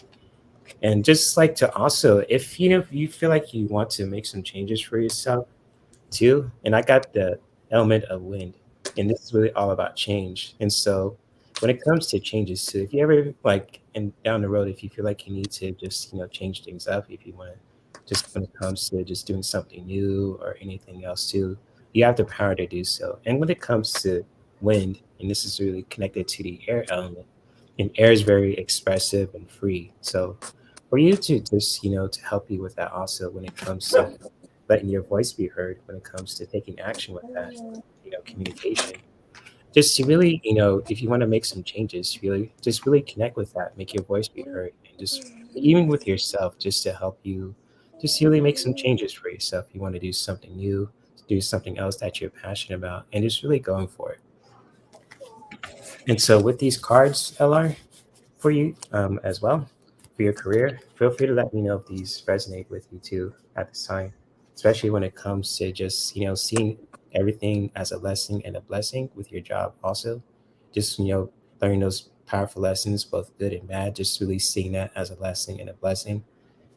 and just like to also, if you feel like you want to make some changes for yourself too. And I got the element of wind, and this is really all about change. And so when it comes to changes too, if you ever like and down the road, if you feel like you need to just change things up, if you want to, just when it comes to just doing something new or anything else too, you have the power to do so. And when it comes to wind, and this is really connected to the air element, and air is very expressive and free. So for you to just to help you with that also, when it comes to letting your voice be heard, when it comes to taking action with that, communication, just to really if you want to make some changes, really just really connect with that, make your voice be heard, and just even with yourself, just to help you just really make some changes for yourself. You want to do something new, do something else that you're passionate about, and just really going for it. And so with these cards, LR, for you as well, for your career, feel free to let me know if these resonate with you too at this time, especially when it comes to just seeing everything as a lesson and a blessing with your job also. Just learning those powerful lessons, both good and bad, just really seeing that as a lesson and a blessing,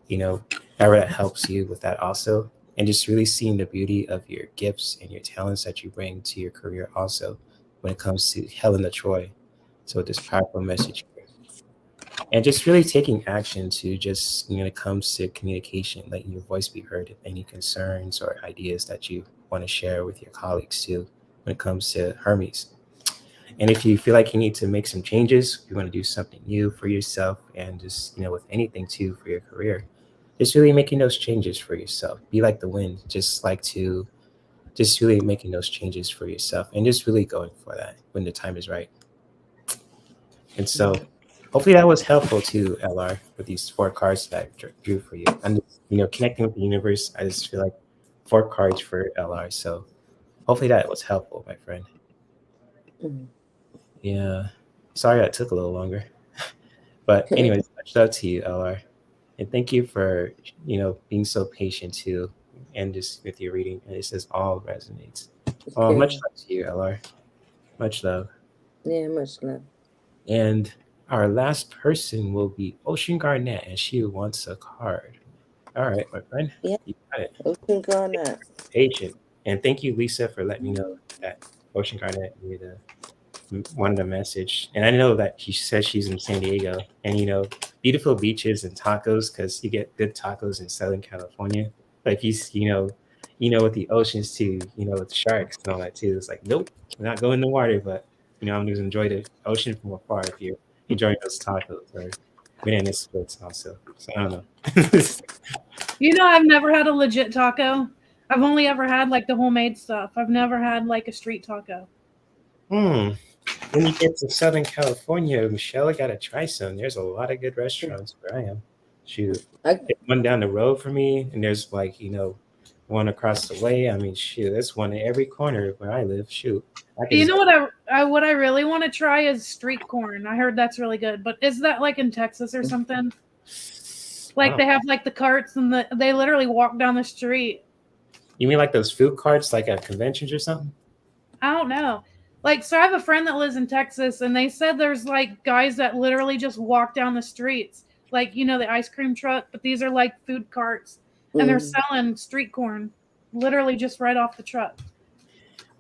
however that helps you with that also. And just really seeing the beauty of your gifts and your talents that you bring to your career also, when it comes to Helen of Troy. So this powerful message here, and just really taking action to just when it comes to communication, letting your voice be heard, if any concerns or ideas that you want to share with your colleagues too, when it comes to Hermes. And if you feel like you need to make some changes, you want to do something new for yourself, and just, with anything too for your career, just really making those changes for yourself. Be like the wind, just really making those changes for yourself, and just really going for that when the time is right. And so hopefully that was helpful to LR with these 4 cards that I drew for you. And, connecting with the universe, I just feel like 4 cards for LR. So hopefully that was helpful, my friend. Yeah. Sorry that took a little longer. But anyways, much love to you, LR. And thank you for, being so patient too, and just with your reading. And it says all resonates. Oh, much love to you, LR. Much love.
Yeah, much love.
And our last person will be Ocean Garnett, and she wants a card. All right, my friend.
Yeah.
You got it.
Ocean Garnett.
Patient. And thank you, Lisa, for letting me know that Ocean Garnett wanted a message. And I know that she says she's in San Diego, and beautiful beaches and tacos, because you get good tacos in Southern California. But if with the oceans too, with the sharks and all that too, it's like, nope, we're not going in the water, but I'm just enjoy the ocean from afar if you're enjoying those tacos or banana splits also. So I don't know.
I've never had a legit taco. I've only ever had like the homemade stuff. I've never had like a street taco.
When you get to Southern California, Michelle, I gotta try some. There's a lot of good restaurants where I am. Shoot, there's one down the road for me, and there's one across the way. I mean, shoot, there's one in every corner where I live. Shoot,
what I really want to try is street corn. I heard that's really good. But is that like in Texas or something? Like they have like the carts and they literally walk down the street.
You mean like those food carts, like at conventions or something?
I don't know. So I have a friend that lives in Texas, and they said there's like guys that literally just walk down the streets, like the ice cream truck, but these are like food carts, and they're selling street corn, literally just right off the truck.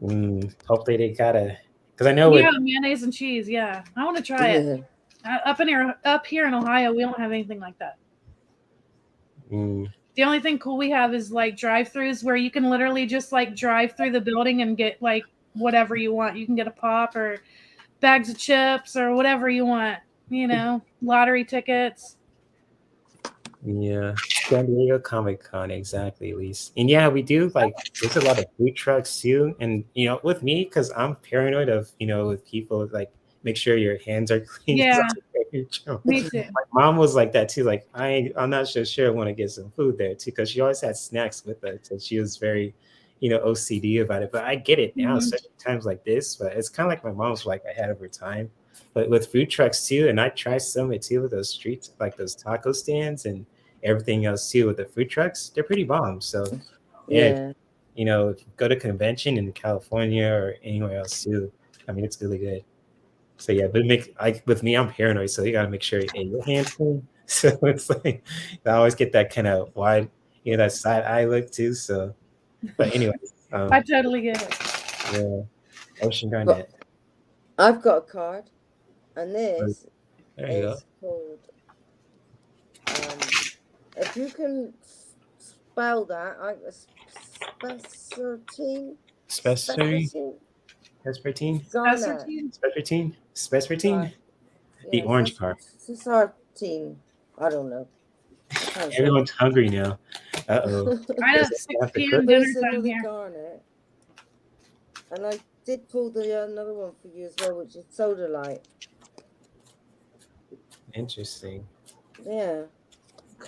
Hopefully they because I know
mayonnaise and cheese. Yeah, I want to try it. Up here in Ohio, we don't have anything like that. The only thing cool we have is like drive-throughs where you can literally just like drive through the building and get like whatever you want. You can get a pop or bags of chips or whatever you want, lottery tickets.
Yeah, San Diego Comic Con, exactly, Lise. And yeah, we do there's a lot of food trucks too. And with me, because I'm paranoid of with people, like, make sure your hands are clean.
Yeah, me too.
My mom was like that too. Like, I'm not so sure I want to get some food there too, because she always had snacks with us, so she was very OCD about it. But I get it now, especially times like this. But it's kind of like my mom's ahead of her time. But with food trucks too, and I tried some of it too with those streets, like those taco stands and everything else too with the food trucks, they're pretty bomb. So if you go to convention in California or anywhere else too, I mean, it's really good. So yeah, but with me, I'm paranoid, so you gotta make sure your hands clean. So it's like I always get that kind of wide, that side eye look too. So, but anyway,
I totally get it.
Yeah, Ocean Garnett.
I've got a card, and this
is
called. If you can spell that,
Spespertine. The orange card.
Sartine. I don't know.
Everyone's hungry now. Uh-oh.
I know 6 p.m. dinner time here.
Garnet. And I did pull another one for you as well, which is Soda Light.
Interesting.
Yeah.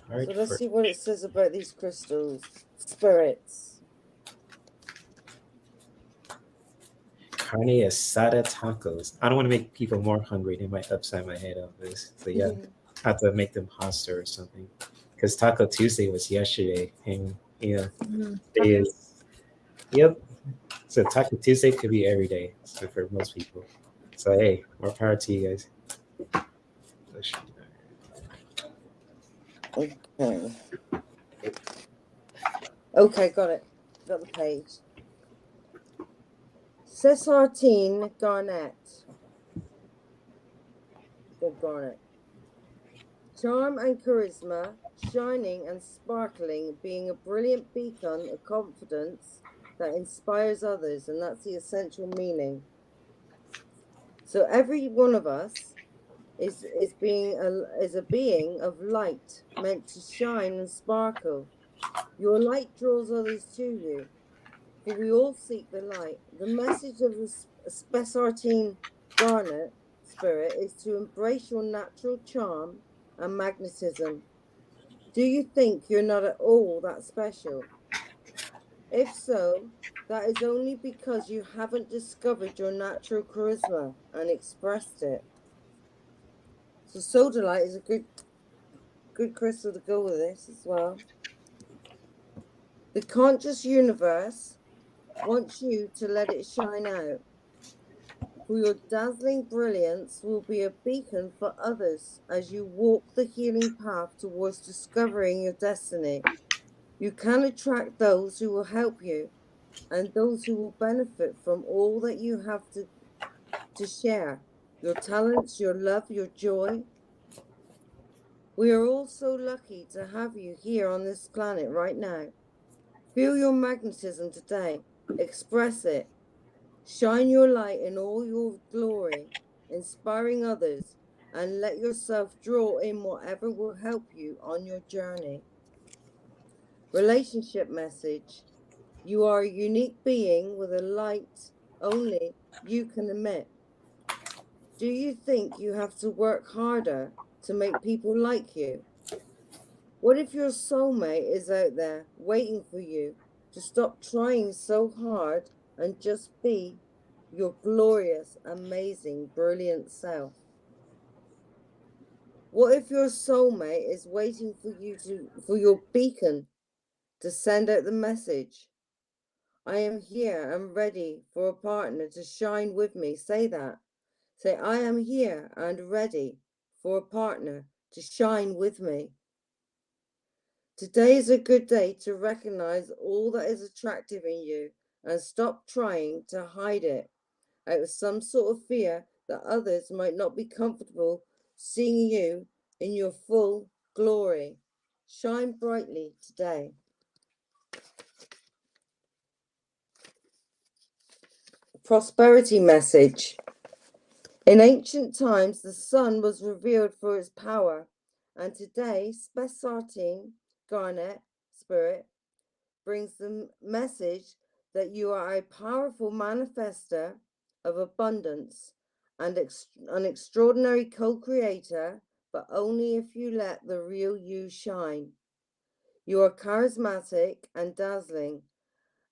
So let's see what it says about these crystals. Spirits.
Carne asada tacos. I don't want to make people more hungry. They might upside my head off this. So yeah, I have to make them pasta or something. Because Taco Tuesday was yesterday. And it is. Yep. So Taco Tuesday could be every day. So for most people. So hey, more power to you guys.
Okay, got it. Got the page. Cesartine Garnet. Good garnet. Charm and charisma, shining and sparkling, being a brilliant beacon of confidence that inspires others, and that's the essential meaning. So every one of us is a being of light, meant to shine and sparkle. Your light draws others to you, for we all seek the light. The message of the Spessartine Garnet spirit is to embrace your natural charm and magnetism. Do you think you're not at all that special? If so, that is only because you haven't discovered your natural charisma and expressed it. So sodalite is a good crystal to go with this as well. The conscious universe wants you to let it shine out. For your dazzling brilliance will be a beacon for others as you walk the healing path towards discovering your destiny. You can attract those who will help you and those who will benefit from all that you have to share. Your talents, your love, your joy. We are all so lucky to have you here on this planet right now. Feel your magnetism today. Express it. Shine your light in all your glory, inspiring others, and let yourself draw in whatever will help you on your journey. Relationship message. You are a unique being with a light only you can emit. Do you think you have to work harder to make people like you? What if your soulmate is out there waiting for you to stop trying so hard and just be your glorious, amazing, brilliant self? What if your soulmate is waiting for you for your beacon to send out the message? I am here and ready for a partner to shine with me. Say that. Say, I am here and ready for a partner to shine with me. Today is a good day to recognize all that is attractive in you and stop trying to hide it out of some sort of fear that others might not be comfortable seeing you in your full glory. Shine brightly today. Prosperity message. In ancient times, the sun was revered for its power, and today, Spessartine Garnet spirit brings the message that you are a powerful manifester of abundance and an extraordinary co-creator, but only if you let the real you shine. You are charismatic and dazzling,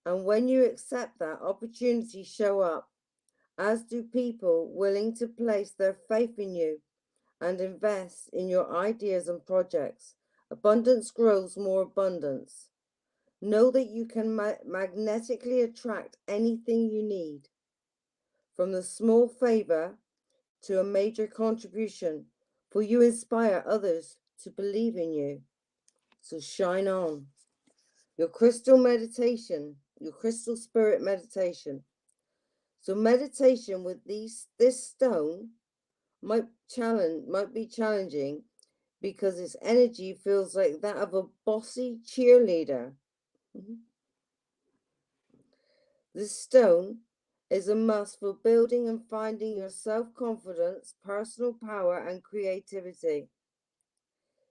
and when you accept that, opportunities show up, as do people willing to place their faith in you and invest in your ideas and projects. Abundance grows more abundance. Know that you can magnetically attract anything you need, from the small favor to a major contribution, for you inspire others to believe in you. So shine on. Your crystal meditation, your crystal spirit meditation. So meditation with this stone might be challenging because its energy feels like that of a bossy cheerleader. This stone is a must for building and finding your self-confidence, personal power, and creativity.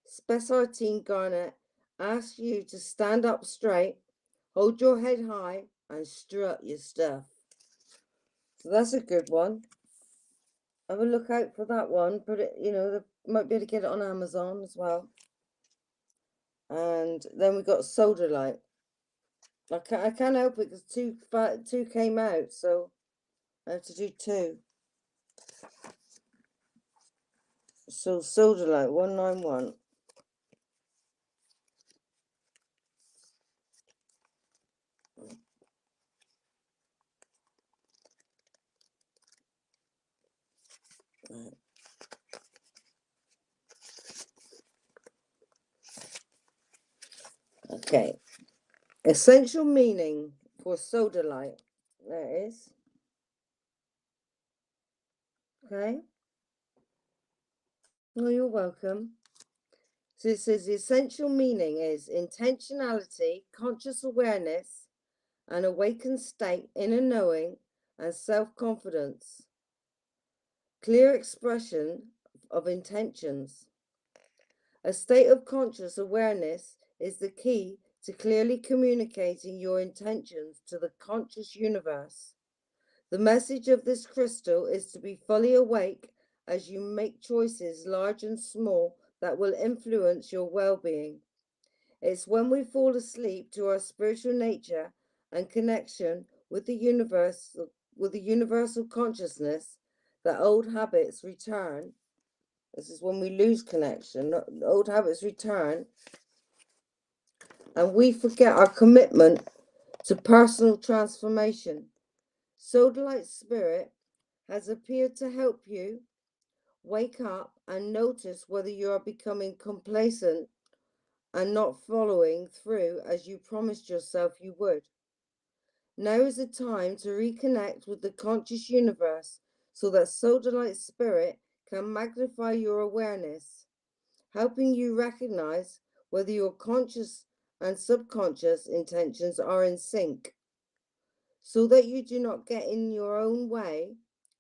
Spessartine Garnet asks you to stand up straight, hold your head high, and strut your stuff. So that's a good one. Have a look out for that one. Put it, they might be able to get it on Amazon as well. And then we got Sodalite. I can't help it because two came out, so I have to do two. So Sodalite 191. Right. Okay. Essential meaning for Sodalite. There it is. Okay. Well, you're welcome. So it says the essential meaning is intentionality, conscious awareness, an awakened state, inner knowing, and self-confidence. clear expression of intentions. A state of conscious awareness is the key to clearly communicating your intentions to the conscious universe. The message of this crystal is to be fully awake as you make choices large and small that will influence your well-being. It's when we fall asleep to our spiritual nature and connection with the universal consciousness that old habits return. This is when we lose connection. Old habits return, and we forget our commitment to personal transformation. Sodalite Spirit has appeared to help you wake up and notice whether you are becoming complacent and not following through as you promised yourself you would. Now is the time to reconnect with the conscious universe so that Sodalite Spirit can magnify your awareness, helping you recognize whether your conscious and subconscious intentions are in sync, so that you do not get in your own way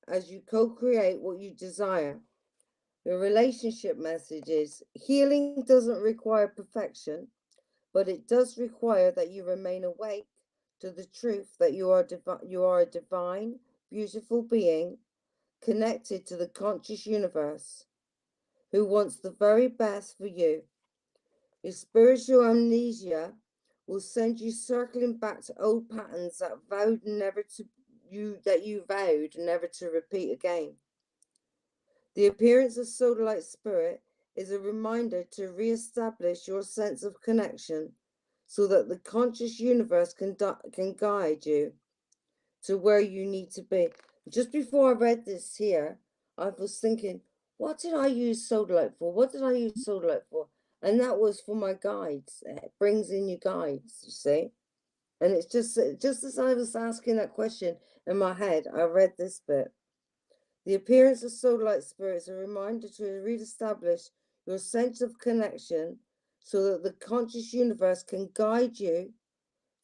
as you co-create what you desire. The relationship message is: healing doesn't require perfection, but it does require that you remain awake to the truth that you are a divine, beautiful being connected to the conscious universe who wants the very best for you. Your spiritual amnesia will send you circling back to old patterns that you vowed never to repeat again. The appearance of Sodalite Spirit is a reminder to re-establish your sense of connection so that the conscious universe can guide you to where you need to be. Just before I read this here, I was thinking, what did I use Sodalite for? What did I use Sodalite for? And that was for my guides. It brings in your guides, you see. And it's just as I was asking that question in my head, I read this bit. The appearance of Sodalite Spirit is a reminder to re-establish your sense of connection so that the conscious universe can guide you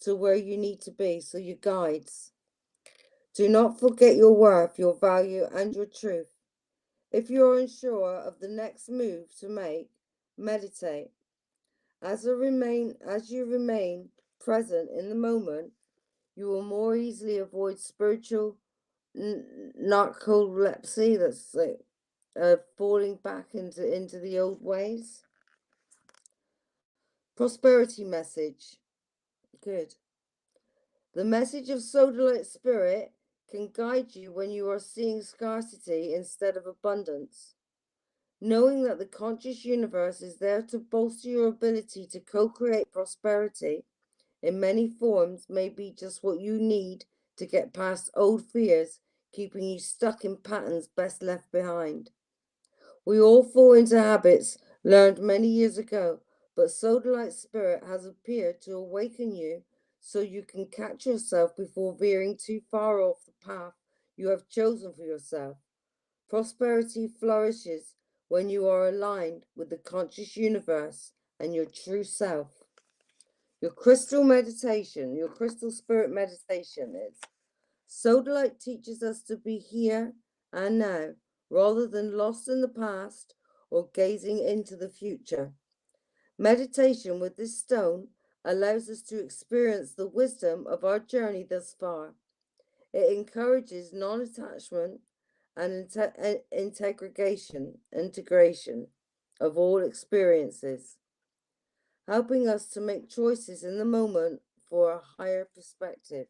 to where you need to be. So your guides. Do not forget your worth, your value, and your truth. If you're unsure of the next move to make, meditate. As you remain present in the moment, you will more easily avoid spiritual narcolepsy, that's like falling back into the old ways. Prosperity message. Good. The message of Sodalite Spirit can guide you when you are seeing scarcity instead of abundance. Knowing that the conscious universe is there to bolster your ability to co-create prosperity in many forms may be just what you need to get past old fears keeping you stuck in patterns best left behind. We all fall into habits learned many years ago, but Sodalite Spirit has appeared to awaken you so you can catch yourself before veering too far off the path you have chosen for yourself. Prosperity flourishes when you are aligned with the conscious universe and your true self. Your crystal spirit meditation is: Sodalite teaches us to be here and now, rather than lost in the past or gazing into the future. Meditation with this stone allows us to experience the wisdom of our journey thus far. It encourages non-attachment and integration of all experiences, helping us to make choices in the moment for a higher perspective.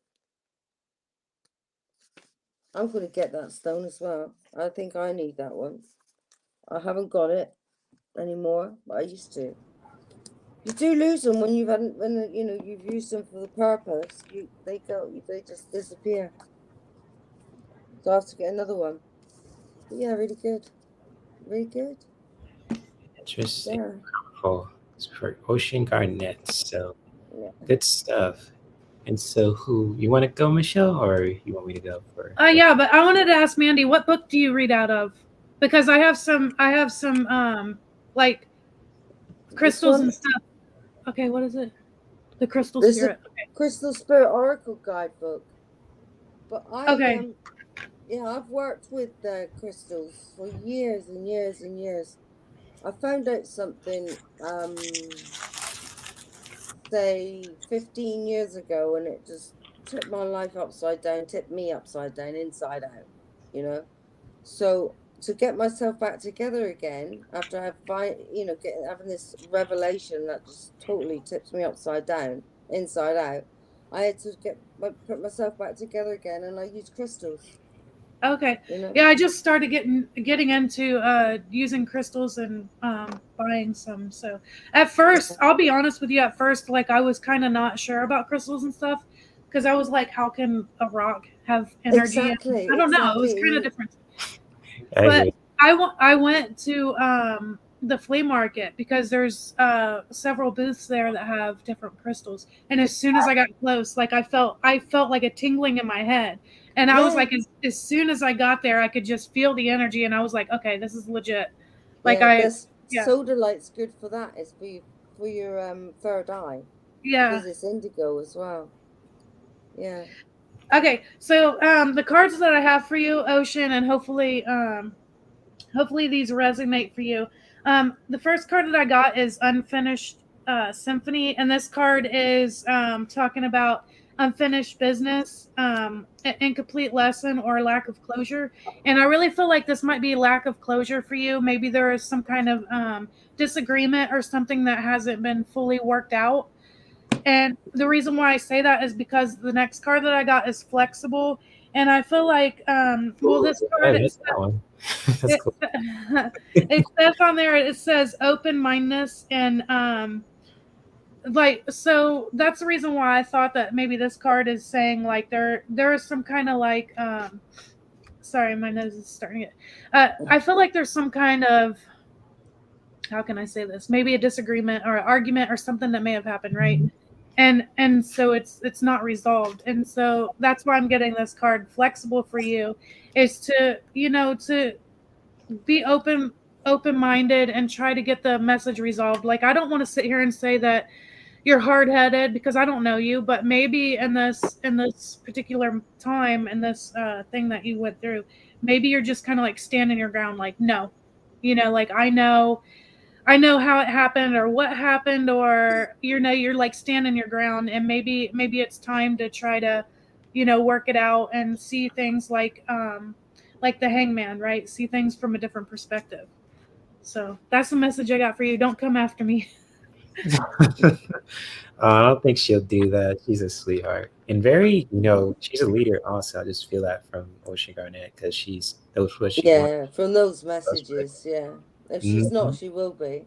I'm going to get that stone as well. I think I need that one. I haven't got it anymore, but I used to. You do lose them when you've used them for the purpose. They just disappear. So I have to get another one. But yeah, really good. Really good.
Interesting.
Yeah.
Cool. It's for ocean gardens. So
Yeah.
good stuff. And so, who you want to go, Michelle, or you want me to go for?
Yeah, but I wanted to ask Mandy, what book do you read out of? Because I have some like crystals and stuff. Okay, what is it? The Crystal
This
Spirit.
is Crystal Spirit Oracle Guidebook. But I Yeah, I've worked with crystals for years and years and years. I found out something, say 15 years ago, and it just tipped my life upside down, tipped me upside down, inside out, you know. So to get myself back together again after having this revelation that just totally tips me upside down, inside out, I had to put myself back together again, and I used crystals.
Okay.
You know.
Yeah, I just started getting into using crystals and buying some. So at first, I'll be honest with you, at first, like I was kind of not sure about crystals and stuff because I was like, how can a rock have energy?
Exactly.
I don't know. It was kind of
Exactly.
different.
I
But
agree.
I went to the flea market because there's several booths there that have different crystals. And as soon as I got close, like I felt like a tingling in my head. And I was
Yeah.
like, as soon as I got there, I could just feel the energy, and I was like, okay, this is legit. Like
Yeah.
I,
This
yeah,
soda light's good for that. It's for your third eye,
yeah.
because it's indigo as well. Yeah.
Okay, so the cards that I have for you, Ocean, and hopefully these resonate for you. The first card that I got is Unfinished Symphony, and this card is talking about unfinished business, incomplete lesson, or lack of closure. And I really feel like this might be lack of closure for you. Maybe there is some kind of disagreement or something that hasn't been fully worked out. And the reason why I say that is because the next card that I got is Flexible. And I feel like, well, this
I
card
missed that one. That's
it,
cool.
it says on there, it says open-mindedness, and like, so that's the reason why I thought that maybe this card is saying like there is some kind of like sorry, my nose is starting it. I feel like there's some kind of, how can I say this, maybe a disagreement or an argument or something that may have happened, right? And so it's not resolved, and so that's why I'm getting this card Flexible for you, is to, to be open-minded and try to get the message resolved. Like, I don't want to sit here and say that you're hard-headed because I don't know you, but maybe in this particular time, in this thing that you went through, maybe you're just kind of like standing your ground, like, no, like, I know how it happened or what happened, or you're like standing your ground, and maybe it's time to try to work it out and see things like the Hangman, right? See things from a different perspective. So that's the message I got for you. Don't come after me.
I don't think she'll do that. She's a sweetheart and very, she's a leader. Also, I just feel that from Ocean Garnett because that's what she wants.
Yeah. From those
That's what-
messages. Yeah. If she's not,
Mhm.
she will be.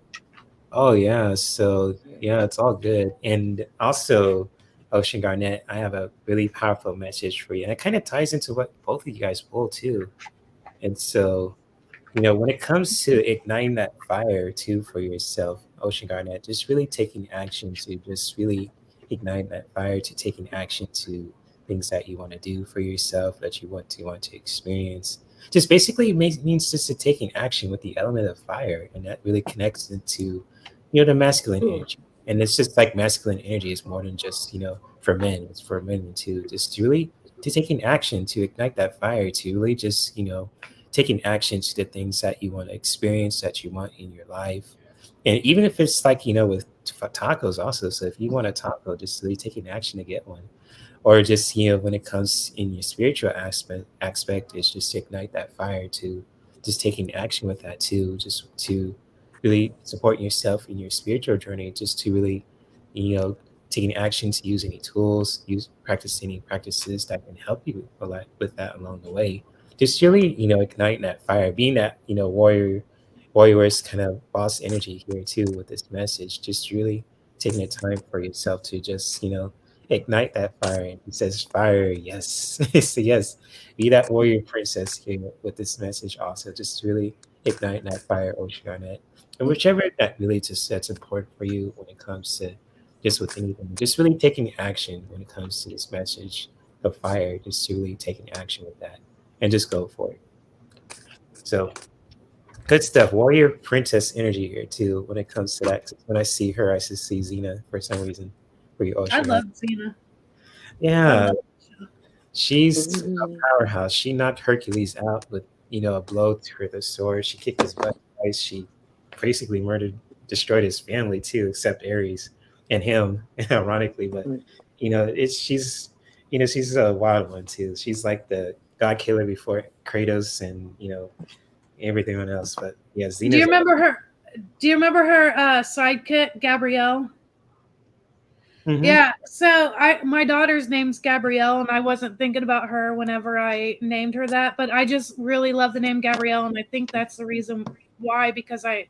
Oh yeah, so yeah, it's all good. And also, Ocean Garnett, I have a really powerful message for you, and it kind of ties into what both of you guys pulled too. And so, when it comes to igniting that fire too for yourself, Ocean Garnet, just really taking action to just really ignite that fire, to taking action to things that you want to do for yourself, that you want to experience. Just basically means just to taking action with the element of fire, and that really connects into, the masculine energy. And it's just like masculine energy is more than just, for men. It's for women too. Just really to taking action to ignite that fire, to really just, taking action to the things that you want to experience, that you want in your life. And even if it's like, with tacos also. So if you want a taco, just really taking action to get one. Or just, when it comes in your spiritual aspect is just to ignite that fire, to just taking action with that too, just to really support yourself in your spiritual journey, just to really, you know, taking action to use any tools, practice any practices that can help you a lot with that along the way. Just really, igniting that fire, being that, warrior's kind of boss energy here too with this message, just really taking the time for yourself to just, ignite that fire. And he says, fire, yes. So yes, be that warrior princess here with this message also. Just really ignite that fire, Oceanet. And whichever that really just that's important for you when it comes to just with anything, just really taking action when it comes to this message of fire, just really taking action with that and just go for it. So good stuff. Warrior princess energy here too when it comes to that. 'Cause when I see her, I just see Xena for some reason for you,
I
Ocean.
love Xena. I
Yeah,
love the show.
She's a powerhouse. She knocked Hercules out with, a blow to the sword. She kicked his butt twice. She basically destroyed his family too, except Ares and him, ironically. But she's a wild one too. She's like the god killer before Kratos and everything else. But yeah,
Do you remember her? Do you remember her sidekick, Gabrielle?
Mhm.
Yeah. So my daughter's name's Gabrielle, and I wasn't thinking about her whenever I named her that, but I just really love the name Gabrielle, and I think that's the reason why, because I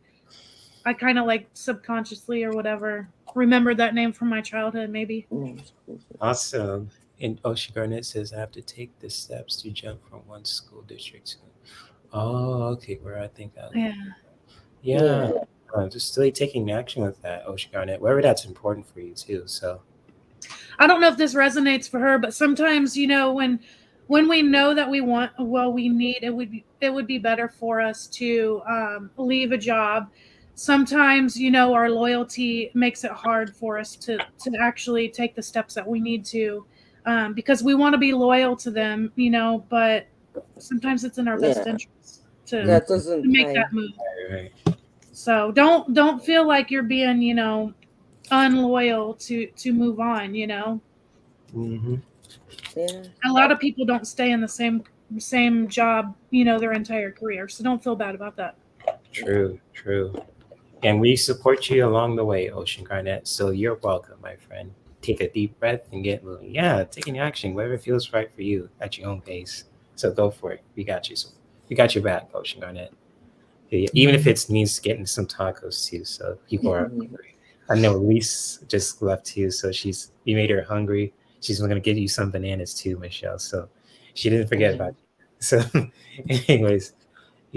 kind of like subconsciously or whatever remembered that name from my childhood, maybe.
Awesome. And Ocean Garnet says, I have to take the steps to jump from one school district to. Oh, okay. Where I think I. Yeah. Just really taking action with that, Ocean Garnet, wherever that's important for you too. So
I don't know if this resonates for her, but sometimes, when we know that we need, it would be better for us to leave a job. Sometimes, our loyalty makes it hard for us to actually take the steps that we need to, because we want to be loyal to them, but sometimes it's in our best interest to make that move.
Right.
So don't feel like you're being, unloyal to move on.
Mm-hmm.
Yeah.
A lot of people don't stay in the same job, their entire career. So don't feel bad about that.
True. And we support you along the way, Ocean Garnet. So you're welcome, my friend. Take a deep breath and get moving. Yeah, taking action, whatever feels right for you at your own pace. So go for it. We got you. So we got your back, Ocean Garnet. Yeah, even if it means getting some tacos too. So people are hungry. I know Elise just left too, so you made her hungry. She's going to give you some bananas too, Michelle. So she didn't forget about you. So, anyways,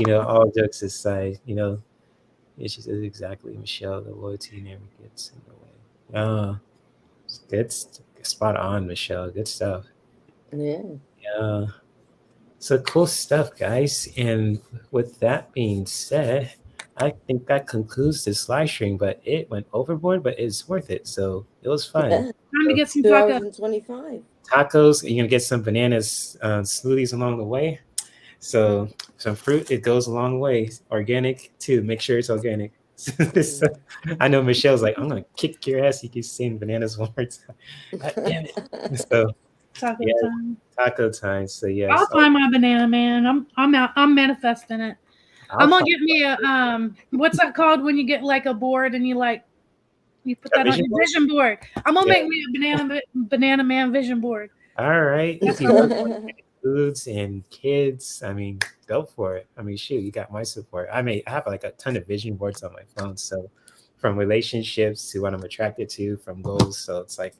all jokes aside, yeah, she says exactly, Michelle. The loyalty never gets in the way. Oh, good, spot on, Michelle. Good stuff. Yeah. So cool stuff, guys. And with that being said, I think that concludes this live stream, but it went overboard, but it's worth it. So it was fun.
Yeah.
Time to get some
2
tacos.
hours and 25.
Tacos, you're going to get some bananas, smoothies along the way. So some fruit, it goes a long way. Organic too. Make sure it's organic. I know Michelle's like, I'm going to kick your ass. You keep saying bananas one more time. God damn it. So
Taco time.
Taco time. So yes.
I'll find my banana man. I'm manifesting it. I'm gonna get me a what's that called when you get like a board and you put that on your vision board. I'm gonna make me a banana man vision board.
All right. If you love foods and kids, I mean, go for it. I mean, shoot, you got my support. I have like a ton of vision boards on my phone. So from relationships to what I'm attracted to, from goals. So it's like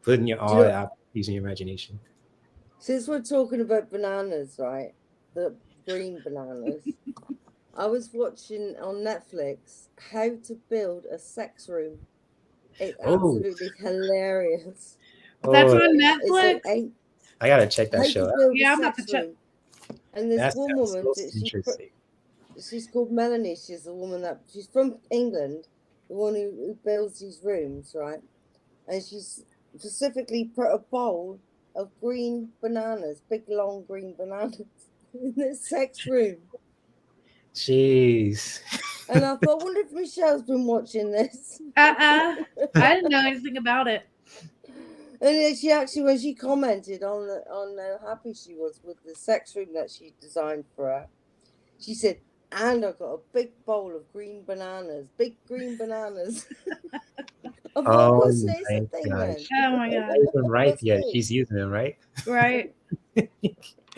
putting your all out, using your imagination.
Since we're talking about bananas, right? The green bananas. I was watching on Netflix how to build a sex room. It's absolutely hilarious.
That's on Netflix?
Like
I gotta check that show out.
Yeah, I'm about to check.
And this one woman, she's called Melanie. She's the woman she's from England, the one who builds these rooms, right? And she's specifically put a bowl of green bananas, big long green bananas, in this sex room.
Jeez.
And I thought, I wonder if Michelle's been watching this.
I didn't know anything about it.
And she actually, when she commented on how happy she was with the sex room that she designed for her, she said, and I got a big bowl of green bananas, big green bananas.
Oh
my
gosh. Oh my god.
Right, yeah, she's using them, right?
Right.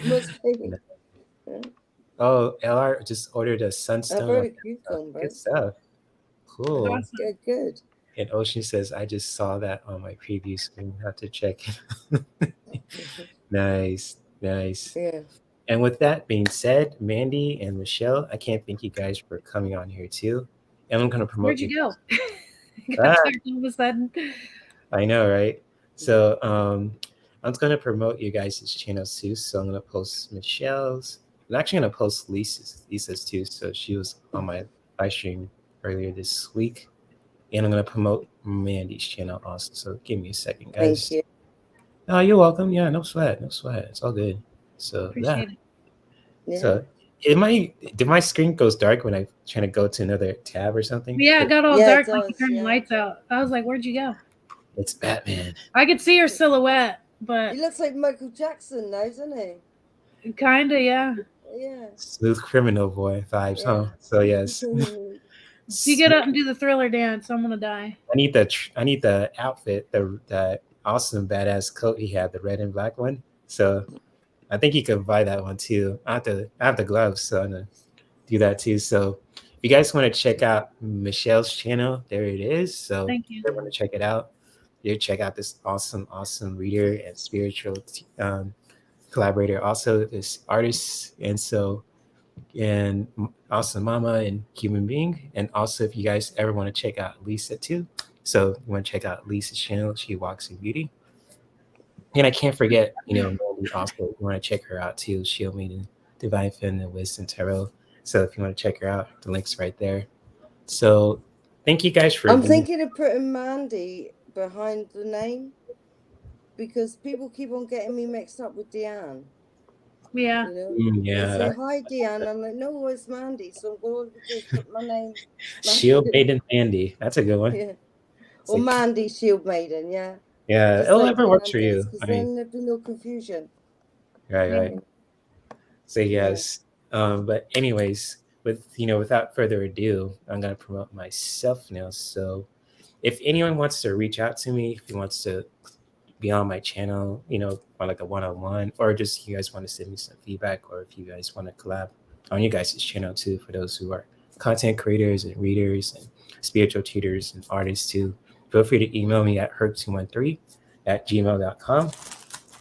Must be.
Oh, LR just ordered a sunstone.
I've ordered a cucumber.
Good stuff. Cool.
Awesome.
Good.
And Ocean says, I just saw that on my preview screen. Have to check it. Nice.
Yeah.
And with that being said, Mandy and Michelle, I can't thank you guys for coming on here too. And I'm going to promote.
Where'd you go? All of a sudden.
I know, right? So I'm just going to promote you guys' channels too. So I'm going to post Michelle's. I'm actually going to post Lisa's too. So she was on my live stream earlier this week. And I'm going to promote Mandy's channel also. So give me a second, guys.
Thank you.
Oh, you're welcome. Yeah, no sweat, no sweat. It's all good. So
Appreciate it.
Yeah.
So did my screen goes dark when I trying to go to another tab or something?
Yeah, it got all
Yeah, it
dark like you
does,
turned the
yeah.
lights out. I was like, where'd you go?
It's Batman.
I could see your silhouette, but
He looks like Michael Jackson now, doesn't he?
kinda, yeah.
Yeah.
Smooth criminal boy vibes,
Yeah.
huh? So yes.
If you get up and do the Thriller dance, I'm gonna die.
I need the outfit, the awesome badass coat he had, the red and black one. So I think you could buy that one too. I have the gloves, so I'm gonna do that too. So if you guys want to check out Michelle's channel, there it is. So
Thank you.
if you want to check it out, you check out this awesome reader and spiritual collaborator, also this artist, and so and awesome mama and human being. And also, if you guys ever want to check out Lisa too, so you want to check out Lisa's channel, She Walks in Beauty. And I can't forget, Mandy also, you want to check her out too. She'll meet in Divine Feminine Wisdom Tarot. So if you want to check her out, the link's right there. So thank you guys for
I'm
being
thinking of putting Mandy behind the name because people keep on getting me mixed up with Deanne.
Yeah.
You know, they
yeah.
say hi, Deanne. I'm like, no, it's Mandy. So all I do is put my name.
Shield Maiden Mandy. That's a good one.
Yeah.
It's
Or
like,
Mandy Shield Maiden, yeah.
yeah,
Just
it'll
like
ever works for
Deanne does,
you.
because
I mean,
then there'd be no confusion.
right. So yes. But anyways, without further ado, I'm gonna promote myself now. So if anyone wants to reach out to me, if he wants to be on my channel, on like a one-on-one, or just you guys want to send me some feedback, or if you guys want to collab on you guys' channel too, for those who are content creators and readers and spiritual tutors and artists too, feel free to email me at herb213@gmail.com.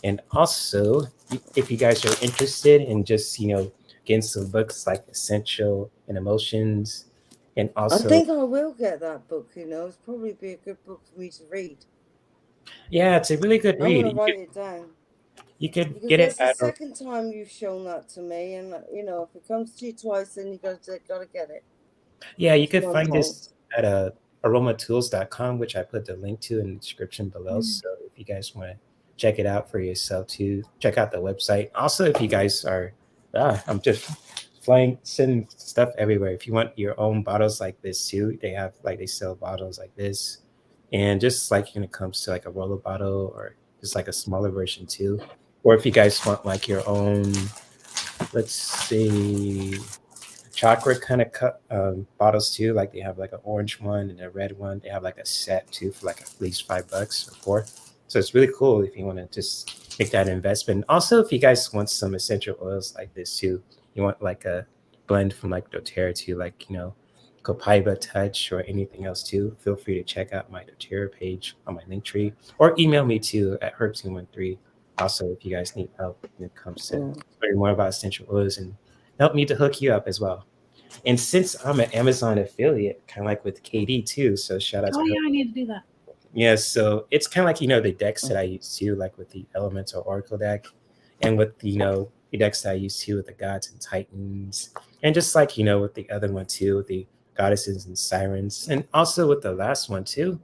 And also, if you guys are interested in just, getting some books like Essential and Emotions, and
I
also,
think I will get that book, It's probably be a good book for me to read.
yeah, it's a really good
I'm
read.
going to write it down.
You could
Because
get it
that's the
at
second time you've shown that to me. And, if it comes to you twice, then you got to get it.
Yeah, you could
one
find
point.
this at aromatools.com, which I put the link to in the description below. So if you guys want to check it out for yourself too, check out the website. Also, if you guys are, I'm just sending stuff everywhere. If you want your own bottles like this too, they sell bottles like this. And just like when it comes to like a roller bottle or just like a smaller version too. Or if you guys want like your own, let's see, chocolate kind of cup bottles too. Like they have like an orange one and a red one. They have like a set too for like at least $5 or $4. So it's really cool if you want to just make that investment. Also, if you guys want some essential oils like this too, you want like a blend from like doTERRA too, like Copaiba Touch or anything else too, feel free to check out my doTERRA page on my Linktree or email me too at herb213. Also, if you guys need help when it comes to learning more about essential oils and help me to hook you up as well. And since I'm an Amazon affiliate, kind of like with KD too, so shout out to
Oh
her.
yeah, I need to do that.
Yeah, so it's kind of like the decks that I use too, like with the Elemental Oracle deck, and with the decks that I use too with the Gods and Titans, and just like with the other one too, with the Goddesses and Sirens, and also with the last one too,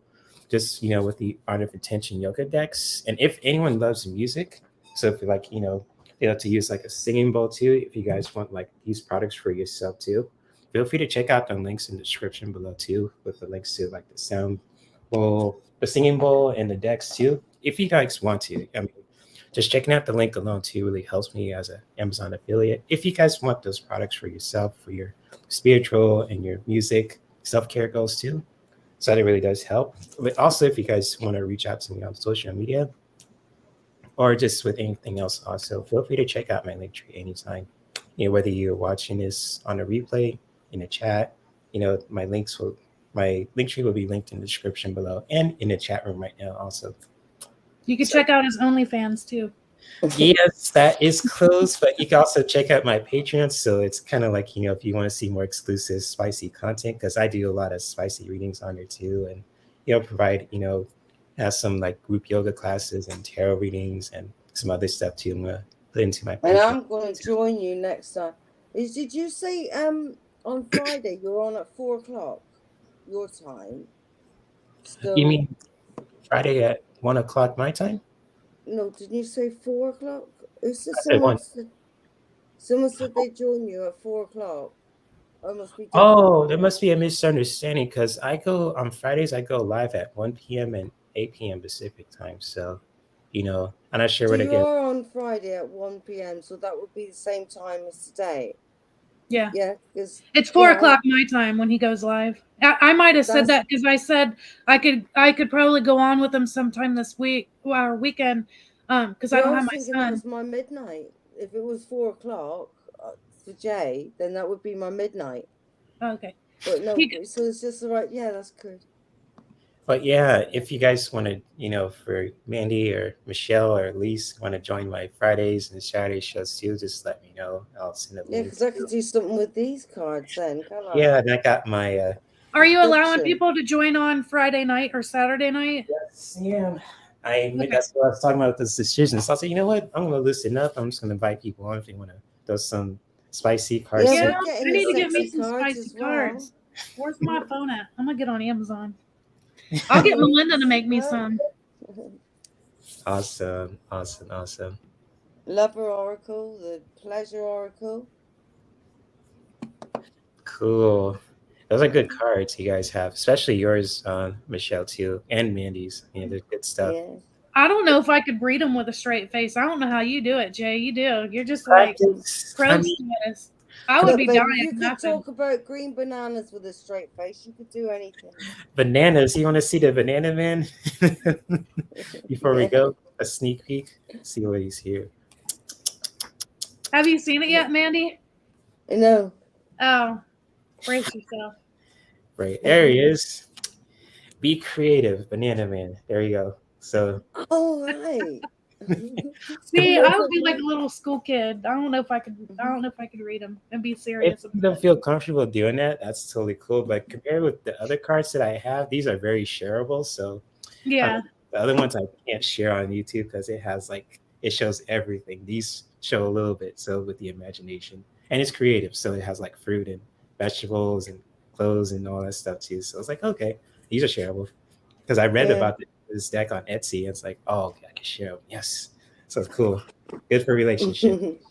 just with the Art of Intention Yoga decks. And if anyone loves music, so if you like to use like a singing bowl too, if you guys want like these products for yourself too, feel free to check out the links in the description below too, with the links to like the sound bowl, the singing bowl, and the decks too. If you guys want to, I mean, just checking out the link alone too really helps me as an Amazon affiliate. If you guys want those products for yourself, for your spiritual and your music self-care goals too, so that really does help. But also, if you guys want to reach out to me on social media or just with anything else, also feel free to check out my Linktree anytime. Whether you're watching this on a replay, in the chat, my Linktree will be linked in the description below and in the chat room right now also.
You can check out his OnlyFans too.
Yes, that is closed, but you can also check out my Patreon. So it's kind of like, if you want to see more exclusive spicy content, because I do a lot of spicy readings on there too, and provide have some like group yoga classes and tarot readings and some other stuff too. I'm gonna put into my Patreon.
And I'm going to join you next time. Did you say on Friday you're on at 4:00 your time? So
You mean Friday at 1 o'clock my time?
No, didn't you say 4 o'clock? Who said
I said one.
someone said they join you at 4 o'clock? I must be different.
Oh, there must be a misunderstanding because I go on Fridays. I go live at 1 p.m. and 8 p.m. Pacific time. So, I'm not sure
So
where to
you
get.
are on Friday at 1 p.m. So that would be the same time as today.
Yeah.
Yeah, because
It's 4 o'clock my time when he goes live. I might have said that because I said I could probably go on with him sometime this week or weekend because I don't have my
thinking
son.
that was my midnight. If it was 4 o'clock for Jay, then that would be my midnight.
Okay.
But no, so it's just the right. Yeah, that's good.
But yeah, if you guys want to, for Mandy or Michelle or Elise want to join my Fridays and Saturday shows too, just let me know. I'll send a link.
Yeah, because I could do something with these cards then, can't I?
Yeah, and I got my.
Are you allowing
subscription.
people to join on Friday night or Saturday night?
Yes, yeah. That's what I was talking about with this decision. So I said, you know what? I'm gonna loosen up. I'm just gonna invite people on if they want to throw some spicy cards.
Yeah,
Yeah,
we're getting
I need to get me
sexy
some
cards
spicy
as well.
cards. Where's my phone at? I'm gonna get on Amazon. I'll get Melinda to make me some.
Awesome.
Lover Oracle, the Pleasure Oracle.
Cool. Those are good cards you guys have, especially yours, Michelle, too, and Mandy's. Yeah, they're good stuff.
Yeah.
I don't know if I could breed them with a straight face. I don't know how you do it, Jay. You do. You're just like pro status. I would be
baby,
dying.
you could talk about green bananas with a straight face. You could do anything.
Bananas. You want to see the banana man? Before we go, a sneak peek. See what he's here.
Have you seen it yet, Mandy?
No.
Oh, brace yourself.
Right. There he is. Be creative, banana man. There you go. So.
Oh, right.
See, I would be like a little school kid. I don't know if I could read them and be serious.
If you don't feel comfortable doing that, that's totally cool. But compared with the other cards that I have, these are very shareable. So
yeah,
the other ones I can't share on YouTube because it shows everything. These show a little bit, so with the imagination, and it's creative. So it has like fruit and vegetables and clothes and all that stuff too. So it's like, okay, these are shareable because I read about this deck on Etsy. And it's like, oh, I can share them. Yes, so it's cool. Good for relationship.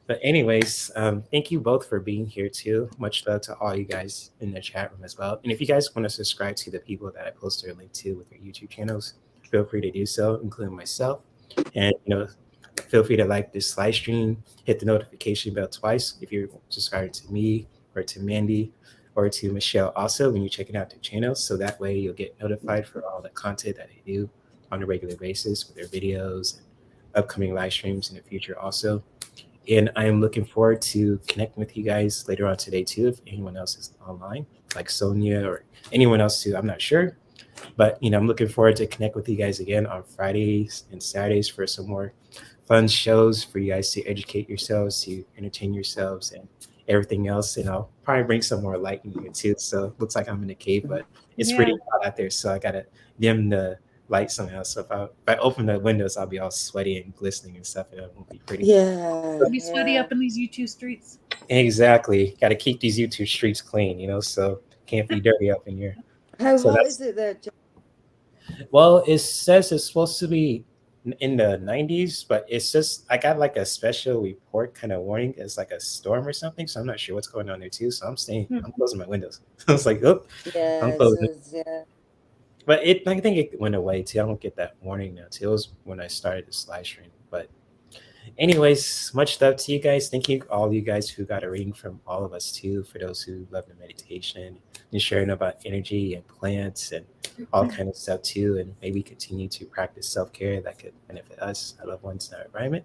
But anyways, thank you both for being here too. Much love to all you guys in the chat room as well. And if you guys want to subscribe to the people that I posted a link to with their YouTube channels, feel free to do so, including myself. And feel free to like this live stream, hit the notification bell twice if you're subscribing to me or to Mandy or to Michelle also when you're checking out their channels. So that way you'll get notified for all the content that they do on a regular basis with their videos and upcoming live streams in the future also. And I am looking forward to connecting with you guys later on today too, if anyone else is online, like Sonia or anyone else too. I'm not sure. But, I'm looking forward to connect with you guys again on Fridays and Saturdays for some more fun shows for you guys to educate yourselves, to entertain yourselves and everything else. And I'll probably bring some more light in here too. So it looks like I'm in a cave, but it's pretty hot out there. So I got to dim the light somehow. So if I open the windows, I'll be all sweaty and glistening and stuff. It won't be pretty.
Yeah.
I'll be sweaty up in these YouTube streets.
Exactly. Got to keep these YouTube streets clean, so can't be dirty up in here.
How hot is it there, John?
Well, it says it's supposed to be in the 90s, but it's just I got like a special report kind of warning. It's like a storm or something, so I'm not sure what's going on there too. So I'm closing my windows. I was like, oh, I'm closing. But I think it went away too. I don't get that warning now too. It was when I started this live stream. But anyways, much love to you guys. Thank you all you guys who got a reading from all of us too. For those who love the meditation and sharing about energy and plants and all kind of stuff too, and maybe continue to practice self-care that could benefit us, our loved ones, and our environment.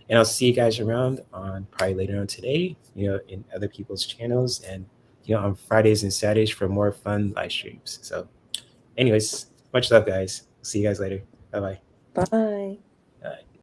And I'll see you guys around on probably later on today, in other people's channels and on Fridays and Saturdays for more fun live streams. So anyways, much love guys. See you guys later. Bye-bye.
Bye.
All right.